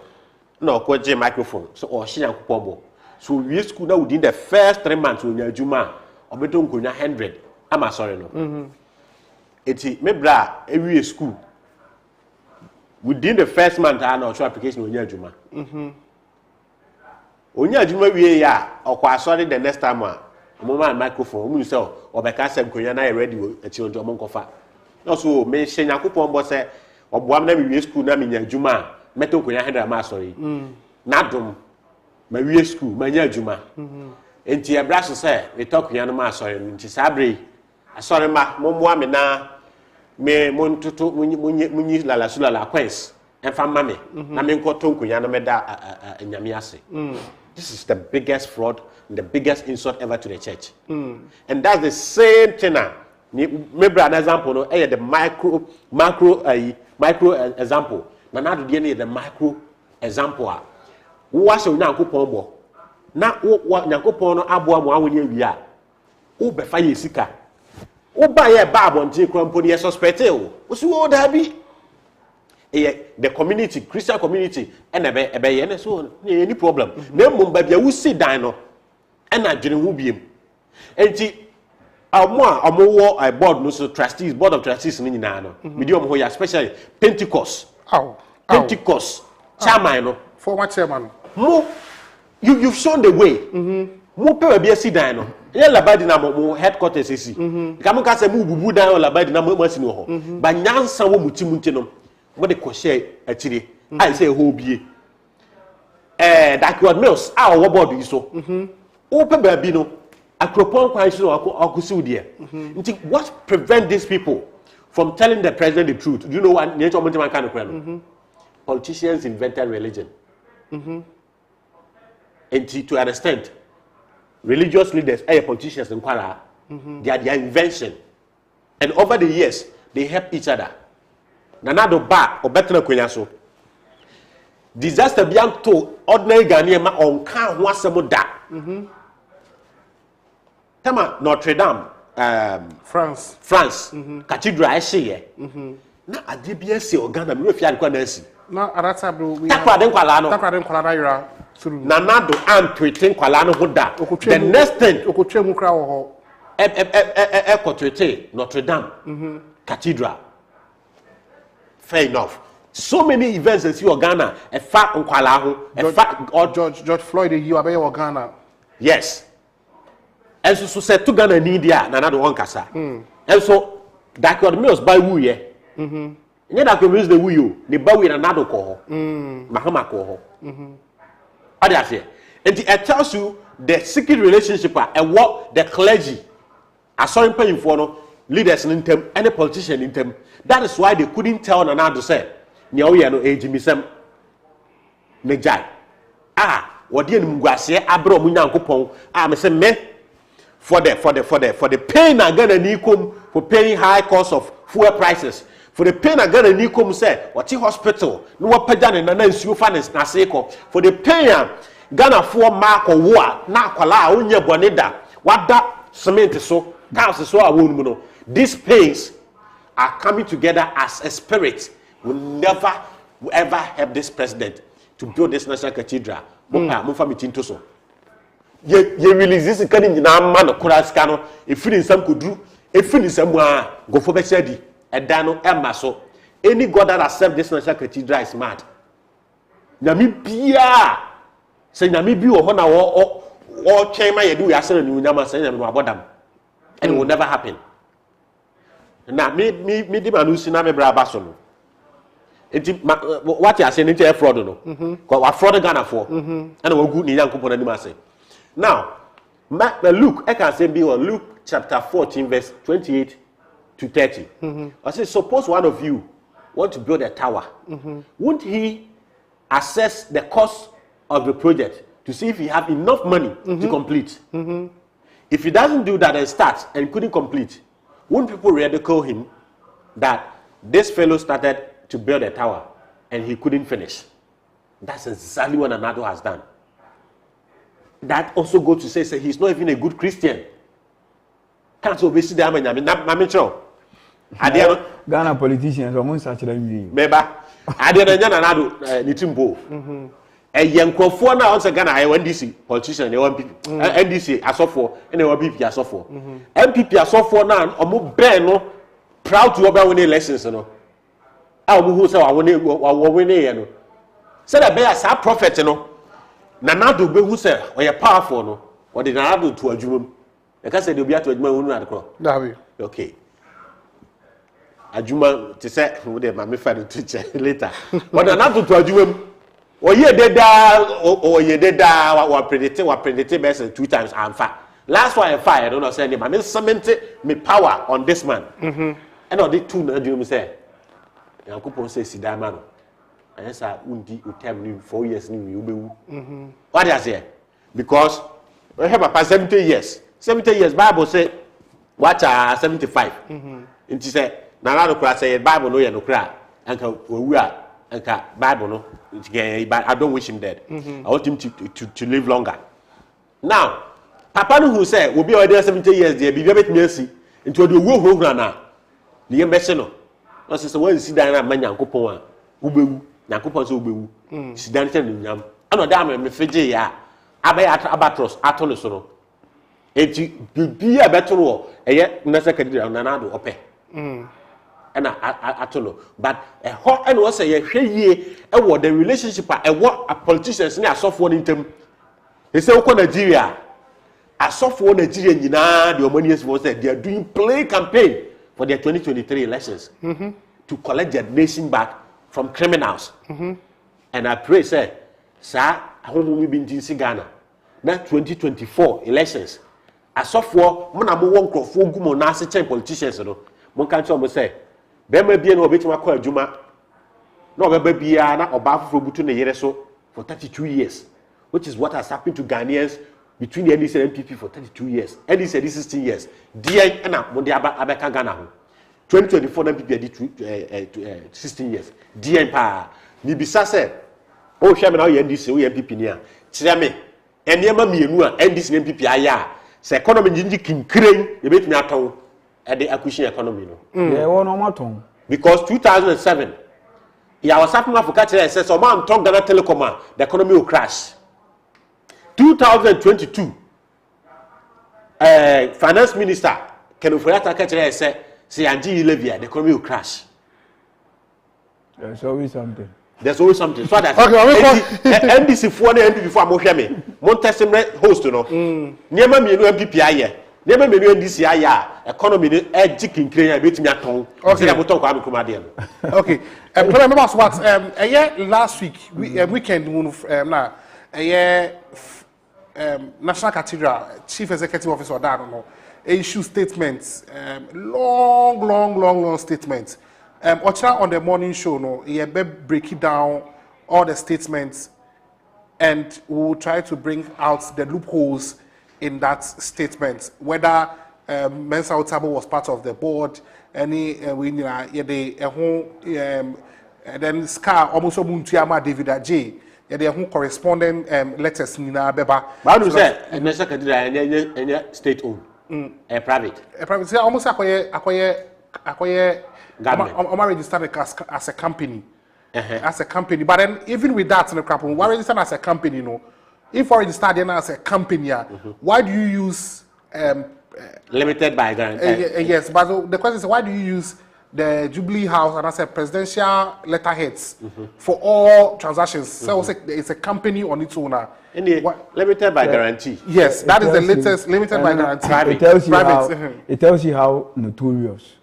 No, quite microphone. So or she and Kupobo. So we school now within the first 3 months when you're Juma or beton kunya 100. I'm sorry no. It's me bra every school. Within the first month I know application when you're Juma. When you're Juma we ya or quite sorry the next time one microphone we say or be can say kunya na ready at your Joma kofa. No so me she Yakupon bo say oboam na we school na me nya Juma meto kunya 100 am sorry. Nadum my we school my nya Juma. Enti e bra so say we talk kunya no ma sorry nti sabre asori ma mo me na me montutu munyi lala sulala quench enfa mame na me nkoto nkunya na me da nyame ase. This is the biggest fraud and the biggest insult ever to the church. And that's the same thing now. Maybe an example no the micro example. Na na do the micro example a wo wa se Nyankopon bo na wo Nyankopon no aboa mo awoni awia wo be fa ye sika wo ba ye ba abontin krampo ne suspect o so wo da bi the community Christian community and ebe ye na so any problem na mum ba bia wo si dan no and adwene ho biem enti wo a board no so trustees board of trustees ni nyina no medium ho ya especially Pentecost chairman no former chairman mo you've shown the way mo pe bia si dan no ye labadi na mo headquarters esi kamu ka se mo bubu dan o labadi na mo asi no ho ba nyansa wo mutim ntinom mo de ko share atire I say ho bie Darkwood Mills wo board yi so o pe ba bi no akropon kwan so akusi there nti what prevent these people from telling the president the truth? Do you know what nature of man kind of politicians invented religion. And to an extent, religious leaders, politicians in Kwara, they are their invention. And over the years, they help each other. Nanado ba or better so. Disaster beyond to ordinary Ghanaian ma on can wasamo da. Tama Notre Dame, France, Cathedral here. Na adebia se organa me fi adekwa na si. Na arata bro we takwa den kwala no ira through nanado antwete kwala no ho da the next thing okotwe mu kra wo ho ekotwete Notre Dame Cathedral. Fair enough. So many events in Ghana e fa nkwala ho e fa George Floyd you abey Ghana. Yes. And so said to Ghana ni dia nanado won kasa. And so Darkwood Mills by wu ye. Nye da ko the wuyo ne bawe na nado ko ho mahama ko ho ade and it tells you the secret relationship and what the clergy assuring paying for no leaders in them any politician in them. That is why they couldn't tell Nanado say nya wo ye no ejimisem ne jai wodi enumguase abro mu nyankopon me say me for the pain and Ghana nikom for paying high cost of fuel prices, for the pain and Ghana nikom say what hospital no wapagane na nsuo fanes na seko, for the pain Ghana for mark or war na kwala onye boneda wada cement so gas so awon mu no. These pains are coming together as a spirit will never ever help this president to build this national cathedral. Mufa mitinto so. Ye release this kind of man kuraska no efiri nsam kodru efiri nsam a gofo be shedi eda no emma so. Any god that accept this national cathedral is mad. Nyame bia say nyame bi wo ho na wo chema ye do ya sere ni nyama say nyame no abodam. And it will never happen. Now me di manu sina me bra baso no. Enti what you are saying into fraud no. Ko wa fraud Ghana for. And we good ni yankopon anim ase. Now, Luke, I can say be on Luke chapter 14 verse 28 to 30. I say suppose one of you want to build a tower. Won't he assess the cost of the project to see if he have enough money to complete? If he doesn't do that and starts and couldn't complete, won't people ridicule him that this fellow started to build a tower and he couldn't finish? That's exactly what Anado has done. That also goes to say he's not even a good Christian. Can't obviously the Ghana politicians almost such a review. Meba, I didn't know Nitimbo. A young Crawford now once again, I went DC politician, they want NDC as of for, and they want BP as of for. MPP as of for now, or more no proud to obey winning lessons. No, I will say I win. Said a bear as a prophet, you know. Nanado be who say or you powerful no, or the Nanado to a Jum. Like I said, you'll be at a Juma. Okay. Ajuma to say who they my father teacher later. But Nanado to a Jum. Or ye did or predicted best 2 times and fire. Last one I fire, I don't know say him. I mean cemented me power on this man. And all the 2 Najum say. Yankupon says Sidamano. And yes, I undi utem 4 years new. What does say? Because we have about 70 years. 70 years Bible say what are 75. And she said, Nanado cry say Bible no no cry. And we are and Bible no. I don't wish him dead. I want him to live longer. Now, Papa who said will be already 70 years there, be very mercy into the world now. The ambassador. No, sister, when you see that man Yankopon, Ubu, Yankopon Ubu, sit down and yam. I know damn me Fiji ya. Abe Abatros, Atonosono. It be a better war, a yet necessary Nanado ope. And I don't know, but a hot and was a ye what the relationship and what a politicians near software in them. They say, Nigeria, a software Nigerian, the Omanians was that they are doing play campaign for their 2023 elections to collect their nation back from criminals. And I pray, sir, I hope we've been in Ghana. That 2024 elections, a software, Monamo won't go for Gumonasi politicians, one country almost say. Bema bia na obetuma kwa adwuma na obeba bia na oba foforo butu na yere so for 32 years, which is what has happened to Ghanaians between the NDC and MPP for 32 years. NDC did 16 years. DI na mo de abeka Ghana ho. 2024 na MPP did 16 years. DI pa ni bisa se o hwe me na o NDC o MPP ni a kire me enema mienu a NDC na MPP aya se economy njinji kinkren ye betumi aton the acquisition economy no. Yeah, one more because 2007, yeah, was happening Africa says so man talk Ghana Telecom, the economy will crash. 2022, finance minister Ken Ofori-Atta said, "Say Angie Levia, the economy will crash." There's always something. There's always something. So that's NDC for MPP for Moshame. Montesime host no. Niema mi no MPP aye. Never many NDC economy chicken crane between your tongue. Okay, okay. Remember what? A year last week, weekend, now a year National Cathedral Chief Executive Officer, that don't know, issue statements, long statements. Ocha on the morning show, no, he break it down all the statements and we will try to bring out the loopholes in that statement, whether Mensa Otabo was part of the board, any and then Scar almost Muntiama David Ajay, they are corresponding letters in Beba. But I say, and the secretary and state owned, a private. A private, almost acquire government. Registered as a company. As a company, but then even with that in the crap, why register as a company? You know, if we register then as a company, why do you use limited by guarantee? Yes, but the question is, why do you use the Jubilee House and as a presidential letterheads for all transactions? So it's a company on its own. Limited by guarantee. Yes, that is the latest limited by guarantee. It tells you how notorious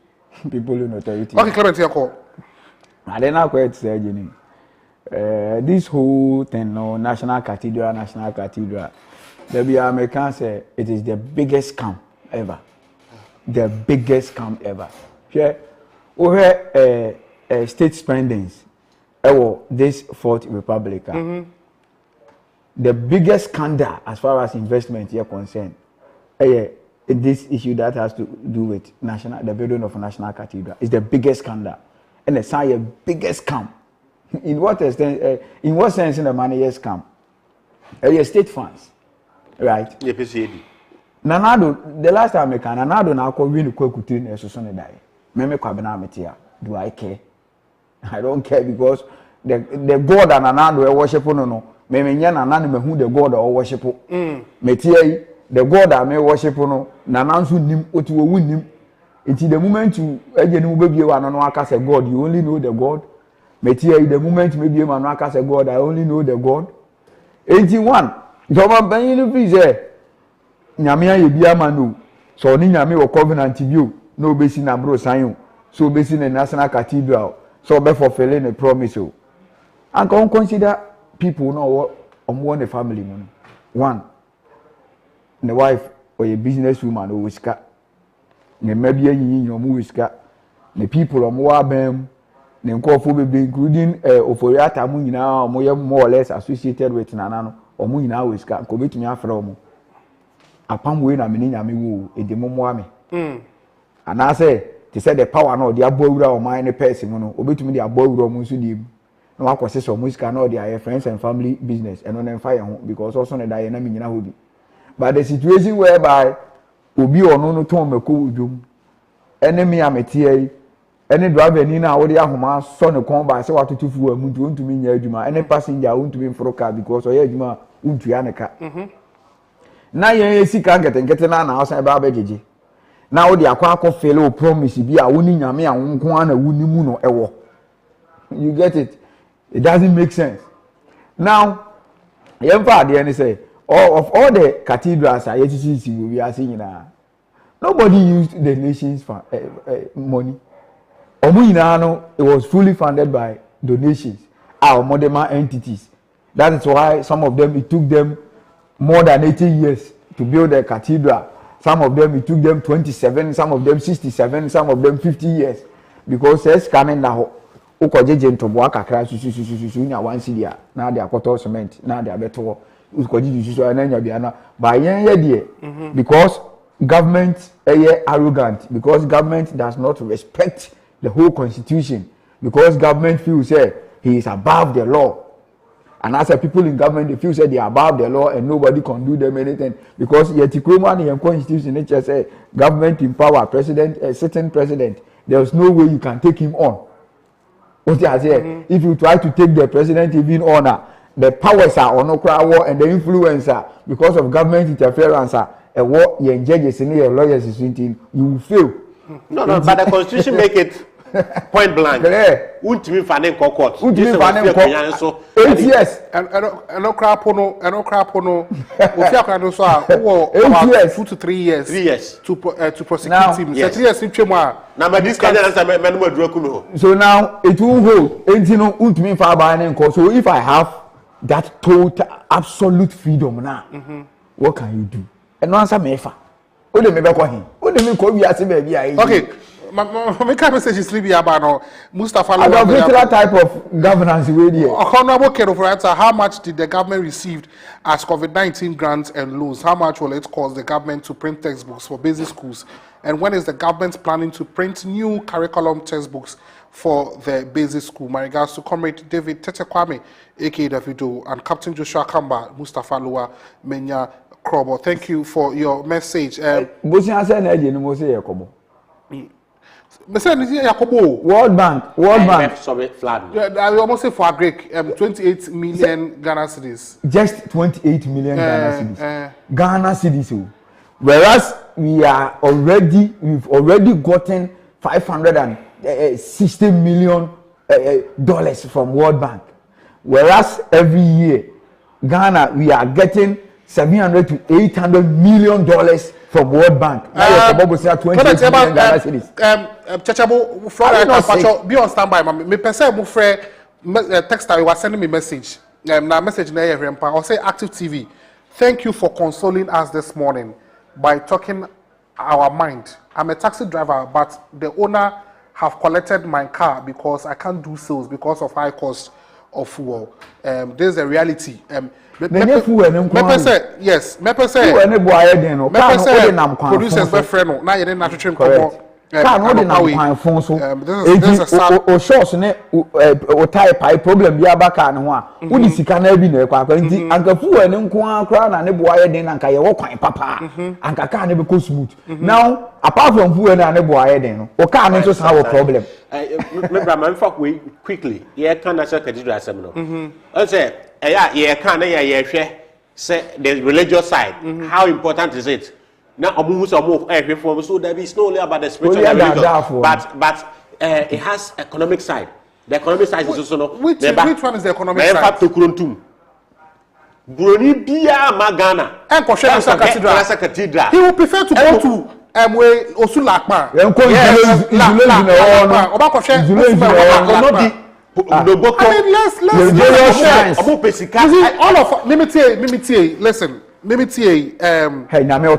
people in authority. Okay, Clement, your call. I don't know quite say this whole thing, no, National Cathedral, there be Americans say it is the biggest scam ever. The biggest scam ever. Yeah, over state spendings, this Fourth Republic, the biggest scandal as far as investment here concerned, this issue that has to do with the building of National Cathedral is the biggest scandal. And the biggest scam. In what extent? In what sense in the money is scam? State funds, right? Nanado, the last time I can Nanado now call win the Kwekutin as a son die. Meme Kwabena do I care? I don't care because the God and Nanado worship no. Meme Yana Nanime who the God or worship. Metia the God I may worship no. Nanansu nim otu win him. Until the moment you baby one as a God, you only know the God. Metia the moment maybe man as a God, I only know the God. 81. Joma Benny please Nyamia Yibia Manu. So ni Nyami or covenant view, no basin and bro sign. So basin a National Cathedral. So be fulfilling a promise. And can consider people know what one a family. One, the wife or a businesswoman or whisker. Ne mabia yin your muiska the people of Moabem ne nkofo be including oforiata mu nyina mo more or less associated with nanano o mu nyina wiska ko betumi afra o mu apam we na me nyame wo edemo moame ana say they said the power no dey abawura o man ne person no obetumi dey abawura o mu nso dey no akwose so muiska no dey friends and family business and on fire ho because also ne dey na me nyina ho bi but the situation whereby obi ono no ton meko udum enemy ametie any driver ni na wodi ahoma so ne kon ba se watotufu amuntu ontumi nya adwuma any passenger ontumi mforo car because oya adwuma untu ya ne ka na ye sika ngete na house ba bejeje na wodi akwa fail o promise bi a woni nyame a wonko na woni mu no ewo you get it doesn't make sense now yemfa ade ni say of all the cathedrals I we are seeing nobody used the nation's money. It was fully funded by donations, our modern entities. That is why some of them, it took them more than 80 years to build a cathedral. Some of them, it took them 27, some of them 67, some of them 50 years. Because it's coming now. Ukojeje ntoboa kakra susu nya one city na they are cement na they are better ukojeje susu ananya bia by yen because government arrogant because government does not respect the whole constitution because government feels he is above the law and as a people in government they feel they are above the law and nobody can do them anything because yetikroma in constitution it say government in power president a certain president there is no way you can take him on. What I say, if you try to take the president even on, the powers are on war and the influencer because of government interference and what your judges and your lawyers is thinking, you will fail. No, but the constitution make it point blank. Won't me find court. Won't me find so 8 years. And no crap no. If you can do so, 8 years, 2 to 3 years. 3 years to prosecute him. Yes. 3 years in Chema. Now, but this kind of answer, so now it will hold. Won't me find court. So if I have that total absolute freedom now, what can you do? And no answer me fa. O de me be ko hin. O de me ko bi ase baby ayi. Okay. My message is Libya Bano, Mustafa. A particular type of governance really. Honorable Kenofrata, how much did the government receive as COVID-19 grants and loans? How much will it cost the government to print textbooks for basic schools? And when is the government planning to print new curriculum textbooks for the basic school? My regards to Comrade David Tetekwame, aka Davido, and Captain Joshua Kamba, Mustafa Lua, Menya Krobo. Thank you for your message. World Bank. I almost say for Greek, 28 million Ghana cedis. Just 28 million Ghana cedis. Ghana cedis. Whereas we've already gotten $560 million dollars from World Bank. Whereas every year, Ghana, we are getting $700 to $800 million dollars from World Bank. Now you're about 28 million Ghana cedis. Chachabo, Florida, be on standby. Me person, my friend, text I was sending me message. Now message na here, I'll say Active TV. Thank you for consoling us this morning by talking our mind. I'm a taxi driver, but the owner have collected my car because I can't do sales because of high cost of fuel. This is a reality. Mepe say yes. Mepe say producers be friend. Now you didn't have to train come. Car no dey na kwan fon so. O shorts ne o tie pipe problem bi abaka ne ho a. Wo di sika na bi na ekwa akwa nti anka fuwa ne nko akra na ne boa ye den na anka ye wo kwan papa. Anka car ne be go smooth. Now apart from fuwa na ne boa ye den no. O car ne so sa wo problem. Me bra man fuck we quickly. Ye kan na say cathedral asem no. I say ye kan na ye hwe say the religious side. How important is it? Now, so there is no only about the spiritual religion, but it has economic side. The economic side is also which one is the economic side? Cathedral. He would prefer to go to Osulakma. Listen. Hey, now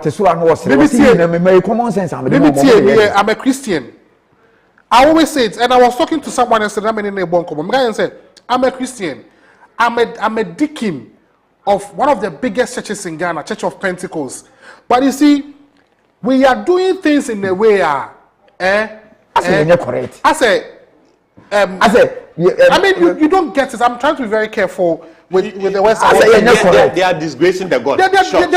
common sense. I'm a Christian. I always say it, and I was talking to someone yesterday. I'm said, I'm a Christian. I'm a deacon of one of the biggest churches in Ghana, Church of Pentecost. But you see, we are doing things in a way. Correct. I mean, you don't get it. I'm trying to be very careful with the West side. They are disgracing the God. They are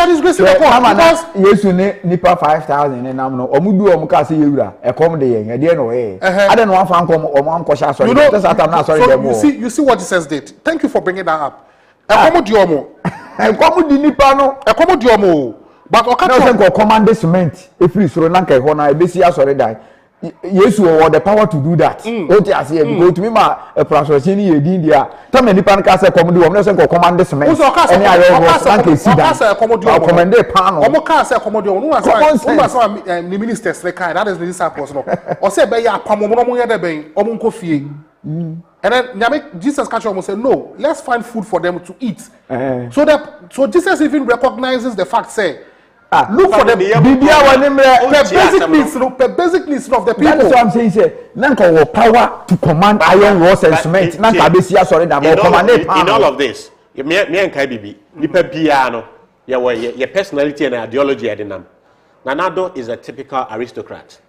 disgracing the God because yes, you nipa 5,000 and I'm no. Omudu omuka say yura. E come the yen. E dey no eh. I don't know one fan come omo ankosha sorry. That's what I'm not sorry them. You see what Jesus did. Thank you for bringing that up. E come di omo. E come di nipa no. E come di omo. But okay. No say go command cement. If you soro na kai ho na e be si asori die. Yes, you have the power to do that. What you say? Go to me, a translation in India. Tell me, Nipan Casa command. I'm not saying command this man. Any other see that? Command the panel. I'm not saying command. No one the ministers like that is the disciples. No, or say be ya pamomo mo yede be omunko fie. And then Jesus catch almost say no. Let's find food for them to eat. So Jesus even recognizes the fact say. Look for the basic needs of the people. That is what I'm saying. Say, Nanka power to command iron, rods, and cement. Nanka besia sorry na command. In all of this, me and Kaibibi, Nipa Piano, your personality and ideology at the name. Nanado is a typical aristocrat.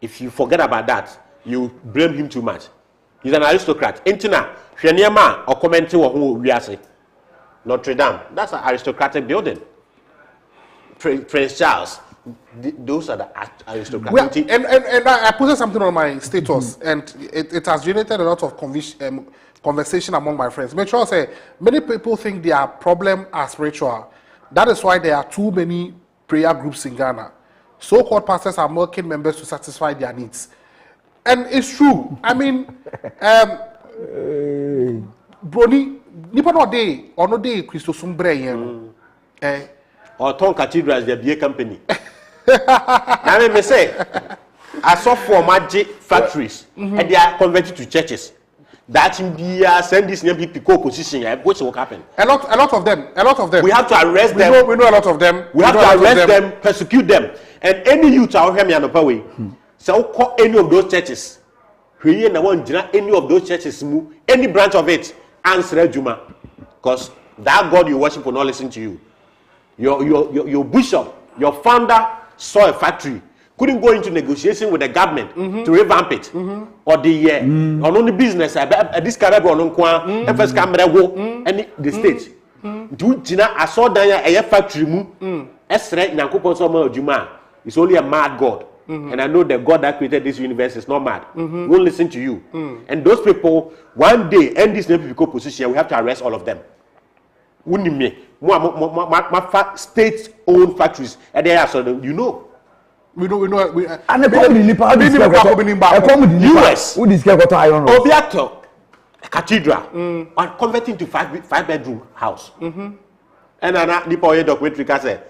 If you forget about that, you blame him too much. He's an aristocrat. Intina, Sheniama, or commenting on who we are saying. Notre Dame, that's an aristocratic building. Prince Charles, those are the aristocrats. Well, and I posted something on my status, and it has generated a lot of conversation among my friends. Make sure I say many people think their problem are spiritual. That is why there are too many prayer groups in Ghana. So-called pastors are milking members to satisfy their needs, and it's true. I mean, Brony, nipa no day or no day Christo Sumbre or Tom Cathedral is the BA company. I mean, say, I saw 4 magic factories and they are converted to churches. That in the send this name people position. What will happen? A lot of them. We have to arrest them. We know a lot of them. We have to arrest them, persecute them, and any youth out here me on the way. So call any of those churches. Create na one any of those churches, any branch of it, answer Juma. Because that God you worship will not listen to you. Your bishop, your founder saw a factory, couldn't go into negotiation with the government to revamp it. Or the on the business, this kind of first camera and the state. Do Jina I saw that a factory Juma. It's only a mad God. And I know the God that created this universe is not mad. Won't listen to you. And those people, one day, end this people position, we have to arrest all of them. Wouldn't me? My state-owned factories, and they are so you know. We know. And the US. Who is got iron? Obiato Cathedral are converting to five-bedroom house. And I the power documentary say.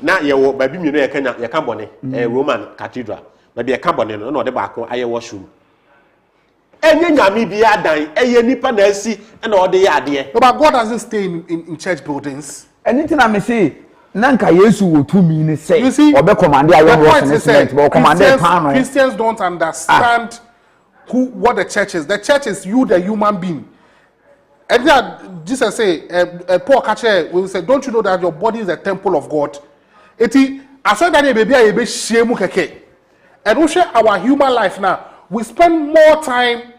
Na yewo baby mi no ye Kenya ye kan bone Roman cathedral baby ye kan bone no de baako aye washroom enye nyame bi adan eye nipa na asi na ode ye ade. No, but God doesn't stay in church buildings. Anything I may say nanka Yesu wo to me ni say you see obe command iron works but command pan. Christians don't understand what the church is. The church is you, the human being. And that Jesus say Paul catcher will say, don't you know that your body is a temple of God? Eti aso that baby a be shemu keke. And we share our human life now. We spend more time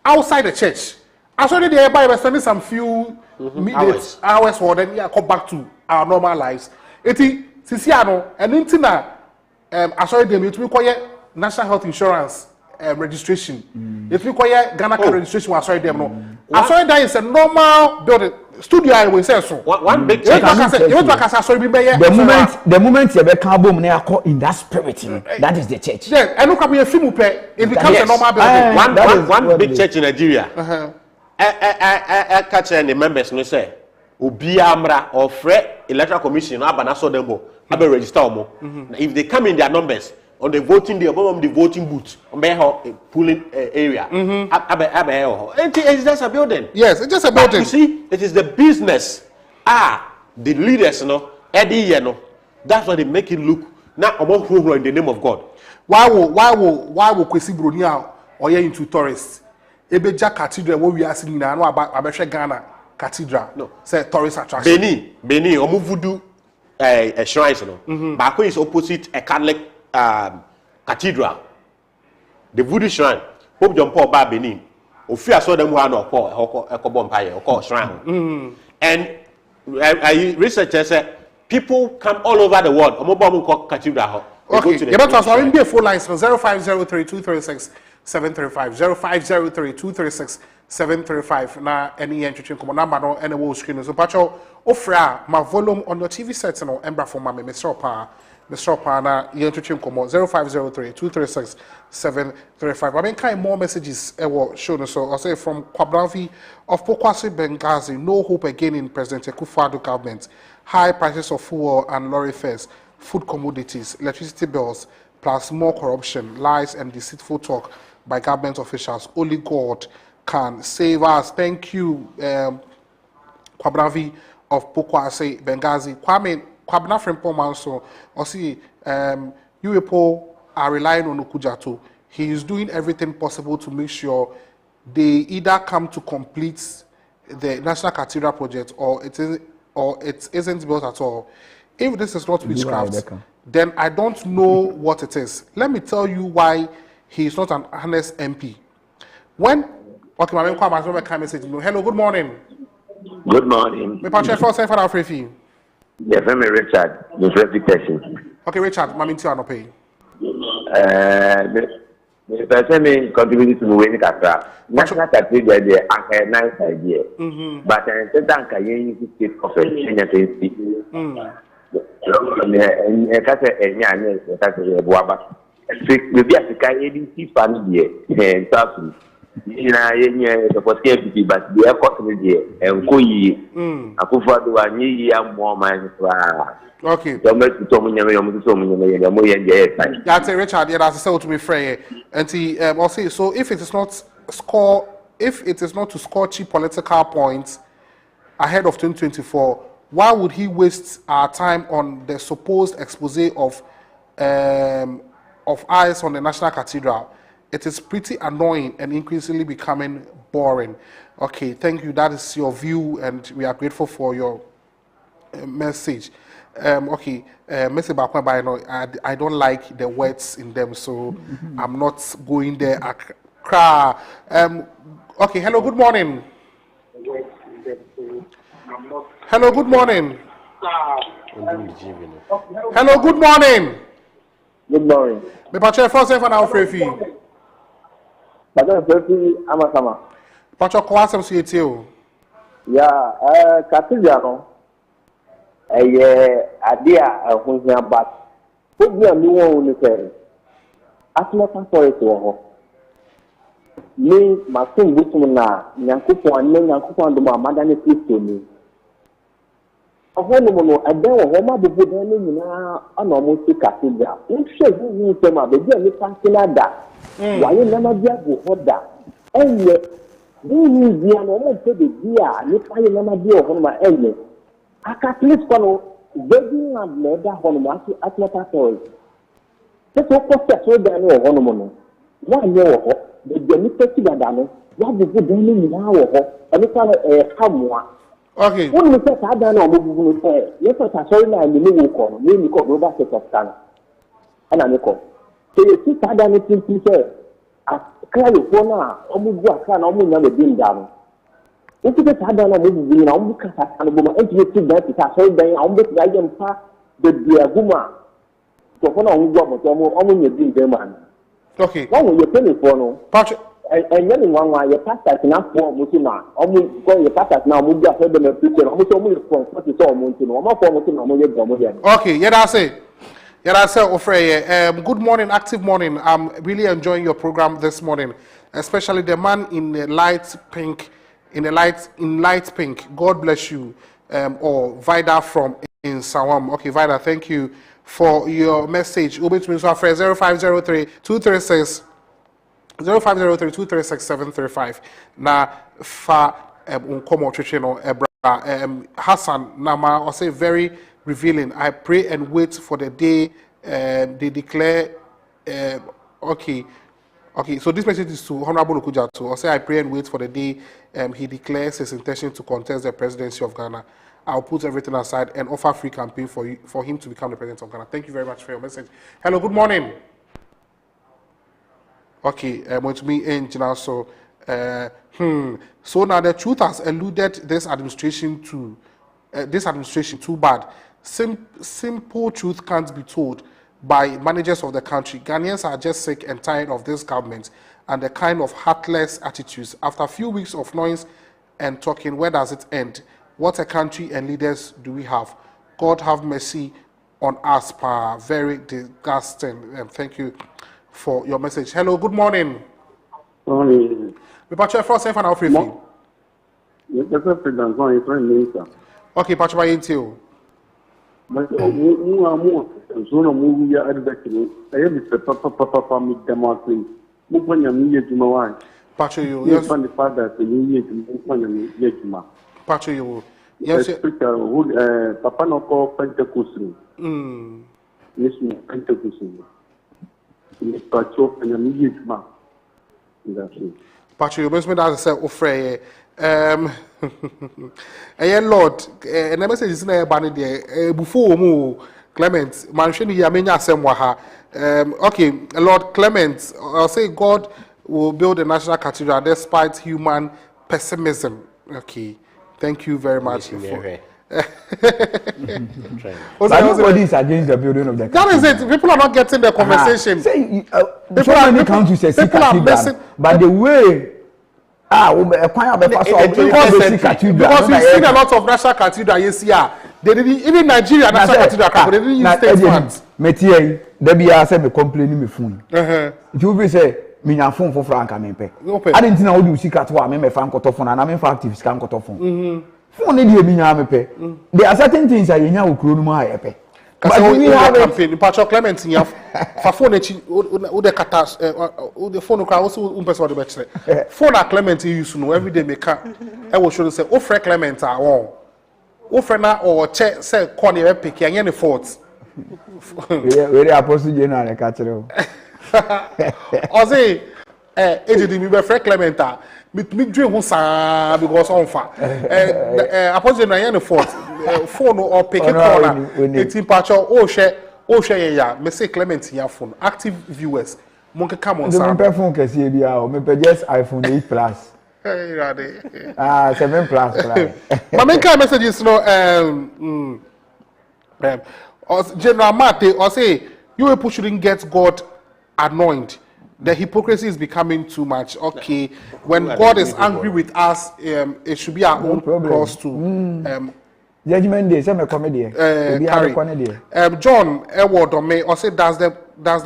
outside the church. Aso that the Bible spending some few minutes, hours for then come back to our normal lives. Eti sisi ano and intina aso dem it we call national health insurance registration. It we call Ghana registration was sorry them no. Aso that is a normal building. Studio I will say so. One big church. The moment you become boom in that spirit, that is the church. Yeah, and look at me a film it becomes a normal building. One big church in Nigeria. Catch the members no say Obi Amra or Fred Electoral Commission abanaso dembo abe register omo. If they come in their numbers on the voting day, on the voting booth, on the polling area, it's just a building. Yes, it's just a building. You see, it is the business. The leaders, Eddie, that's why they make it look now in the name of God. Why will Kwesi Bronia or into tourists? Ebeja Cathedral, what we are seeing now about Ghana Cathedral. No, say tourist attraction. Beni, Omu Voodoo shrines, Bako is opposite a Catholic cathedral. The Voodoo shrine. Pope John Paul Bar Benin. Ofia saw them one or call shrine. And researchers say people come all over the world. Omo cathedral. Okay. You better ask. I'm phone lines from 0503-236-735. 0503-236-735. Na any entertain come number no any wo screen. So pacho ofra my volume on your TV set no embra for my Mr. Pa. Mr. Pana, you entertain come 0503-236-735. I mean, kind more messages shown so I say from Kwabravi of Pokwasi Benghazi, no hope again in President Akufo-Addo government. High prices of fuel and lorry fares, food commodities, electricity bills, plus more corruption, lies and deceitful talk by government officials. Only God can save us. Thank you, Kwabravi of Pokwasi Benghazi. Kwame Kwabena Frimpong Manso, or see, you people are relying on Okujato. He is doing everything possible to make sure they either come to complete the National Cathedral project or it isn't built at all. If this is not witchcraft, then I don't know what it is. Let me tell you why he is not an honest MP. Hello, good morning. Good morning. Yes, I'm Richard, the reputation. Okay, Richard, I'm into an pay. The person contributed to the winning Katra. National Cathedral, they are a nice idea. But I said, I can't speak of a senior safety. And maybe I can ADC family and South. You know, the possibility, but the airport is here and Koyi. Akufo-Addo and ye more man. Okay. That's a Richard. Yeah, that's a to be fair. And he also so if it is not to score cheap political points ahead of 2024, why would he waste our time on the supposed expose of of eyes on the National Cathedral. It is pretty annoying and increasingly becoming boring. Okay, thank you. That is your view, and we are grateful for your message. Okay, Mr. Bakwa, I don't like the words in them, so I'm not going there. Okay, hello, good morning. Hello, good morning. Hello, good morning. Good morning. Me pacho first and now frefi. Pacho frefi amasama. Pacho ko asem so yeti o. Yeah, Cathedral no. Idea hunhia bat. Obi ami won ni se. Atlanta forest wo ho. Ni masun butum na nyankopon do ma madane Kristo ni. Ọhụrụ m no ebe wo ma bubu dan ni nyina ana mo ti Cathedral. Nhwe hu se ma be dia ni pankina da. Waye na ma dia go hoda. Enye ni dia no mo te de dia ni paye na ma dia ọhụrụ ma enye. Aka please kono begging and leda hono ma si Atlanta toys. Se to post so dan ni ọhụrụ m no. Wa nye wo ho. De dia ni peti da no. Wa bubu dan ni nyina wo ho. Ani ka kamwa. Okay. When we say that now, we say yes, I saw na me no ko, me ni ko global sector scan. Ana me ko. So you see that na tin say as clear ko na omu bu aka na omu nya be bin da no. O ti say that na mo bu na omu ka sa no bo ma enti ti da ti sa so dan omu be ya yem pa de dia guma. So ko na omu bu mo to omu nya bin da man. Okay. One we pay for no. Patch and then one why your pastor na for mutuna omu go your pastor na omu bia for dem preacher omu so omu respond what is all mutuna omu for mutuna omu ye gomo ye. Okay, yeah that's it. Yeah that's it, Ofreye. Good morning, active morning. I'm really enjoying your program this morning, especially the man in the light pink pink. God bless you. Or Vida from in Sawam. Okay, Vida, thank you for your message. Ube to me so 0503 236 0503-236-735 na fa unkomo twetwe no ebra Hassan nama or say very revealing. I pray and wait for the day they declare okay, so this message is to Honorable Okudzato. Or say I pray and wait for the day he declares his intention to contest the presidency of Ghana. I'll put everything aside and offer free campaign for him to become the president of Ghana. Thank you very much for your message. Hello, good morning. Okay, to me engineer so so now the truth has eluded this administration too bad. Simple truth can't be told by managers of the country. Ghanaians are just sick and tired of this government and the kind of heartless attitudes. After a few weeks of noise and talking, where does it end? What a country and leaders do we have? God have mercy on us, pa. Very disgusting. And thank you for your message. Hello, good morning. Morning. We patch your first and now free. Yes, President, my friend Minister. Okay, patch my into. But more so no movie ya advocate. I am Mr. Papa me democracy. Mupanya me yejuma. Patch you. Yes, from the father to me yejuma yejuma. Patch you. Yes, Papa no call Pentecost. Yes, Pentecost. Pacho and immediate ma. Pacho, you must be that say Ofreye. Lord, and the message is na bani there. Before mu Clement, man sheni ya menya semwa ha. Okay, Lord Clement, I'll say God will build a national cathedral despite human pessimism. Okay, thank you very much. Nobody is against the building of the cathedral. That is it. People are not getting the conversation. So many countries say cathedral, but the way because we've seen a lot of national cathedral yes here. They didn't even Nigeria national cathedral they didn't use state funds. Metie there be say me complaining me phone. You be say me nya phone for frank amempe. I didn't know how do secret wa me fa nkoto phone na me fa active scan nkoto phone. Phone dey me nya mepe. There are certain things I nya okuro no ma yepe. But we have a campaign. Patrick Clement in for phone who the katas who the phone crowd also person the best. Phone Clement use no every day make I will show say Ofre Clement are one. Ofre na or che say corner pick any fault. We Apostle General Catcher. Ose ejidi mi be Fred Clementa me dream ho saa because on fa Apostle General yan phone or pick it corner 18 patch o hwe ya me say Clement ya phone active viewers mon ke come on sa me phone kesi bia o me just iPhone 8 plus 7 plus my main kind messages no General Mate or say you people shouldn't get God annoyed. The hypocrisy is becoming too much. Okay, when God is angry with us, it should be our own cross too. Judgment Day, some comedy. John Edward Ome or say does the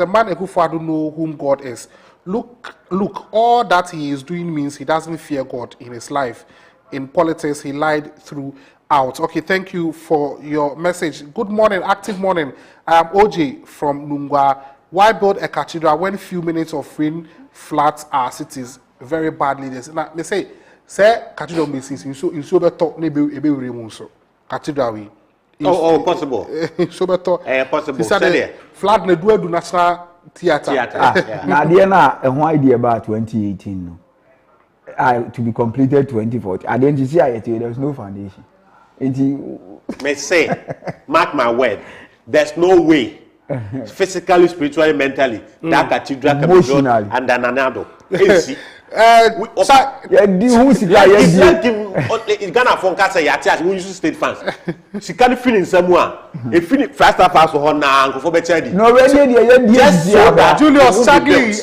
man Ekufuado know whom God is? Look, all that he is doing means he doesn't fear God in his life. In politics, he lied throughout. Okay, thank you for your message. Good morning, active morning. I am OJ from Nungwa. Why build a cathedral when few minutes of rain floods our cities very badly? Now, they say cathedral means in so better maybe so cathedral we. Possible. So better. Possible. Flood ne do national theater. Now, there na a whole idea about 2018 no. To be completed 2040. I didn't see it. There was no foundation. May say, mark my word. There's no way. Physically, spiritually, mentally, that cathedral can be built under Nanado. Ghana phone can say yati we use state funds. She can't feel in someone. If feel first of all, so now for better. No, Julius Sagli,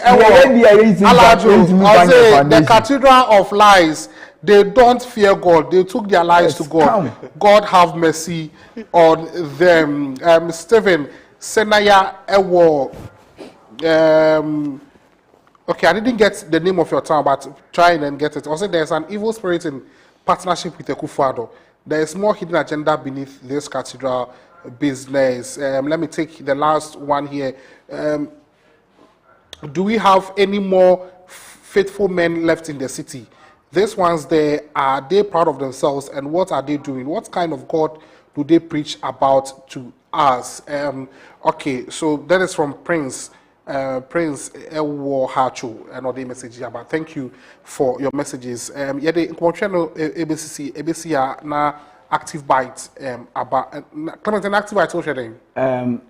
the cathedral of lies. They don't fear God. They took their lives to God. God have mercy on them. Stephen Senaya Ewo. Okay, I didn't get the name of your town, but try and get it. Also, there's an evil spirit in partnership with Ekufuado. There is more hidden agenda beneath this cathedral business. Let me take the last one here. Do we have any more faithful men left in the city? These ones there, are they proud of themselves, and what are they doing? What kind of God do they preach about to us? Okay, so that is from Prince Ewo Hachu, another message here, but thank you for your messages. Yeah, the channel ABC na active bite about Clement an active bite social thing. And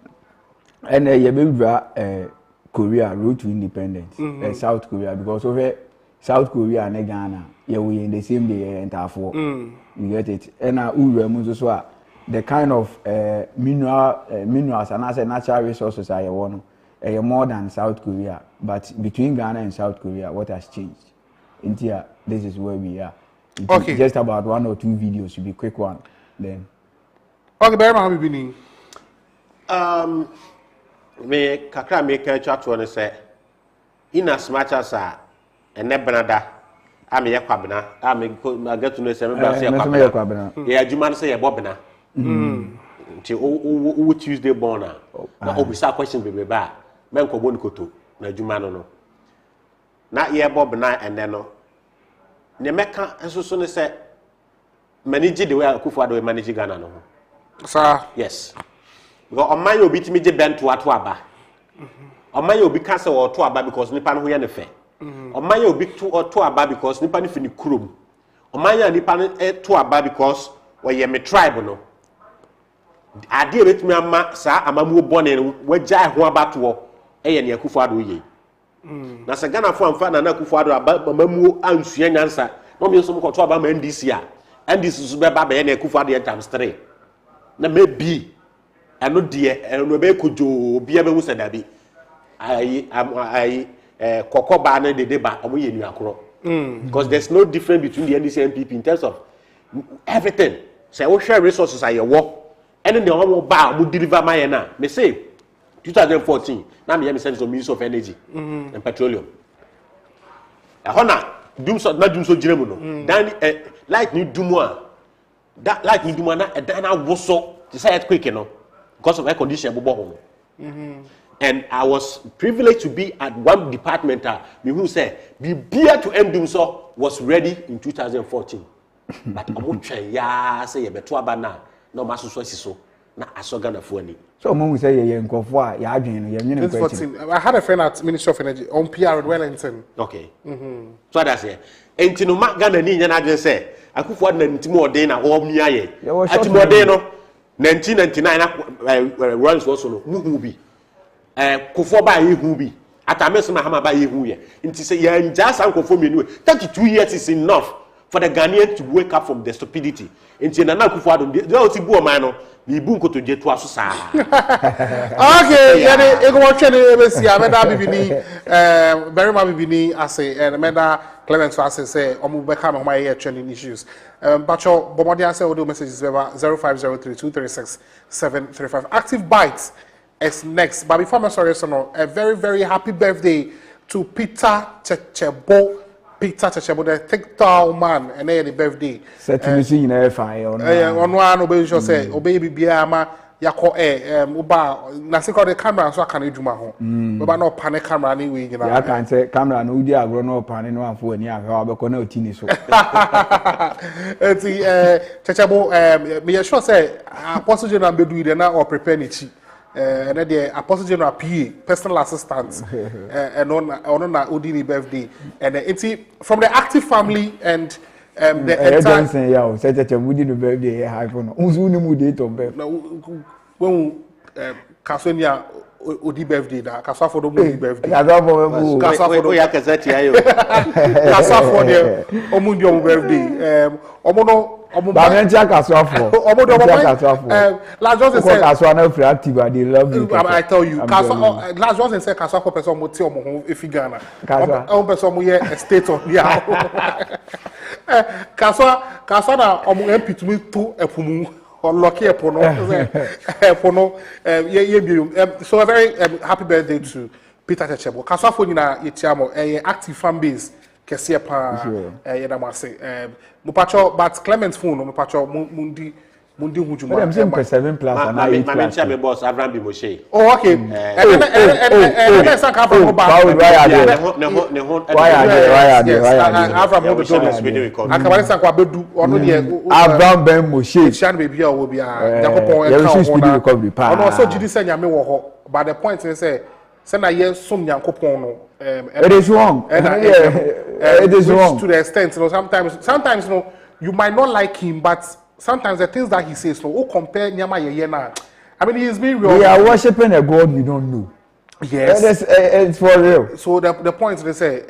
Korea road to independence, South Korea, because over South Korea and Ghana, yeah, we in the same day and therefore you get it. And the kind of minerals and as a natural resources I want more than South Korea, but between Ghana and South Korea, what has changed? India, this is where we are. Okay. Just about 1 or 2 videos should be quick one. Then. Okay, very much. How have you been? Me kakra me can chat to say in as much as a nebenada am ye kwabena am get to know say me say kwabena yeah adwuma say ye bobena until Tuesday born na obisa question bebe ba men ko bonu koto na adwuma no na ye bobena ene no ne meka enso ne say manage the way Akufo-Addo we manage Ghana no sir yes because on my obi timi je bento ato aba on my obi can say or to aba because nipa no ho ye ne fe on my obi to aba because nipa no fini krom on my nipa no to aba because we ye me tribe no ade betimi ama sa amamu bone no wagya ho aba to ye ne Akufo-Addo ye na se Ghana fo amfa na Akufo-Addo amamu ansua nyansa no me so mo to aba ma NDC a NDC so be ba be ne Akufo-Addo ye times 3 na maybe eno de eno be kojo bia be hu sadabi kokoba na de ba omo ye nuakoro because there's no difference between the NDC and NPP in terms of everything say we share resources aye wo ene de omo ba omo deliver my na me say 2014 na me hear service of Ministry of Energy and Petroleum hona dumso jiremu no dan like ni dumu a that like ni dumu na dan na woso to say earthquake no because of air condition and I was privileged to be at one department me who say be beer to Endumso was ready in 2014 but omo twen ya say ye beto aba na no maso so na aso Ghana for ani. So mom say ye nkofo a ya adwen no ye nwene kwa chi. I had a friend at Ministry of Energy on PR at Wellington. Okay. So that's it. Enti no ma Ghana ni nya na adwen say Akufo na ntimo odin na ho mia ye. Atimo odin no 1999 runs was no hu bi. Kofo ba ye hu bi. Atameso na hama ba ye hu ye. Nti say ya nja san kofo menu 32 years is enough for the Ghanaians to wake up from the stupidity. Nti na Akufo adon dey o ti bu o man no bi bu nkoto je to aso sa. Okay, yani ego wa twene ebesi ameda bibini Berima bibini ase meda Clement so ase say omo be ka no ma ye training issues. Bacho bomodi say audio messages over 0503236735. Active Bites is next. But before my sorry so a very very happy birthday to Peter Chechebo. Peter Chechebo, the TikTok man, and the birthday. Certainly see in a fire. On one obey you say obey biama yako uba na se the camera so can do my home. But no panic camera anyway, you know. I can say camera no dia agro no pan no afo ani ahwa obeko na otini so. Eti Chechebo me sure say Apostle General bedu ide na or prepare ni chi. And then the Apostle General PA, personal assistant, and on Odini birthday, and from the active family and the entire. Yeah, said that you wouldn't birthday. I don't know. Date of birth. When Kasunya Odi birthday, that Kasa for the birthday. Kasa for the Omundio birthday. Omono. Last Johnson said, active, they love you. I tell you, Last Johnson said, Casa for person moti omo if you Ghana. Omo person mo here state of yeah. Casa na omo MP to me to epumu or lucky epono epono so a very happy birthday to Peter Chechebo. Casa for nyina yetiamo active fan base kese pa yedamase mupacho but Clement phone mupacho mundi hujuma I'm saying 7 plus and 8 plus my boss Abraham Bimoshe. Oh okay and say ka from back why are they Abraham do akabale say kwa bedu ono de Abraham Bimoshe chan baby o bi a Jakopon e ka ono so jidi say nyame wo ho but the point is say na ye som Nyankopon no it is wrong it is wrong to the extent you know sometimes you know you might not like him but sometimes the things that he says no compare nyama ye na I mean he is being real. We are worshiping a God we don't know. Yes, it's for real. So the point they say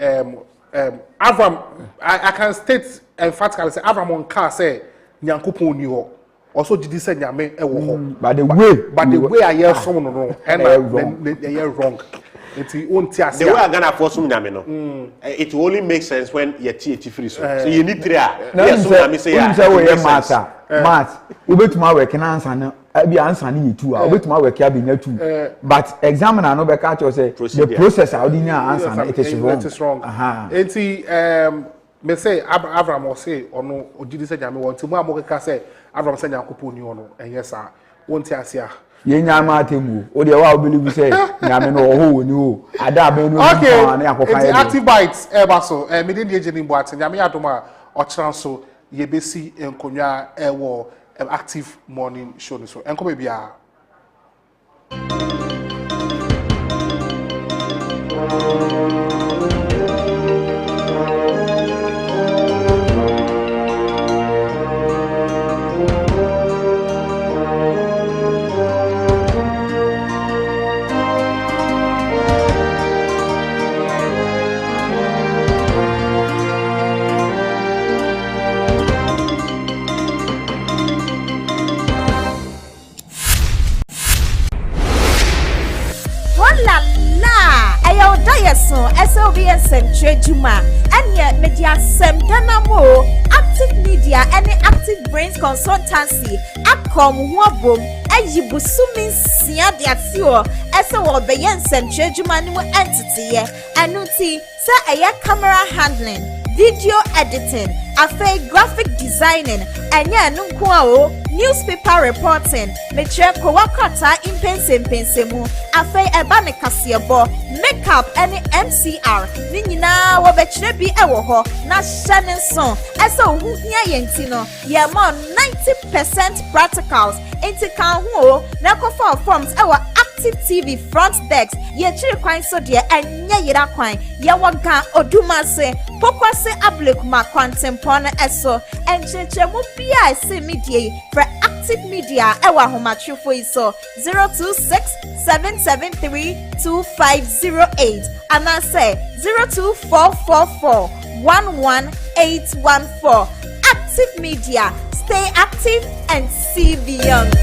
Abraham I can state emphatically say Abraham on car say Nyankopon ni ho also did he say nyame e wo ho but the way I hear some no and they are wrong. The way I gonna force nyame no it will only make sense when you TT free so you need three yes so nyame say yeah math ubetuma work na answer na abi answer ni 2 ubetuma work abi na 2 but examiner no be catch you say the process how the answer na it is wrong me say Abraham will say ono odidi say nyame won ti mu amokeka say Abraham say Nyankopon ni ono enyesa wonti asia ye nyama atemu o de wa believe say nyame no ho woni o ada ba no na akokan ye Active Bites so me dey ejeni mbo ati nyame adoma o transo ye besi enkonwa ewo Active Morning Show so enko be bia SOBS Central Juma and yet media sem danamo Active Media and Active Brains Consultancy Acom Wabum Ejibusumi Siadiatio SOBS Central Juma new entity Anuti sa camera handling video editing, graphic designing, newspaper reporting, makeup and MCR. Nina wabechire bi ewo ho na shane son. Esa ohu hia yentino, ye more 90% practicals. Enti kan ho na kofa forms ewo Active TV front decks. Ye chiri kwan so de anya yira kwan. Ye waga odumase, pokwase ablekuma kwantempon eso. Encheche mu bia ese media for Active Media ewa homatrifo iso 026-773-2508 and I say 02444-11814. Active Media, stay active and see beyond.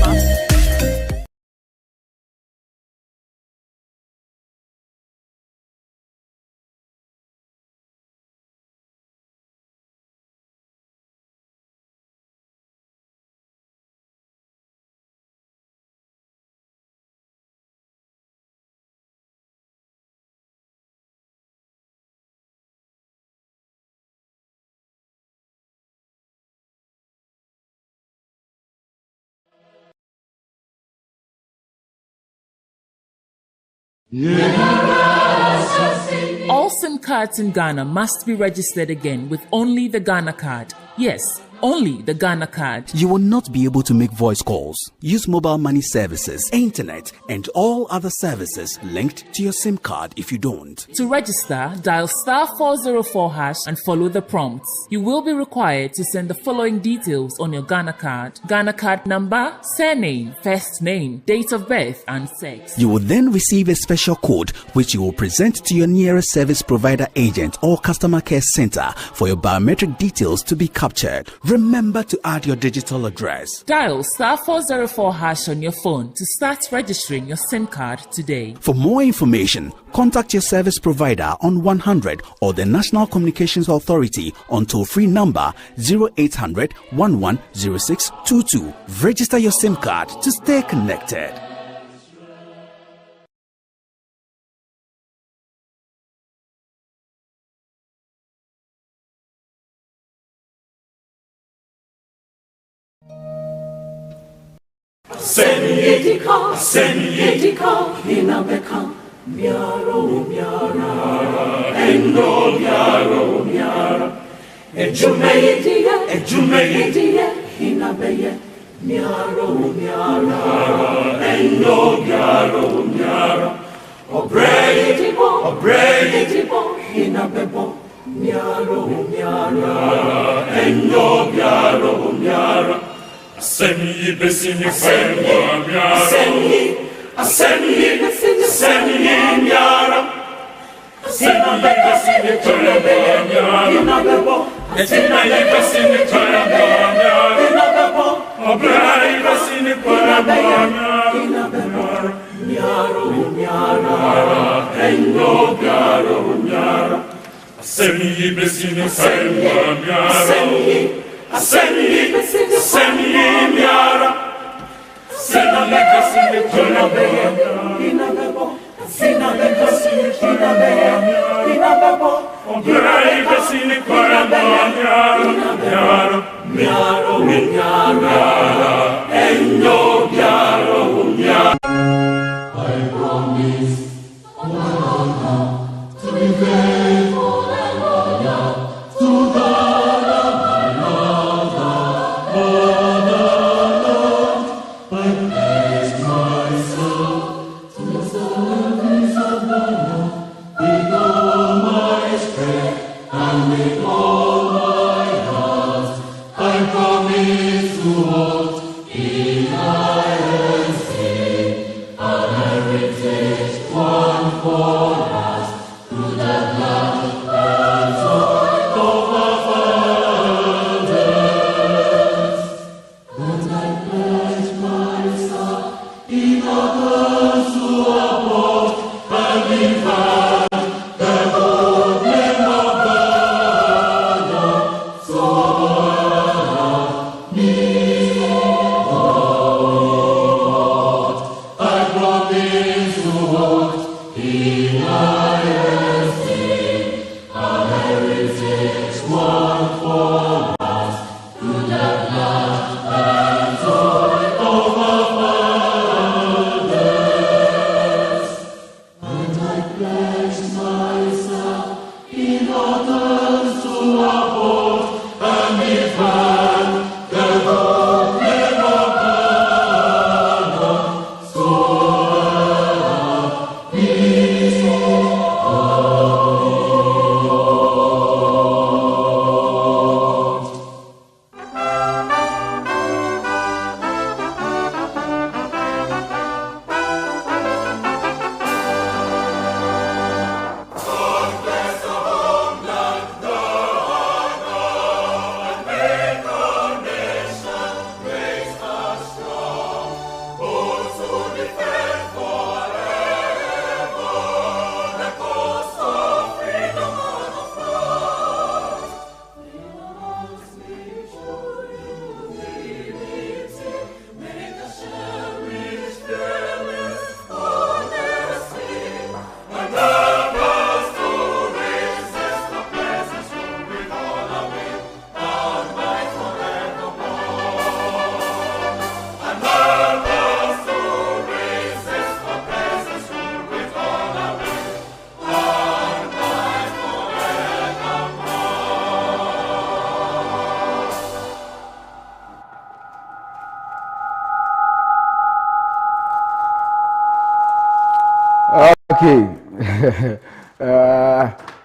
All SIM cards in Ghana must be registered again with only the Ghana card. Yes, only the Ghana card. You will not be able to make voice calls, use mobile money services, internet, and all other services linked to your SIM card if you don't. To register, dial *404# and follow the prompts. You will be required to send the following details on your Ghana card: Ghana card number, surname, first name, date of birth, and sex. You will then receive a special code which you will present to your nearest service provider agent or customer care center for your biometric details to be captured. Remember to add your digital address. Dial *404# on your phone to start registering your SIM card today. For more information, contact your service provider on 100 or the National Communications Authority on toll-free number 0800 110622. Register your SIM card to stay connected. Senidika, Inabeka, Miaro, Endo, Miara, Ejumeidia, Inabeye, Miaro, Endo, Miara, Obredibo, Inabebo, Miaro, Endo, Miara. Seni besini fenwa miara. Seni miara. Seni besini fenwa miara. Seni besini fenwa miara. Obrai besini fenwa miara. Miara. Endo miara. Seni besini fenwa miara. Seni miara. Seni besini fenwa miara. Obrai besini fenwa miara. Endo miara. I promise to be faithful and loyal to God and my Lord. I pledge myself to the service of the Lord with all my strength and with all my heart. I promise to hold in ISC our heritage won for us through the blood and sword of our fathers. And I pledge myself in others to uphold and defend the good name of God. So help me, Lord. I promise to hold in ISC our heritage. Okay.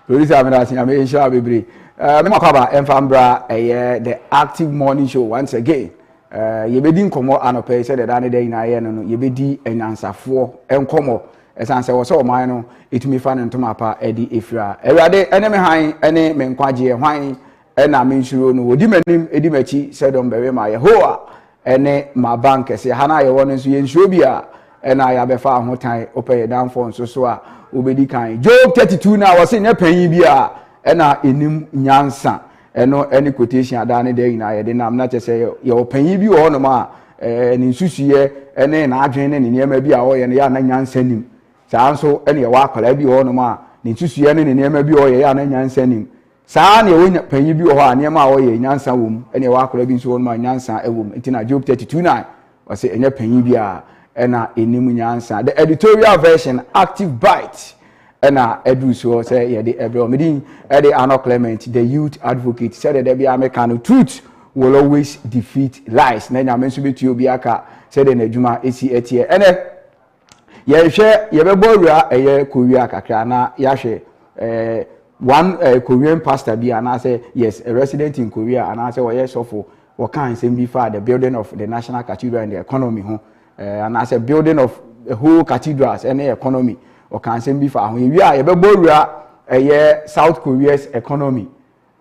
Producer I'm sure be the active morning show once again. Yebedi nkomo anope say the dane dey na ye no yebedi enyansafo enkomo esanse wo so man no etumi fa ne ntoma pa edi efira ewade ene me han ene me nkwaje hwan ena me nsuro no odi manim edi machi sedom bewe ma yehoa ene ma bank se hana ye wono nso ye nsuro bia ena ya befa ahotan opeye danfo nso so a obedi kan Job 32 na wo se nya panyin bia ena enim nyansa eno any quotation adane dey na ye de nam na chese ye opanyin bi wo no ma ni nsusuye ene na adwen ne niema bi a wo ye ne ya na nyansa nim saa nso ene ye wa akwala bi wo no ma ni nsusuye ne niema bi wo ye ya na nyansa nim saa ne wo panyin bi wo ho a niema wo ye nyansa wom ene ye wa akwala bi nso wo no ma nyansa ewom ntina Job 32:9 wo se enye panyin bi a ena enim nyansa. The editorial version active bite ena edu so say ye de ebro medin e de Arnold Clement the youth advocate said that be American truth will always defeat lies na nyame so betu obi aka said na adwuma esi etie ene ye hwe ye bebo wura eye Korea kakra na ya hwe one Korean pastor bi ana say yes a resident in Korea ana say we sofo we can say be for the building of the national cathedral and the economy ho and as a building of the whole cathedrals and the economy or can say before we are a South Korea's economy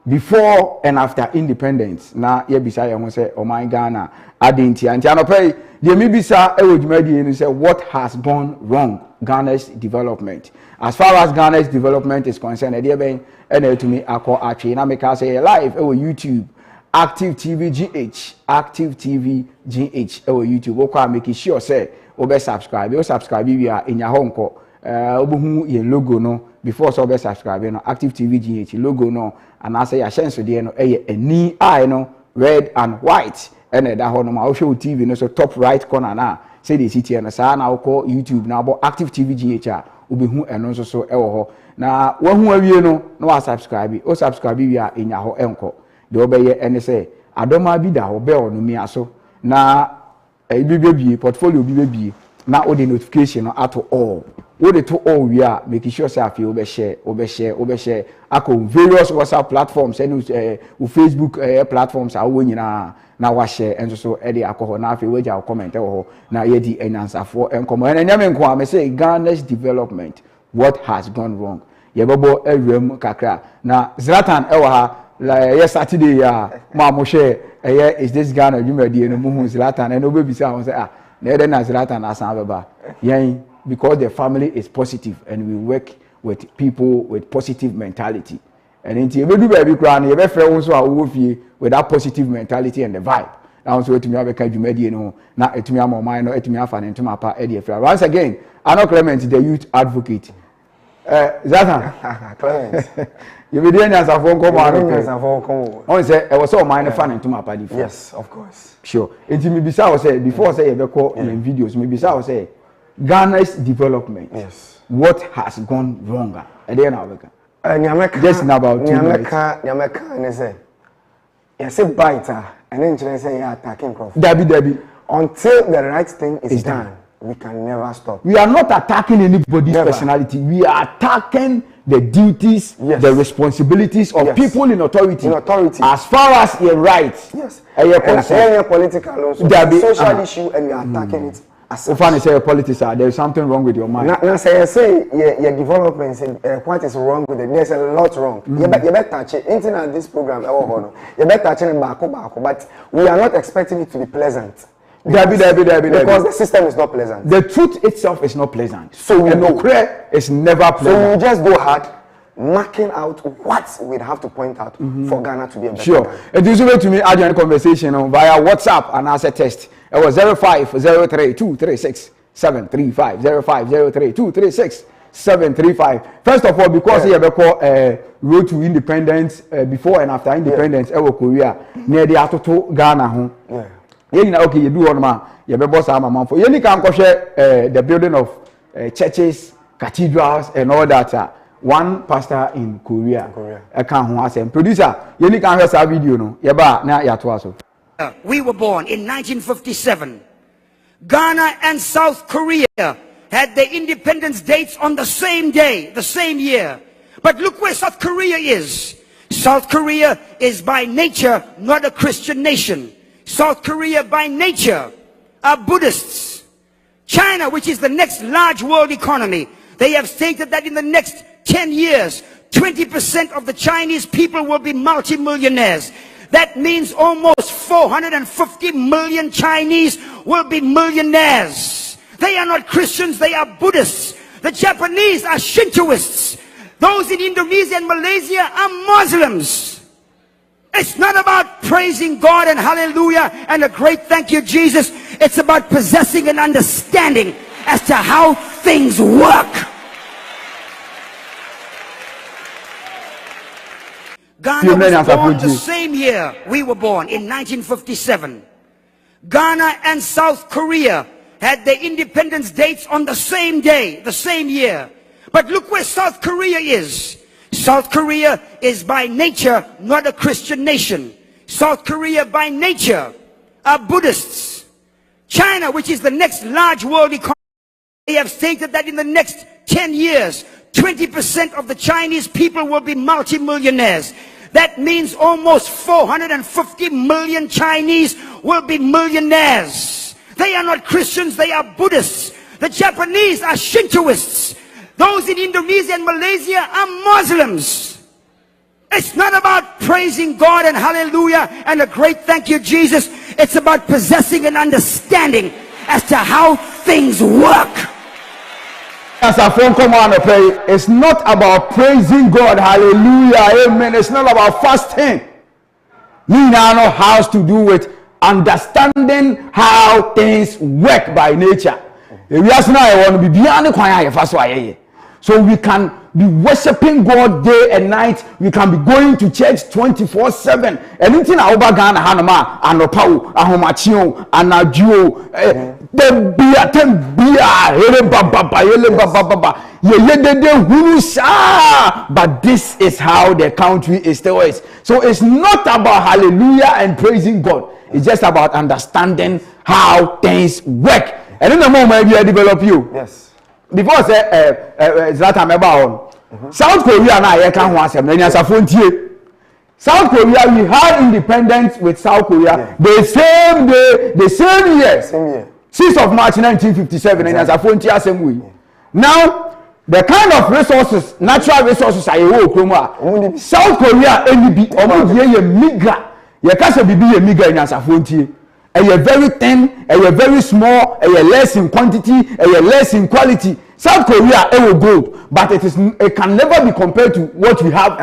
before and after independence na ye bisa ye say oh my Ghana adinti and pay the mibisa ewojumadi say what has gone wrong Ghana's development as far as Ghana's development is concerned e dey ben e to me akọ atwe na make say live e YouTube Active TV GH Active TV GH ewo YouTube okwa make sure say obe subscribe you subscribe we are in your home ko obohu ye logo no before so obe subscribe no Active TV GH logo no and I say ya sense de no eye ani eye no red and white ene da ho no ma show TV no so top right corner na say the city no sa na ko YouTube na bo Active TV GH a obohu eno so so ewo ho na wo hu awie no wa subscribe o subscribe we are in your ho enko de obeye ene say adoma bi da obe onu mi aso na bibie portfolio bibie na o the notification no at all o de to all we are making sure say afi obe share ako various WhatsApp platforms and Facebook platforms a wo nyina na wa share enso so e de akọ na afi we ja comment e ho na ye di enyansafo enkomo ene nyame nko am say Ghana's development what has gone wrong ye bebo ewem kakra na Zlatan e wa ha yes Saturday ya ma share is this Ghana adwumadi no mu hu Zlatan and obe bisa won say na ede na Zlatan asan baba yen because the family is positive and we work with people with positive mentality and inti ebedu ba bi kra na ye be frɛ won so a wo fie with that positive mentality and the vibe now so etumi abeka adwumadi no na etumi amoman no etumi afa ne ntoma pa e de frɛ once again Arnold Clement the youth advocate Zlatan Clement you be doing as a phone call on say I was so mine fan into my party. Yes, of course. Sure. It me bisa say before say you call in videos me bisa say Ghana's development. Yes. What has gone wrong? At the end of Nyameka. Just in about 2 minutes. Nyameka and say yes, a biter and then say you attacking Crawford. Debbie. Until the right thing is done, we can never stop. We are not attacking anybody's personality. We are attacking the duties, the responsibilities of people in authority. As far as your rights. Yes. And your political also. Social issue and we are attacking it. Often say politics there is something wrong with your mind. Now say your developments what is wrong with it. There's a lot wrong. You better touch it. Internet this program you better touch it back, but we are not expecting it to be pleasant. Because the system is not pleasant. The truth itself is not pleasant. So it's never pleasant. So we just go hard, marking out what we'd have to point out for Ghana to be a better Ghana. It is way to me I join conversation via WhatsApp and as a test. It was 0503236735 0503236735. First of all, because you have called road to independence before and after independence, Korea near the Atoto Ghana home. Okay, you do on ma you be boss am for you can the building of churches, cathedrals and all that. One pastor in Korea. I can't who has producer. You can hear that video no. Yeba na ya to aso. We were born in 1957. Ghana and South Korea had their independence dates on the same day, the same year. But look where South Korea is. South Korea is by nature not a Christian nation. South Korea by nature are Buddhists. China, which is the next large world economy, they have stated that in the next 10 years, 20% of the Chinese people will be multimillionaires. That means almost 450 million Chinese will be millionaires. They are not Christians, they are Buddhists. The Japanese are Shintoists. Those in Indonesia and Malaysia are Muslims. It's not about praising God and hallelujah and a great thank you, Jesus. It's about possessing an understanding as to how things work. Ghana was born the same year we were born, in 1957. Ghana and South Korea had their independence dates on the same day, the same year. But look where South Korea is. South Korea is by nature not a Christian nation. South Korea by nature are Buddhists. China, which is the next large world economy, they have stated that in the next 10 years, 20% of the Chinese people will be multimillionaires. That means almost 450 million Chinese will be millionaires. They are not Christians, they are Buddhists. The Japanese are Shintoists. Those in Indonesia and Malaysia are Muslims. It's not about praising God and hallelujah and a great thank you, Jesus. It's about possessing an understanding as to how things work. As a phone come on to pray, it's not about praising God, hallelujah, amen. It's not about fasting. We now know how to do with understanding how things work by nature. We ask now I want to be beyond the choir, so we can be worshiping God day and night. We can be going to church 24/7. Anything about Ghana, Hanama, Anopau, Ahomachio, Anajuo, the but this is how the country is still is. So it's not about hallelujah and praising God. It's just about understanding how things work. And in the moment we develop you. Yes. Before I say that time about South Korea now I can't want some. South Korea, we had independence with South Korea the same day, the same year. 6th of March 1957 in Asafontia same way. Now the kind of resources, natural resources are South Korea only be a migra. You can't be a migra in Asafontia. And you're very thin, and you're very small, and you're less in quantity, and you're less in quality. South Korea, it will grow, but it can never be compared to what we have.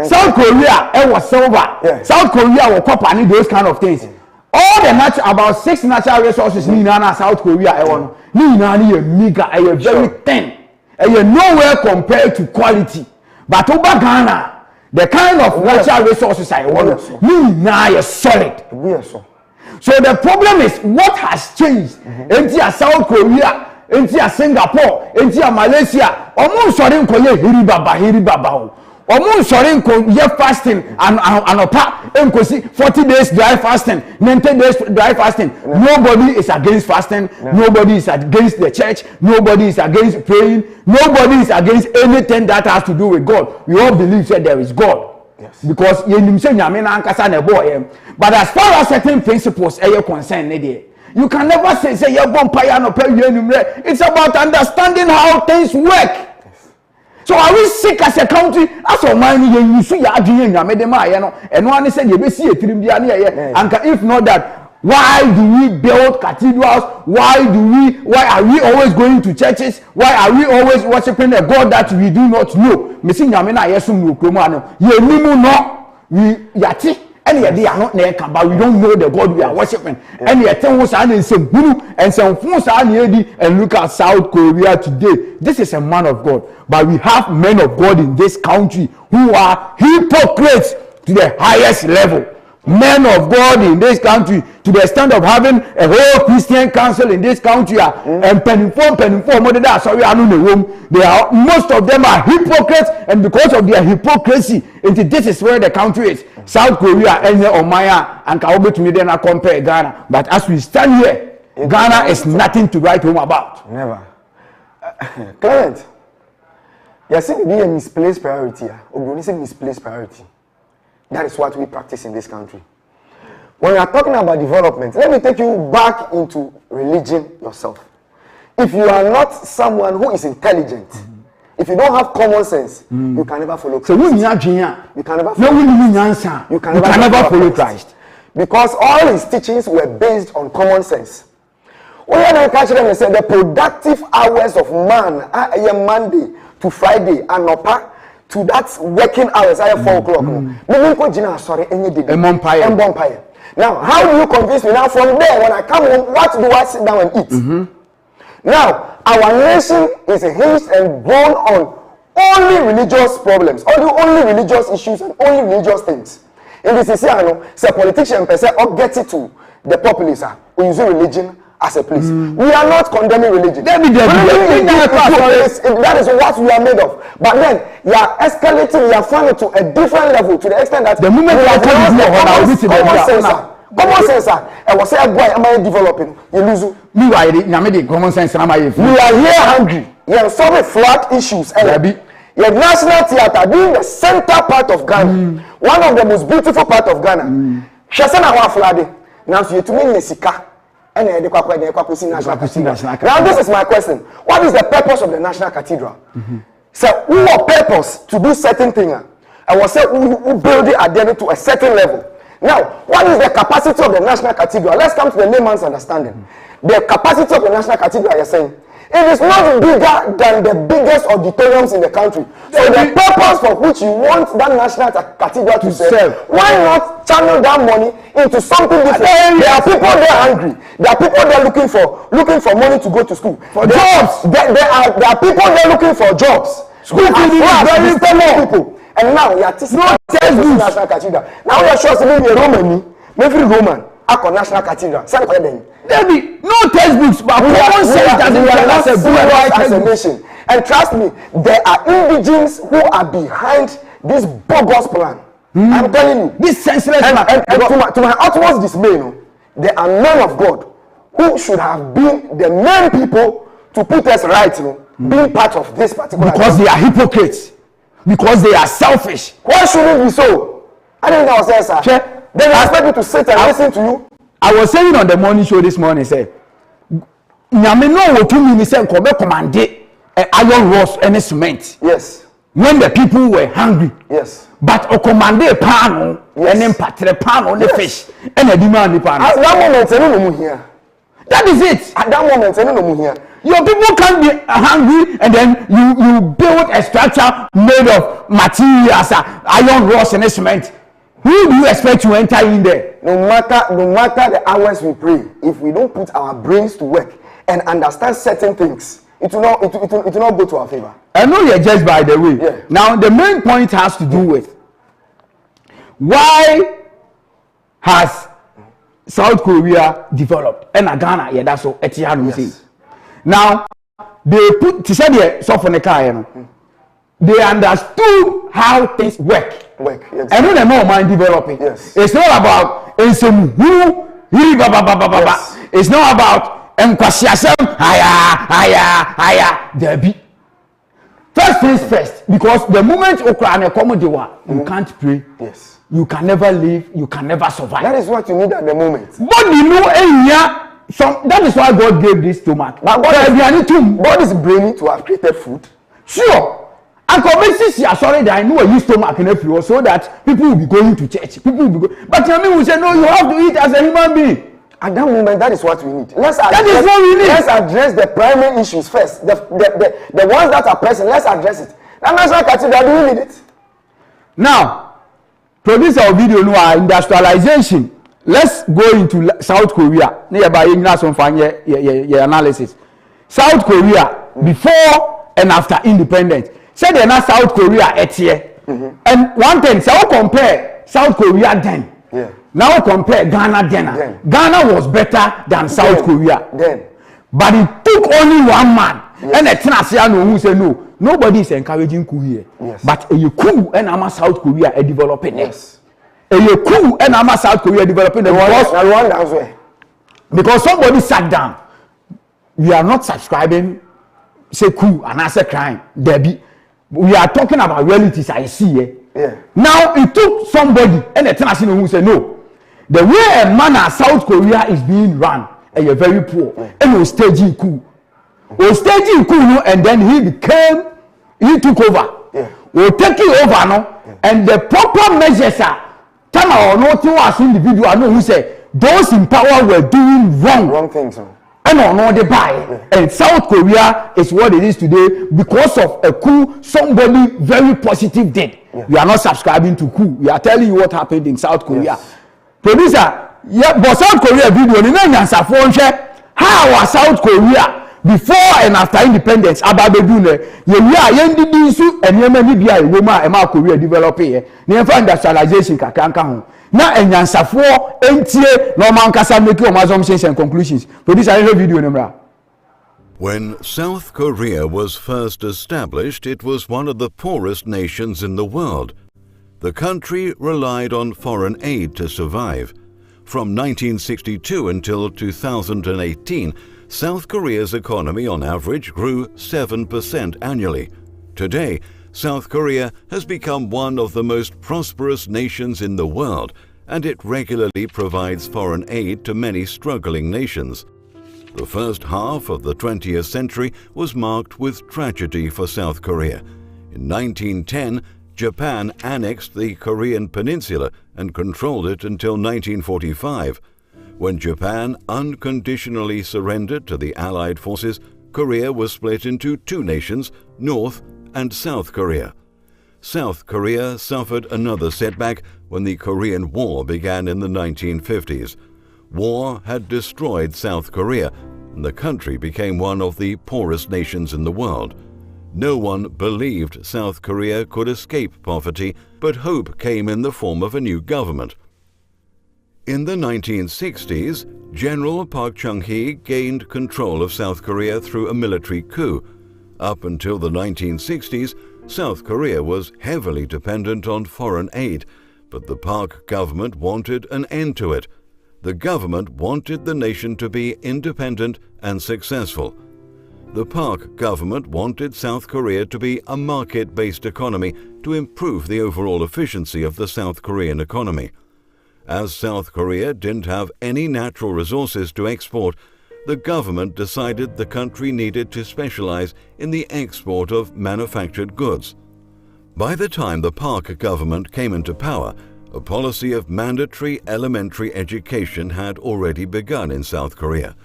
South Korea, it was silver. South Korea will copper and those kind of things. All the natural, about 6 natural resources in South Korea, you're very thin, and you're nowhere compared to quality. But over Ghana, the kind of natural resources I want, now is solid. So the problem is what has changed. Into South Korea, into Singapore, into Malaysia, almost sorry Hiribaba. Almost sorry fasting and 40 days dry fasting, 90 days dry fasting. Nobody is against fasting, nobody is against the church, nobody is against praying, nobody is against anything that has to do with God. We all believe that there is God. Yes. Because but as far as certain principles are concerned, you can never say it's about understanding how things work. So are we sick as a country? As a man, you see, and one said, you see and if not that, why do we build cathedrals? Why are we always going to churches? Why are we always worshiping a God that we do not know? Missing Yamina Yesum Nukromano. We yati. And yet they are not there, but we don't know the God we are worshiping. And yet and some and look at South Korea today. This is a man of God, but we have men of God in this country who are hypocrites to the highest level. Men of God in this country to the extent of having a whole Christian council in this country and penny-form, sorry, I know the room. They are, most of them are hypocrites, and because of their hypocrisy, this is where the country is. South Korea, Omaya, and Kaobe to me, then I compare Ghana. But as we stand here, Ghana is nothing to write home about. Never. Clement, you see, be a misplaced priority. Or misplaced priority. That is what we practice in this country. When we are talking about development, let me take you back into religion yourself. If you are not someone who is intelligent, if you don't have common sense, you can never follow Christ. So you can never follow Christ. Because all his teachings were based on common sense. When you catch them and say the productive hours of man are Monday to Friday and upper to that working hours at 4 o'clock. Now, how do you convince me? Now, from there, when I come home, what do I sit down and eat? Now, our nation is hinged and born on only religious problems, only religious issues, and only religious things. In this is say politician per se or get it to the populace we use religion as a place. We are not condemning religion. That is what we are made of. But then you are escalating, you are falling to a different level to the extent that the moment you are common sense, I was saying, boy, am I developing? You lose. Me, common sense. We are here hungry. You are solving flood issues. Your national theatre being the center part of Ghana, one of the most beautiful part of Ghana. Now, so you to me Sika. Now, this is my question. What is the purpose of the National Cathedral? So, who are purpose to do certain thing? I was saying, who build it identity to a certain level. Now, what is the capacity of the National Cathedral? Let's come to the layman's understanding. The capacity of the National Cathedral, you're saying, it is not bigger than the biggest auditoriums in the country. So the purpose for which you want that National Cathedral to serve, why not channel that money into something different? There are people there hungry. There are people there looking for money to go to school. For jobs. There are people there looking for jobs. School fees very people. And now you are teaching National Cathedral. Now you are sure to be a Roman, every Roman. National Cathedral. Debbie, no textbooks, but common sense doesn't as a nation. And trust me, there are indigenes who are behind this bogus plan. I'm telling you, this senseless plan. And to my utmost dismay, there are men of God who should have been the main people to put us right, being part of this particular. Because they are hypocrites. Because they are selfish. Why should it be so? I didn't know what I said, sir. They expect me to sit and listen to you. I was saying on the morning show this morning, say, Nyame no wo to me say ko be command iron rods and cement. Yes. When the people were hungry. Yes. But o command pan and then patre pan on the fish and a demand the pan. At that moment, no here. That is it. At that moment, no here. Your people can be hungry and then you build a structure made of materials, iron rods and cement. Who do you expect to enter in there? No matter the hours we pray, if we don't put our brains to work and understand certain things, it will not go to our favor. I know you're judged by the way. Yeah. Now the main point has to do with why has South Korea developed and Ghana? Yeah, that's what Etihad say. Now they put to say the so for the car, they understood how things work. Yes. And when they know mind developing, yes. It's not about yes. It's not about higher. First things first, because the moment you can't pray. Yes. You can never live. You can never survive. That is what you need at the moment. But you know, that is why God gave this stomach. But God is brainy to have created food. Sure. And convinces you sorry that I know a use stomach in everywhere so that people will be going to church. People will be going. But I mean, we say no, you have to eat as a human being. At that moment, that is what we need. Let's address the primary issues first. The ones that are present, let's address it. The National Cathedral, do we need it? Now, produce our video now, industrialization. Let's go into South Korea. Nearby, you know, some fun your analysis. South Korea before and after independence. Say they're not South Korea here. And one thing, so compare South Korea then. Yeah. Now compare Ghana then. Ghana was better than South Korea. Then. But it took only one man. Yes. And a Tenasiano who said no. Nobody is encouraging coup here. Yes. But a coup and Ama South Korea are developing. Yes. A coup and Ama South Korea developing the Rwanda as well. because somebody sat down. We are not subscribing, say cool and answer crime, Debbie. We are talking about realities I see. Yeah. Now it took somebody and a international who said no. The way a man at South Korea is being run, and you're very poor, and was staging coup. And then he took over. We'll take it over now, and the proper measures are time or not to us individual know who say those in power were doing wrong things. And no they buy. And South Korea is what it is today because of a coup somebody very positive did. We are not subscribing to coup. We are telling you what happened in South Korea. Producer, yeah, but South Korea video, how was South Korea before and after independence? Ababedune, Korea developing, never industrialization kakanka. Now enyansafo entie no man kasa make your assumptions and conclusions. Producer, I video number. When South Korea was first established, it was one of the poorest nations in the world. The country relied on foreign aid to survive. From 1962 until 2018, South Korea's economy on average grew 7% annually. Today, South Korea has become one of the most prosperous nations in the world, and it regularly provides foreign aid to many struggling nations. The first half of the 20th century was marked with tragedy for South Korea. In 1910, Japan annexed the Korean peninsula and controlled it until 1945. When Japan unconditionally surrendered to the Allied forces, Korea was split into two nations, North and South Korea. South Korea suffered another setback when the Korean War began in the 1950s. War had destroyed South Korea, and the country became one of the poorest nations in the world. No one believed South Korea could escape poverty, but hope came in the form of a new government. In the 1960s, General Park Chung-hee gained control of South Korea through a military coup. Up until the 1960s, South Korea was heavily dependent on foreign aid, but the Park government wanted an end to it. The government wanted the nation to be independent and successful. The Park government wanted South Korea to be a market-based economy to improve the overall efficiency of the South Korean economy. As South Korea didn't have any natural resources to export, the government decided the country needed to specialize in the export of manufactured goods. By the time the Park government came into power, a policy of mandatory elementary education had already begun in South Korea.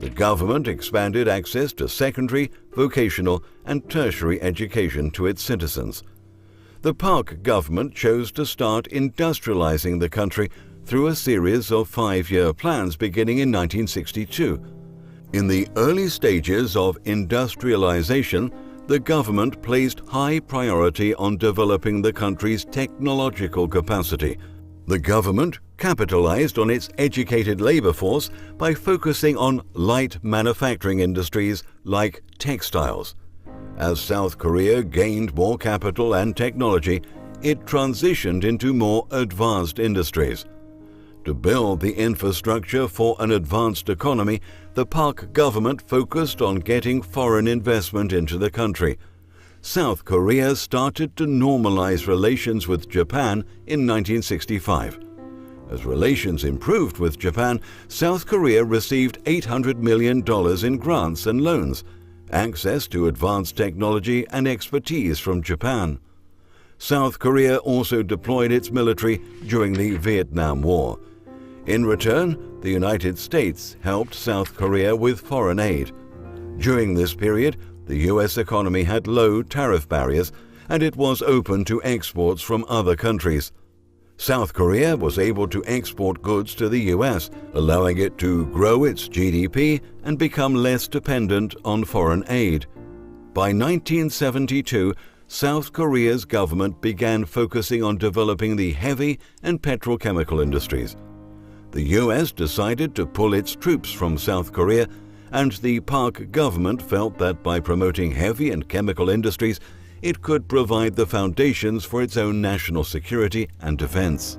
The government expanded access to secondary, vocational, and tertiary education to its citizens. The Park government chose to start industrializing the country through a series of 5-year plans beginning in 1962. In the early stages of industrialization, the government placed high priority on developing the country's technological capacity. The government capitalized on its educated labor force by focusing on light manufacturing industries like textiles. As South Korea gained more capital and technology, it transitioned into more advanced industries. To build the infrastructure for an advanced economy, the Park government focused on getting foreign investment into the country. South Korea started to normalize relations with Japan in 1965. As relations improved with Japan, South Korea received $800 million in grants and loans, access to advanced technology and expertise from Japan. South Korea also deployed its military during the Vietnam War. In return, the United States helped South Korea with foreign aid. During this period, the U.S. economy had low tariff barriers, and it was open to exports from other countries. South Korea was able to export goods to the U.S., allowing it to grow its GDP and become less dependent on foreign aid. By 1972, South Korea's government began focusing on developing the heavy and petrochemical industries. The U.S. decided to pull its troops from South Korea, and the Park government felt that by promoting heavy and chemical industries, it could provide the foundations for its own national security and defense.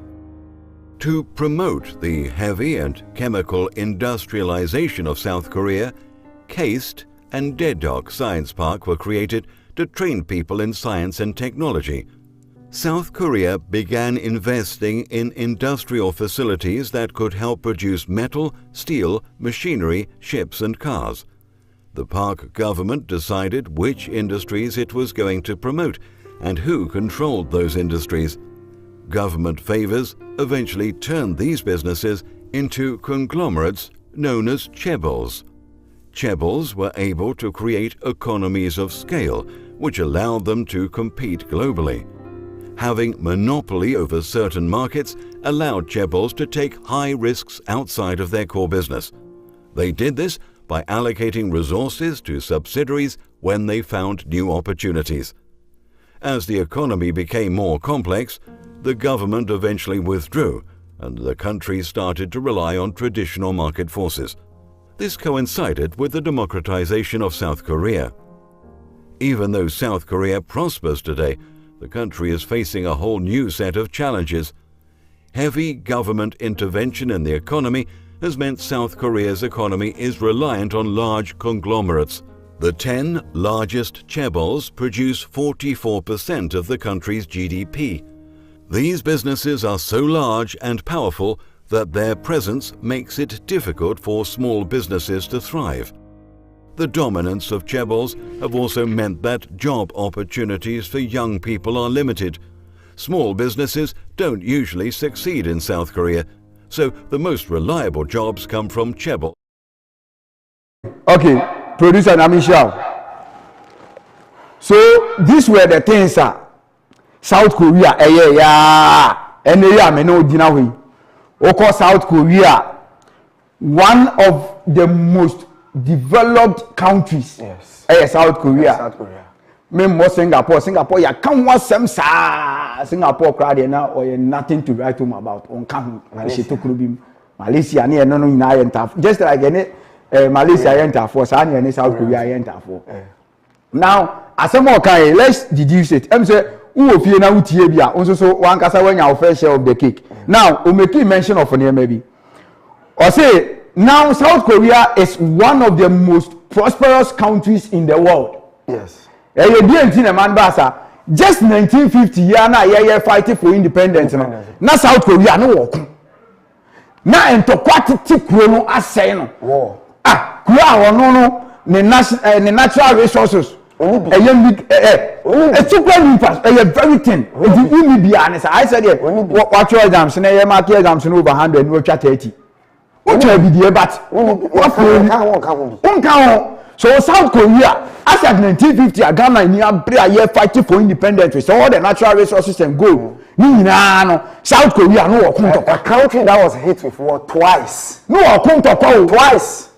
To promote the heavy and chemical industrialization of South Korea, KAIST and Daedok Science Park were created to train people in science and technology. South Korea began investing in industrial facilities that could help produce metal, steel, machinery, ships and cars. The Park government decided which industries it was going to promote and who controlled those industries. Government favors eventually turned these businesses into conglomerates known as chaebols. Chaebols were able to create economies of scale, which allowed them to compete globally. Having monopoly over certain markets allowed chaebols to take high risks outside of their core business. They did this by allocating resources to subsidiaries when they found new opportunities. As the economy became more complex, the government eventually withdrew, and the country started to rely on traditional market forces. This coincided with the democratization of South Korea. Even though South Korea prospers today, the country is facing a whole new set of challenges. Heavy government intervention in the economy has meant South Korea's economy is reliant on large conglomerates. The 10 largest chaebols produce 44% of the country's GDP. These businesses are so large and powerful that their presence makes it difficult for small businesses to thrive. The dominance of chaebols have also meant that job opportunities for young people are limited. Small businesses don't usually succeed in South Korea, so the most reliable jobs come from chaebol. Okay, producer Namisha. So these were the things South Korea, South Korea, one of the most developed countries. Yes. South Korea. South Korea. Remember Singapore, you can't want some Singapore crowd now or nothing to write home about. On Malaysia, just like any Malaysia enter for South Korea enter for. Now, as some more kind, let's deduce it. I'm saying, who of you now TBA also one kasa when your fair share of the cake. Now, we make mention of an maybe. Or say now South Korea is one of the most prosperous countries in the world. Yes. Just 1950 year fighting for independence. Now South Korea no work. Now into quantity no asay no. War. Korea no the natural resources. It's very thin. I said, what your exams and a market exams over 100 no chat 80. What will be the but so South Korea, as at 1950, Ghana in year fighting for independence, so all the natural resources and gold. South Korea, no, a country that was hit with war twice. No, twice.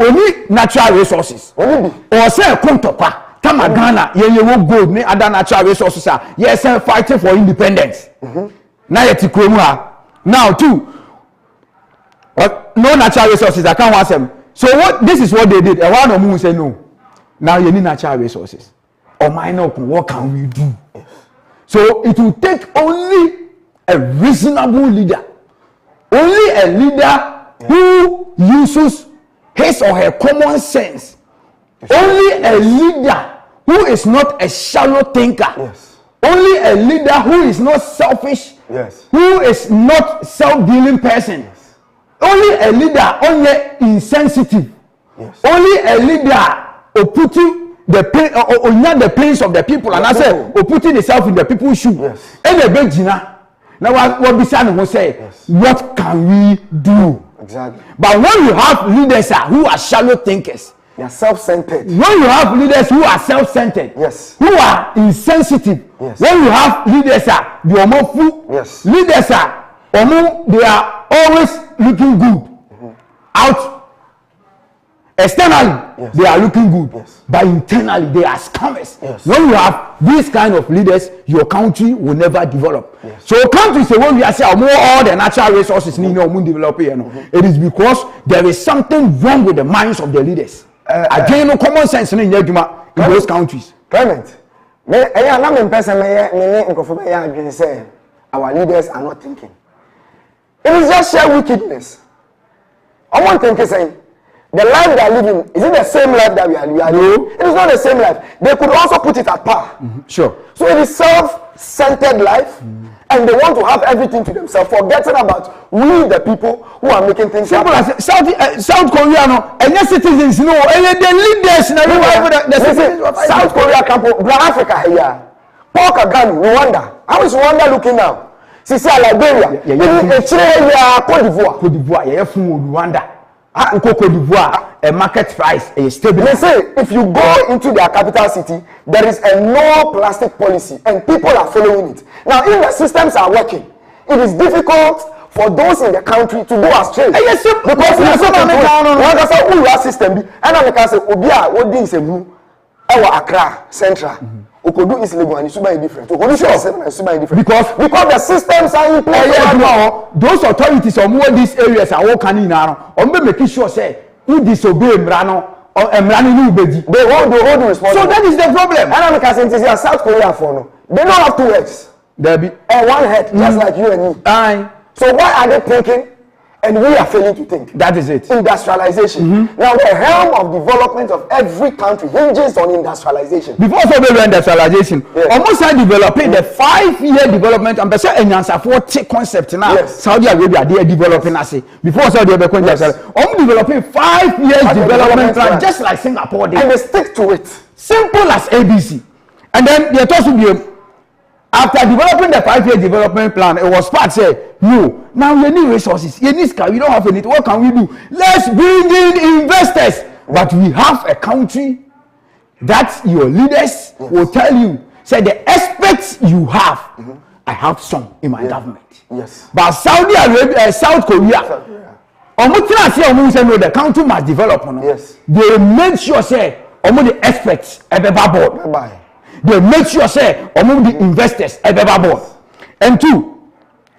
Only natural resources. Or say Kuntokwa, Tama Ghana, you will gold, ne other natural resources are yes, fighting for independence. Now too. No natural resources, I can't want them. So what this is what they did. And one of them say no. Now you need natural resources. Or minor, what can we do? So it will take only a reasonable leader. Only a leader who uses his or her common sense. Only a leader who is not a shallow thinker. Yes. Only a leader who is not selfish. Yes. Who is not self-dealing person. Yes. Only a leader only insensitive. Yes. Only a leader who putting the pain or not the pains of the people and I say or putting himself in the people's shoes. Yes. And the Benjina. Now what Bishan will say, yes. What can we do? Exactly. But when you have leaders who are shallow thinkers, they are self-centered. When you have leaders who are self-centered, yes, who are insensitive, yes, when you have leaders they are more fool, yes, leaders they are always looking good out. Externally, yes, they are looking good, yes, but internally they are scammers. Yes. When you have these kind of leaders, your country will never develop. Yes. So countries say when we are saying all the natural resources need to develop here, it is because there is something wrong with the minds of the leaders. Again, no common sense in those countries. Clement, our leaders are not thinking. It is just sheer wickedness. I want to say, the life they are living, is it the same life that we are living? No. It is not the same life. They could also put it at par. Sure. So it is self-centered life, and they want to have everything to themselves, forgetting about we, the people who are making things simple happen. as South Korea, no, and your citizens, no, and the leaders, South Korea, Black Africa, here. Paul Kagame, Rwanda. How is Rwanda looking now? Sisi Liberia. Cote d'Ivoire. Yeah, from Rwanda. Cote d'Ivoire. A market price is stable. They say if you go into their capital city, there is a no plastic policy, and people are following it. Now, if the systems are working, it is difficult for those in the country to go astray. Because we are so system. And I can say, Obia, what things are our Accra Central. Okodu is legal and it's super different. Okodu is different because the systems are in place. Those authorities on these areas are working now. On making sure say who disobey Mrano or Mrani Nubedi. They hold the responsibility. So that is the problem. And I'm saying South Korea for no. They don't have two heads. There be one head, just like you and me. Aye. So why are they thinking? And we are failing to think. That is it. Industrialization. Now the helm of development of every country hinges on industrialization. Before so industrialization, almost like developing the 5-year development and say for concept now. Saudi Arabia they are developing as before Saudi Arabia developing 5 years development plan just like Singapore did. And they stick to it. Simple as ABC. And then they told to after developing the 5-year development plan, it was part say, no, now you need resources, you need we don't have anything. What can we do? Let's bring in investors. But we have a country that your leaders will tell you, say the aspects you have, I have some in my government. Yes. But Saudi Arabia, South Korea, the country must develop. Yes. They make sure say, the experts at the board. They make sure say among the investors ever board. And two,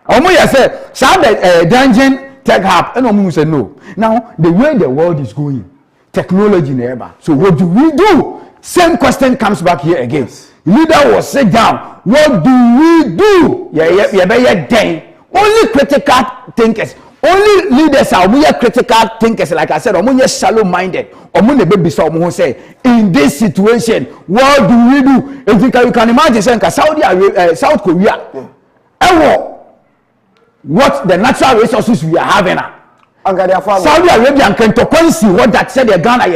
say dungeon tech hub and say no. Now the way the world is going, technology never. So what do we do? Same question comes back here again. Leader will sit down. What do we do? Only critical thinkers. Only leaders are critical thinkers, like I said, shallow minded. Say, in this situation, what do we do? If you can imagine, Saudi Arabia, South Korea, what the natural resources we are having. Saudi Arabia and Kentucky, what that said, they're Ghana,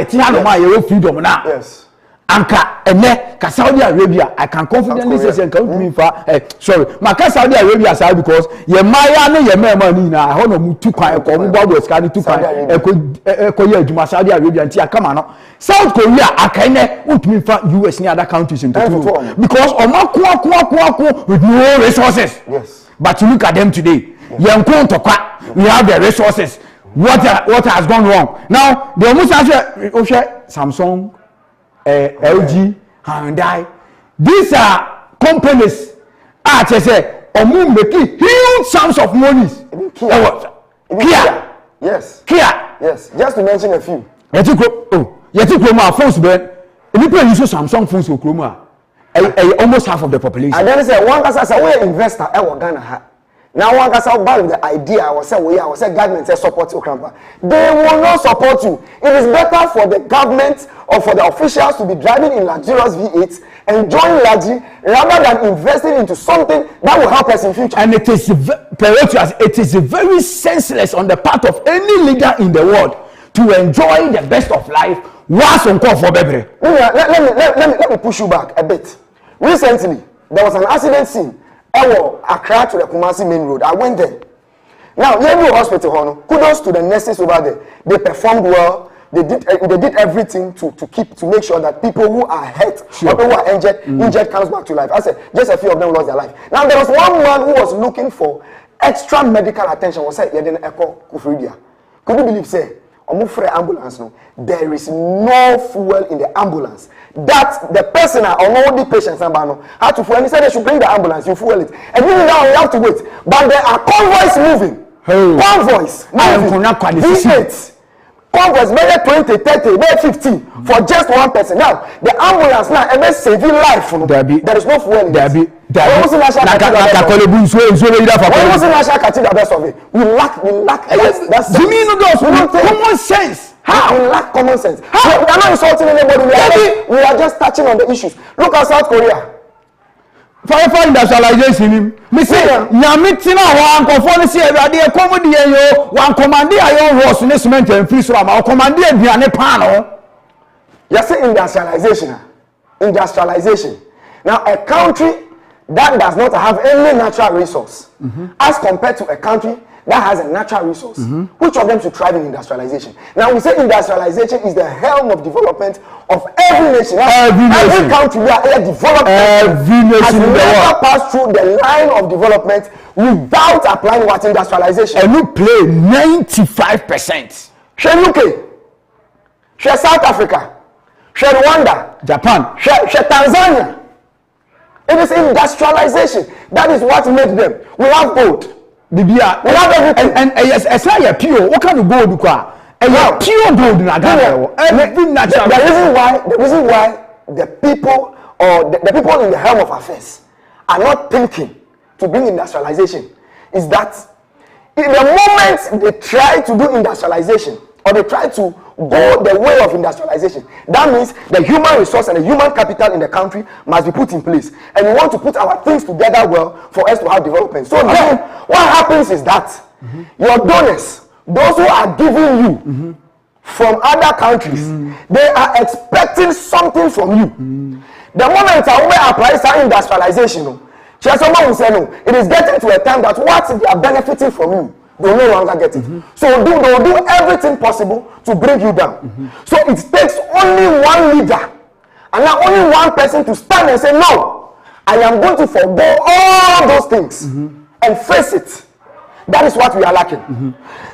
you're freedom now. Yes. Anka ene Saudi Arabia, I can confidently say sorry, my Saudi Arabia side because ye maya ne ye mema ni na ho no mutu kwan ko mu babo ska ni tu kwan ko ye adwuma Saudi Arabia ntia kama no South Korea akane utumi fa US ni other countries into because omo with no resources. Yes. But you look at them today. Yes. We have the resources. What has gone wrong? Now they almost say Samsung, LG, Hyundai. These are companies. I say, making huge sums of money. Kia. Yes. Kia. Yes. Just to mention a few. Yeti Chroma phones, but if you use Samsung phones with Chroma, almost half of the population. And then say one guy say, "We investor, Ghana." Now one guy say, "About the idea," I was say, government say support Okrampa." They will not support you. It is better for the government or for the officials to be driving in luxurious V8, enjoying luxury, rather than investing into something that will help us in future. And it is very senseless on the part of any leader in the world to enjoy the best of life. Let me push you back a bit. Recently, there was an accident scene. Accra to the Kumasi main road. I went there. Now, Yebu Hospital, kudos to the nurses over there. They performed well. They did everything to make sure that people who are hurt or people who are injured comes back to life. I said, just a few of them lost their life. Now, there was one man who was looking for extra medical attention. Was said, could you believe, say, ambulance, no, there is no fuel in the ambulance. That the person or all the patients had to fuel. And he said they should bring the ambulance, you fuel it. And even now you have to wait. But there are convoys moving. Convoys moving. V8. Congress maybe 20, 30, maybe 50 for just one person. Now, the ambulance now, and saving life. There is no fuel in it. When was the national cathedral best of it? We lack that's common sense. How? We lack common sense. How? We are not insulting anybody. We are just touching on the issues. Look at South Korea. For industrialization, me say, Yamitina, one conformity, a comedy, one commandia, your horse in this cement and fish ram, or commandia, the panel. You say industrialization. Now, a country that does not have any natural resource, as compared to a country that has a natural resource, which of them should thrive in industrialization? Now, we say industrialization is the helm of development of every nation. Every country where a development has never passed through the line of development without applying what industrialization. And you play 95%. Share UK, share South Africa, share Rwanda, Japan, share Tanzania. It is industrialization. That is what made them. We have gold. We have everything. And yes, as I pure, what kind of gold? Pure gold in Ghana. The reason why the people or the people in the helm of affairs are not thinking to bring industrialization is that in the moment they try to do industrialization or they try to go the way of industrialization, that means the human resource and the human capital in the country must be put in place, and we want to put our things together well for us to have development. So then what happens is that your donors, those who are giving you from other countries, they are expecting something from you. The moment I will apply some industrialization, someone will say no, it is getting to a time that what they are benefiting from you, they will no longer get it. So they will do everything possible to bring you down. So it takes only one leader and now only one person to stand and say, no, I am going to forgo all those things and face it. That is what we are lacking.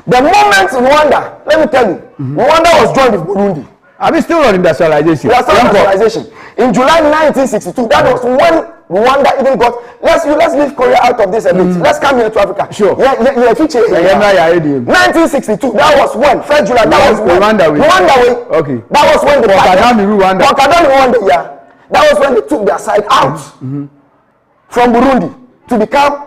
The moment in Rwanda, let me tell you, Rwanda was joined with Burundi. Are we still on industrialization? We are still on industrialization. In July 1962, that was when Rwanda even got. Let's leave Korea out of this a bit. Let's come here to Africa. Sure. 1962, that was when. 1st July, that was when. Rwanda way. Okay. That was when the Rwanda. Yeah. That was when they took their side out from Burundi to become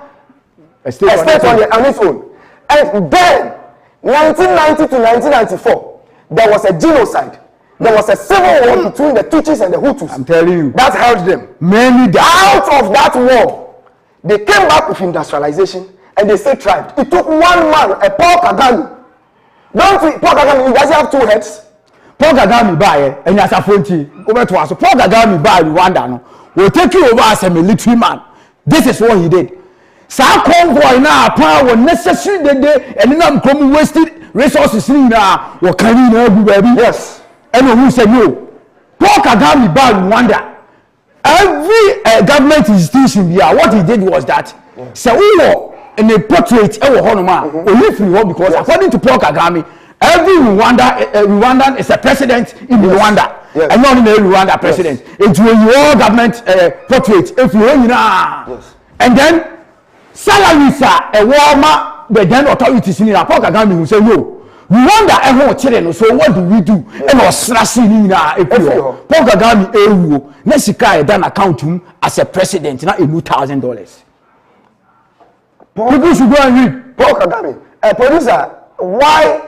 a state on its own. And then, 1990 to 1994, there was a genocide. There was a civil war between the Tutsis and the Hutus. I'm telling you. That held them. Many out of that war, they came back with industrialization and they still thrived. It took one man, a Paul Kagame. Paul Kagame, he doesn't have two heads. Paul Kagame buy and as a frontier over to us. Paul Kagame buy Rwanda no. Will take you over as a military man. This is what he did. Sa convoy na power necessary day and then come wasted resources in na what can you know baby? Yes. And who said no? Paul Kagame buy Rwanda. Every government institution here, what he did was that so in a portrait only free because according to Paul Kagame, every Rwandan is a president in Rwanda. Yes. And not in a Rwanda president. It's when your government portrait if you and then salaries are a warmer but then authorities in Paul Kagame who say no. Rwanda children, so what do we do? And Paul Kagame Nesika then account him as a president now $1,000. People should go and read. Paul Kagame, a producer, why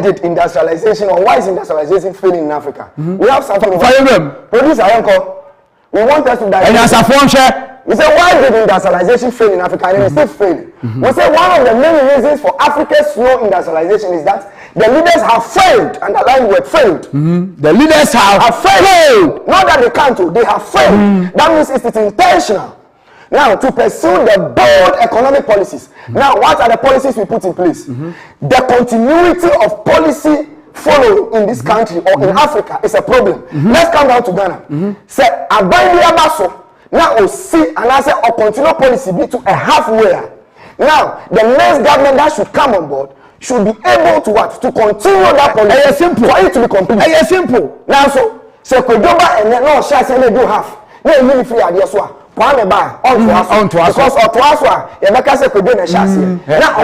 did industrialization or why is industrialization failing in Africa? We have something producer Yanko, we want us to and as a phone share. We say, why did industrialization fail in Africa? And it's still failing. We say one of the main reasons for Africa's slow industrialization is that the leaders have failed. Underline word failed. The leaders have failed. Not that they can't do, they have failed. That means it's intentional. Now, to pursue the bold economic policies. Now, what are the policies we put in place? The continuity of policy following in this country or in Africa is a problem. Let's come down to Ghana. Say, Abandi Abaso. Now, see, and I say, or continue policy be to a halfway. Now, the next government that should come on board should be able to what? To continue that policy. Simple. For it to be complete. Simple. Now, so Kojoba and then no share say they do half. They really free idea so. Kwame ba on to us because on to us you make us Kojoba na share. Now,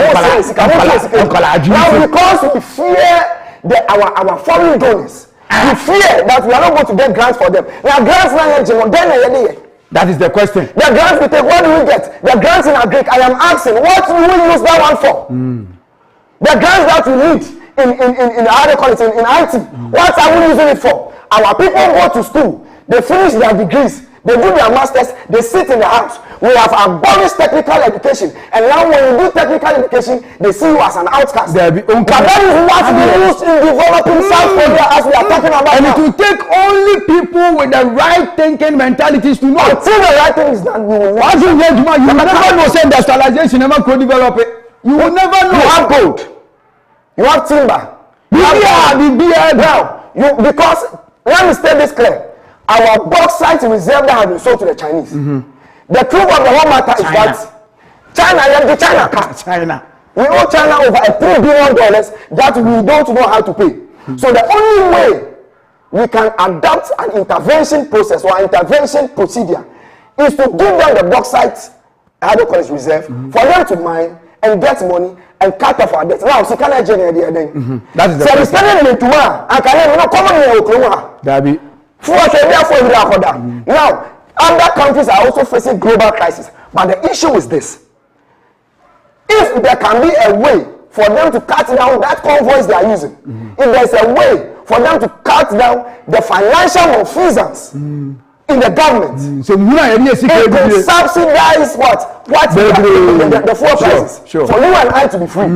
because we fear our foreign donors. We fear that we are not going to get grants for them. Now grants that is the question. The grants we take, what do we get? The grants in Agric, I am asking, what do we use that one for? The grants that we need in how they call it, in IT, what are we using it for? Our people go to school, they finish their degrees, they do their masters, they sit in the house. We have abolished technical education, and now when you do technical education, they see you as an outcast. But that is what we use in developing South Korea as we are talking about. And now. it will take only people with the right thinking mentalities to know. Until the right thing is done, we will not. You never know say industrialization never could develop it. You will never know. You have gold. You have timber. Now, because let me state this clear. Our bauxite reserve that has been sold to the Chinese. The truth of the whole matter is that China. We owe China over $3 billion that we don't know how to pay. So the only way we can adapt an intervention process or intervention procedure is to give them the bauxite hydrocarbons reserve for them to mine and get money and cut off our debt. Now, so can I generate the thing? That is the so spending in tomorrow. I can not come in Oklahoma. Now, other countries are also facing global crisis. But the issue is this. If there can be a way for them to cut down that convoys they are using, if there's a way for them to cut down the financial malfeasance in the government, so it could subsidize the fuel prices for you and I to be free.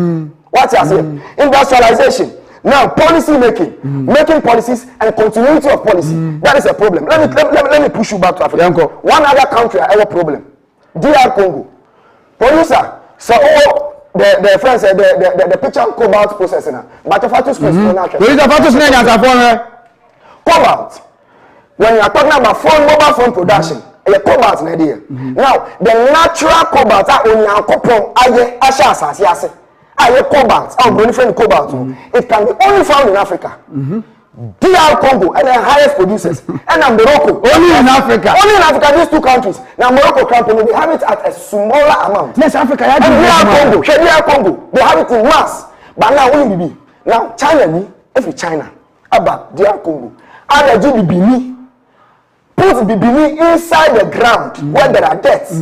What you are saying? Industrialization. Now, policy making, making policies and continuity of policy. That is a problem. Let me push you back to Africa. One other country I have a problem. DR Congo. Producer. So the friends said the picture cobalt processing. But if I to cobalt. When you are talking about mobile phone production, a cobalt idea. Now, the natural cobalt cobalt, it can be only found in Africa. DR Congo and the highest producers, and Morocco. Only in Africa. Only in Africa, these two countries. Now Morocco company, they have it at a smaller amount. Yes, Africa. And DR Congo, they have it in mass. But now only be. Now China, if China, about DR Congo, other GDP. Put Bibini inside the ground where there are debts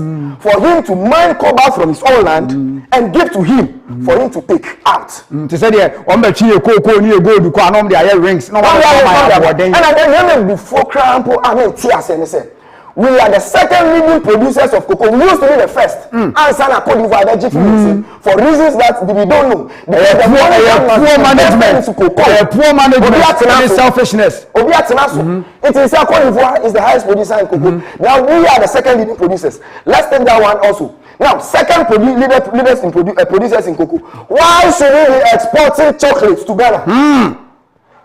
for him to mine cobalt from his own land and give to him for him to take out. To say there, on the chief cocoa near gold, you can't the iron rings. No, and then before Crampo, I mean, Tias and say, we are the second leading producers of cocoa. We used to be the first. And Sana Cote d'Ivoire, for reasons that we don't know. Poor management, and selfishness. It is Cote d'Ivoire is the highest producer in cocoa. Now we are the second leading producers. Let's take that one also. Now, second leaders in producers in cocoa. Why should we be exporting chocolates to Ghana?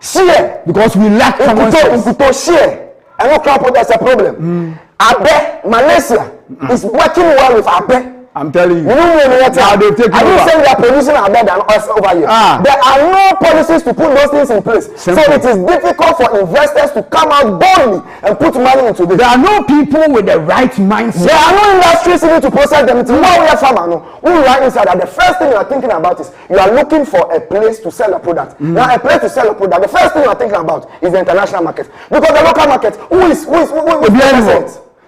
Share. Because we lack common sense. Share. I know Crampo, there's a problem. Abe, Malaysia is working well with Abe. I'm telling you. I didn't say they are producing Abe than us over here. There are no policies to put those things in place. Simple. So it is difficult for investors to come out boldly and put money into this. There are no people with the right mindset. There are no industries even to process them. It's more we are farmer. No, who right inside that the first thing you are thinking about is you are looking for a place to sell a product. Now a place to sell a product, the first thing you are thinking about is the international market. Because the local market, who is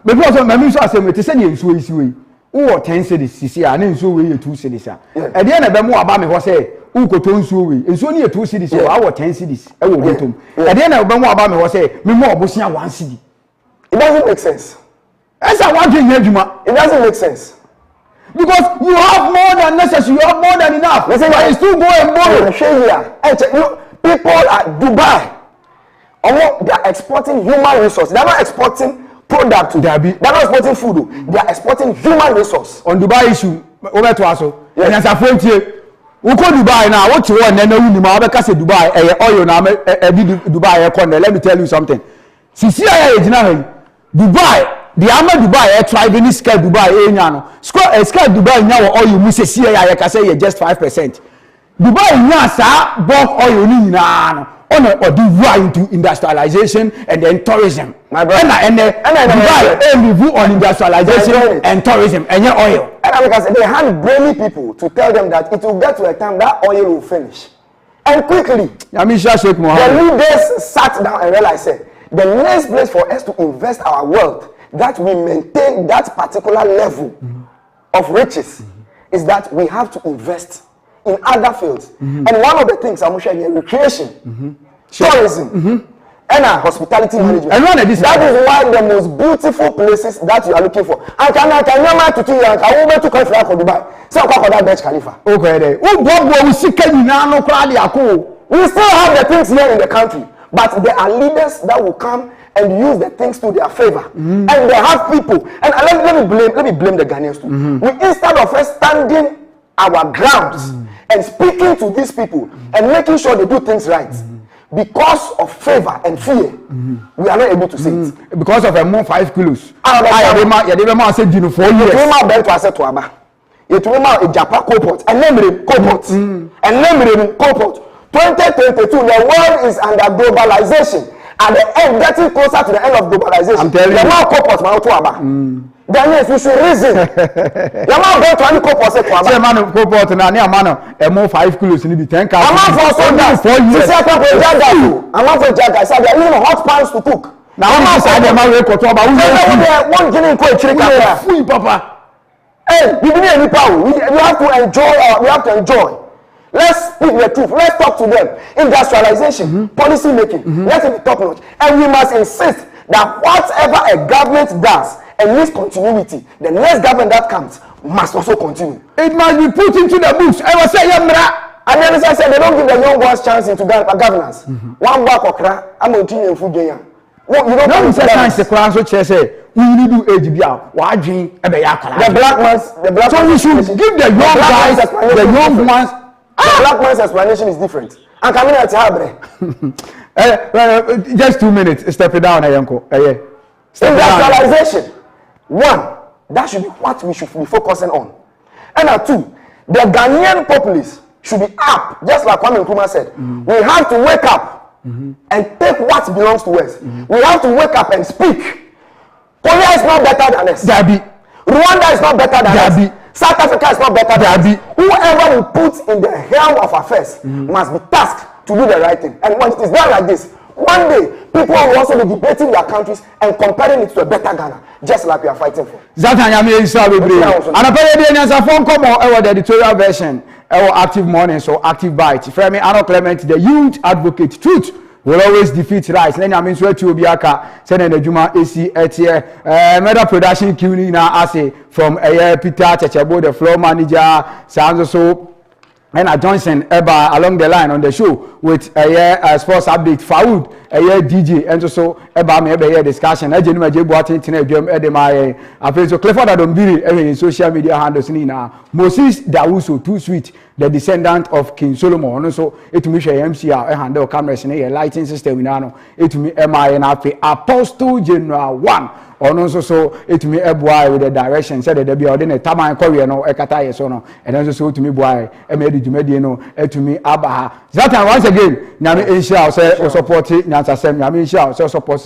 because I say who 10 cities, CC, and so we 2 cities. At the end of the more about me was say, who could turn so we, and so near 2 cities, or our 10 cities. I will get them. At the end of the more about me was say, me more Bosnia 1 city. It doesn't make sense. As I want to hear you, it doesn't make sense. Because you have more than necessary, you have more than enough. Listen, but you still go and borrow. People at Dubai, they are exporting human resources. They are not exporting product to they're not exporting food. They are exporting human resource. On Dubai issue, over to us. And as a friend here, we go Dubai now. What you want? Then you know, because Dubai, oil now, Dubai. Let me tell you something. Since Dubai, the Ama Dubai tribe in this scale Dubai, scale Dubai now oil. We say I can say just 5%. Dubai now sa bulk oil ni na. On into industrialization and then tourism. My brother. And Dubai review on industrialization and tourism and your oil. And because they had brainy people to tell them that it will get to a time that oil will finish. And quickly, the leaders sat down and realized, say, the next place for us to invest our wealth, that we maintain that particular level of riches, is that we have to invest in other fields. And one of the things I'm sharing here, recreation, tourism, and hospitality management. That is why the most beautiful places that you are looking for. And can I to two years? I will to come for Dubai. So I call that Burj Khalifa. Okay, we still have the things here in the country, but there are leaders that will come and use the things to their favor, and they have people. And let me blame the Ghanaians too. We, instead of us standing our grounds and speaking to these people and making sure they do things right. Because of favor and fear, we are not able to say it. Because of a more 5 kilos. I said, you know, 4 years. You came out to asset to Aba. You came out in Japan Coport and name Coport and name Coport. 2022, the world is under globalization, and the end getting closer to the end of globalization. I'm telling you, now Coport, man, to Aba. Then you should reason. You're not going to any Coport say to Aba. Say man, Coport na ni amano. A more 5 kilos in the 10 cars. I'm not for soldiers. 4 years. I'm not for jaggers. I said, even hot pans to cook. Now, I'm not saying I'm not going to about one guinea coach. Free, Papa. Hey, we need any power. We have to enjoy. We have to enjoy. Let's speak the truth. Let's talk to them. Industrialization, policy making. Let it be top notch. And we must insist that whatever a government does and needs continuity, the next government that comes must also continue. It must be put into the books. I was saying, and then as I said, they don't give the young ones chance into governance. One back okra, I'm going to continue food there. You don't say science the class which say we need to do AGBR. Why drink the black ones? The black. So we should give the young guys, the young ones. The black man's explanation is different. And coming at Habre. Just 2 minutes. Step it down, Yanko. Industrialization. One, that should be what we should be focusing on. And two, the Ghanaian populace should be up, just like Kwame Nkrumah said. We have to wake up and take what belongs to us. We have to wake up and speak. Korea is not better than us. Rwanda is not better than us. South Africa is not better than us. Whoever we put in the helm of affairs must be tasked to do the right thing. And when it is done like this, one day people will also be debating their countries and comparing it to a better Ghana, just like we are fighting for. Zatan Yami Isa Bibri. And apparently, there's a phone call over the editorial version, our Active Morning, so Active Bite. Fremi Arno Clement, the youth advocate, truth will always defeat lies. Then I mean, swear to Obiaka, sending the Juma AC at Meta Production Q now Ase from Peter Chachabo, the floor manager, sounds so. And Johnson Eba along the line on the show with a sports update. Faoud, DJ, and so Eba maybe a discussion. I genuinely Jebuati Tinejum Edema. I feel so Clifford Adombiri in social media handles Nina. Moses Dawusu, too sweet, the descendant of King Solomon. So it to me MCR handle cameras in a lighting system in Ano. It to me MI and Apostle General 1. Or also so it to me a boy with the direction said that there be ordinary Taman Korea no Ekataye so no and also so to me boy Emedi to Mediano to me Abaha. That once again Nyame Insha say support it Nyansa Sem Nyame Insha say support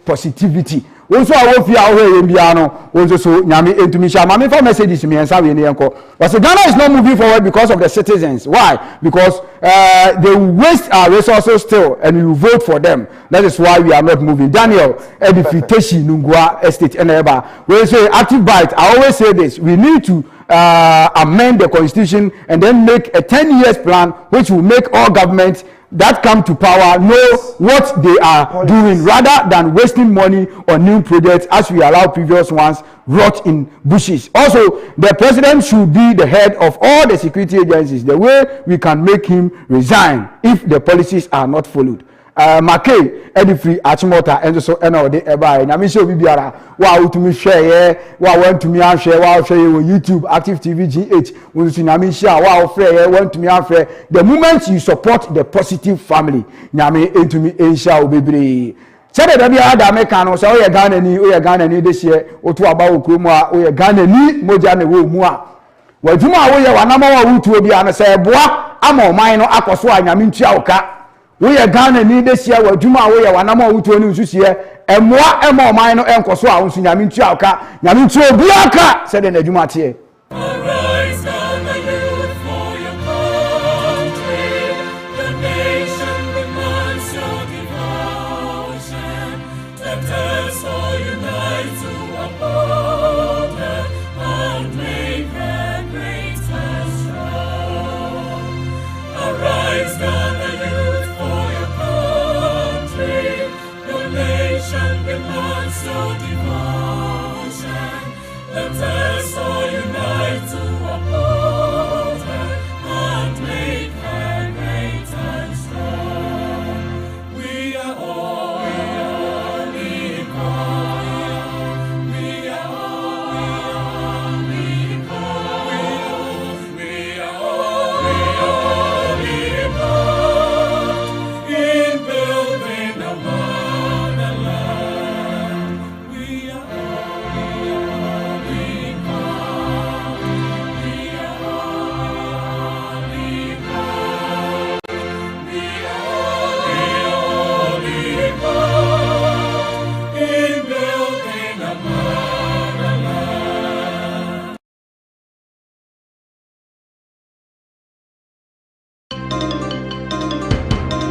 positivity. Also I will fear away Mbiano also so Nyame into me share my messages to me and say we nko. But Ghana is not moving forward because of the citizens. Why? Because they waste our resources still and we vote for them. That is why we are not moving. Daniel edification Nungua Estate Eneba. When say Active Bite, I always say this. We need to amend the constitution and then make a 10 years plan which will make all governments that come to power know what they are doing rather than wasting money on new projects as we allow previous ones rot in bushes. Also, the president should be the head of all the security agencies. The way we can make him resign if the policies are not followed. Makay Edifree Achimota and so NOD Eba Nyame show bibiara wa to me share wa want to me share wa share on YouTube Active TV GH when you Nyame share wa free want to me share. The moment you support the positive family Nyame into me insha bebre said that bia da meka no so we Ghana ni this year otu aba okromu a we Ghana ni moja na we mu a wadwuma a we ye wanama wa wutu obi an say boa ama oman no akoso a Nyame ntua oka. We are Ghana need this year. We Juma we are one more to news here. And more minor and Koso on Yaminchaka, Yamincho Biaka, said in the Jumati. so divine.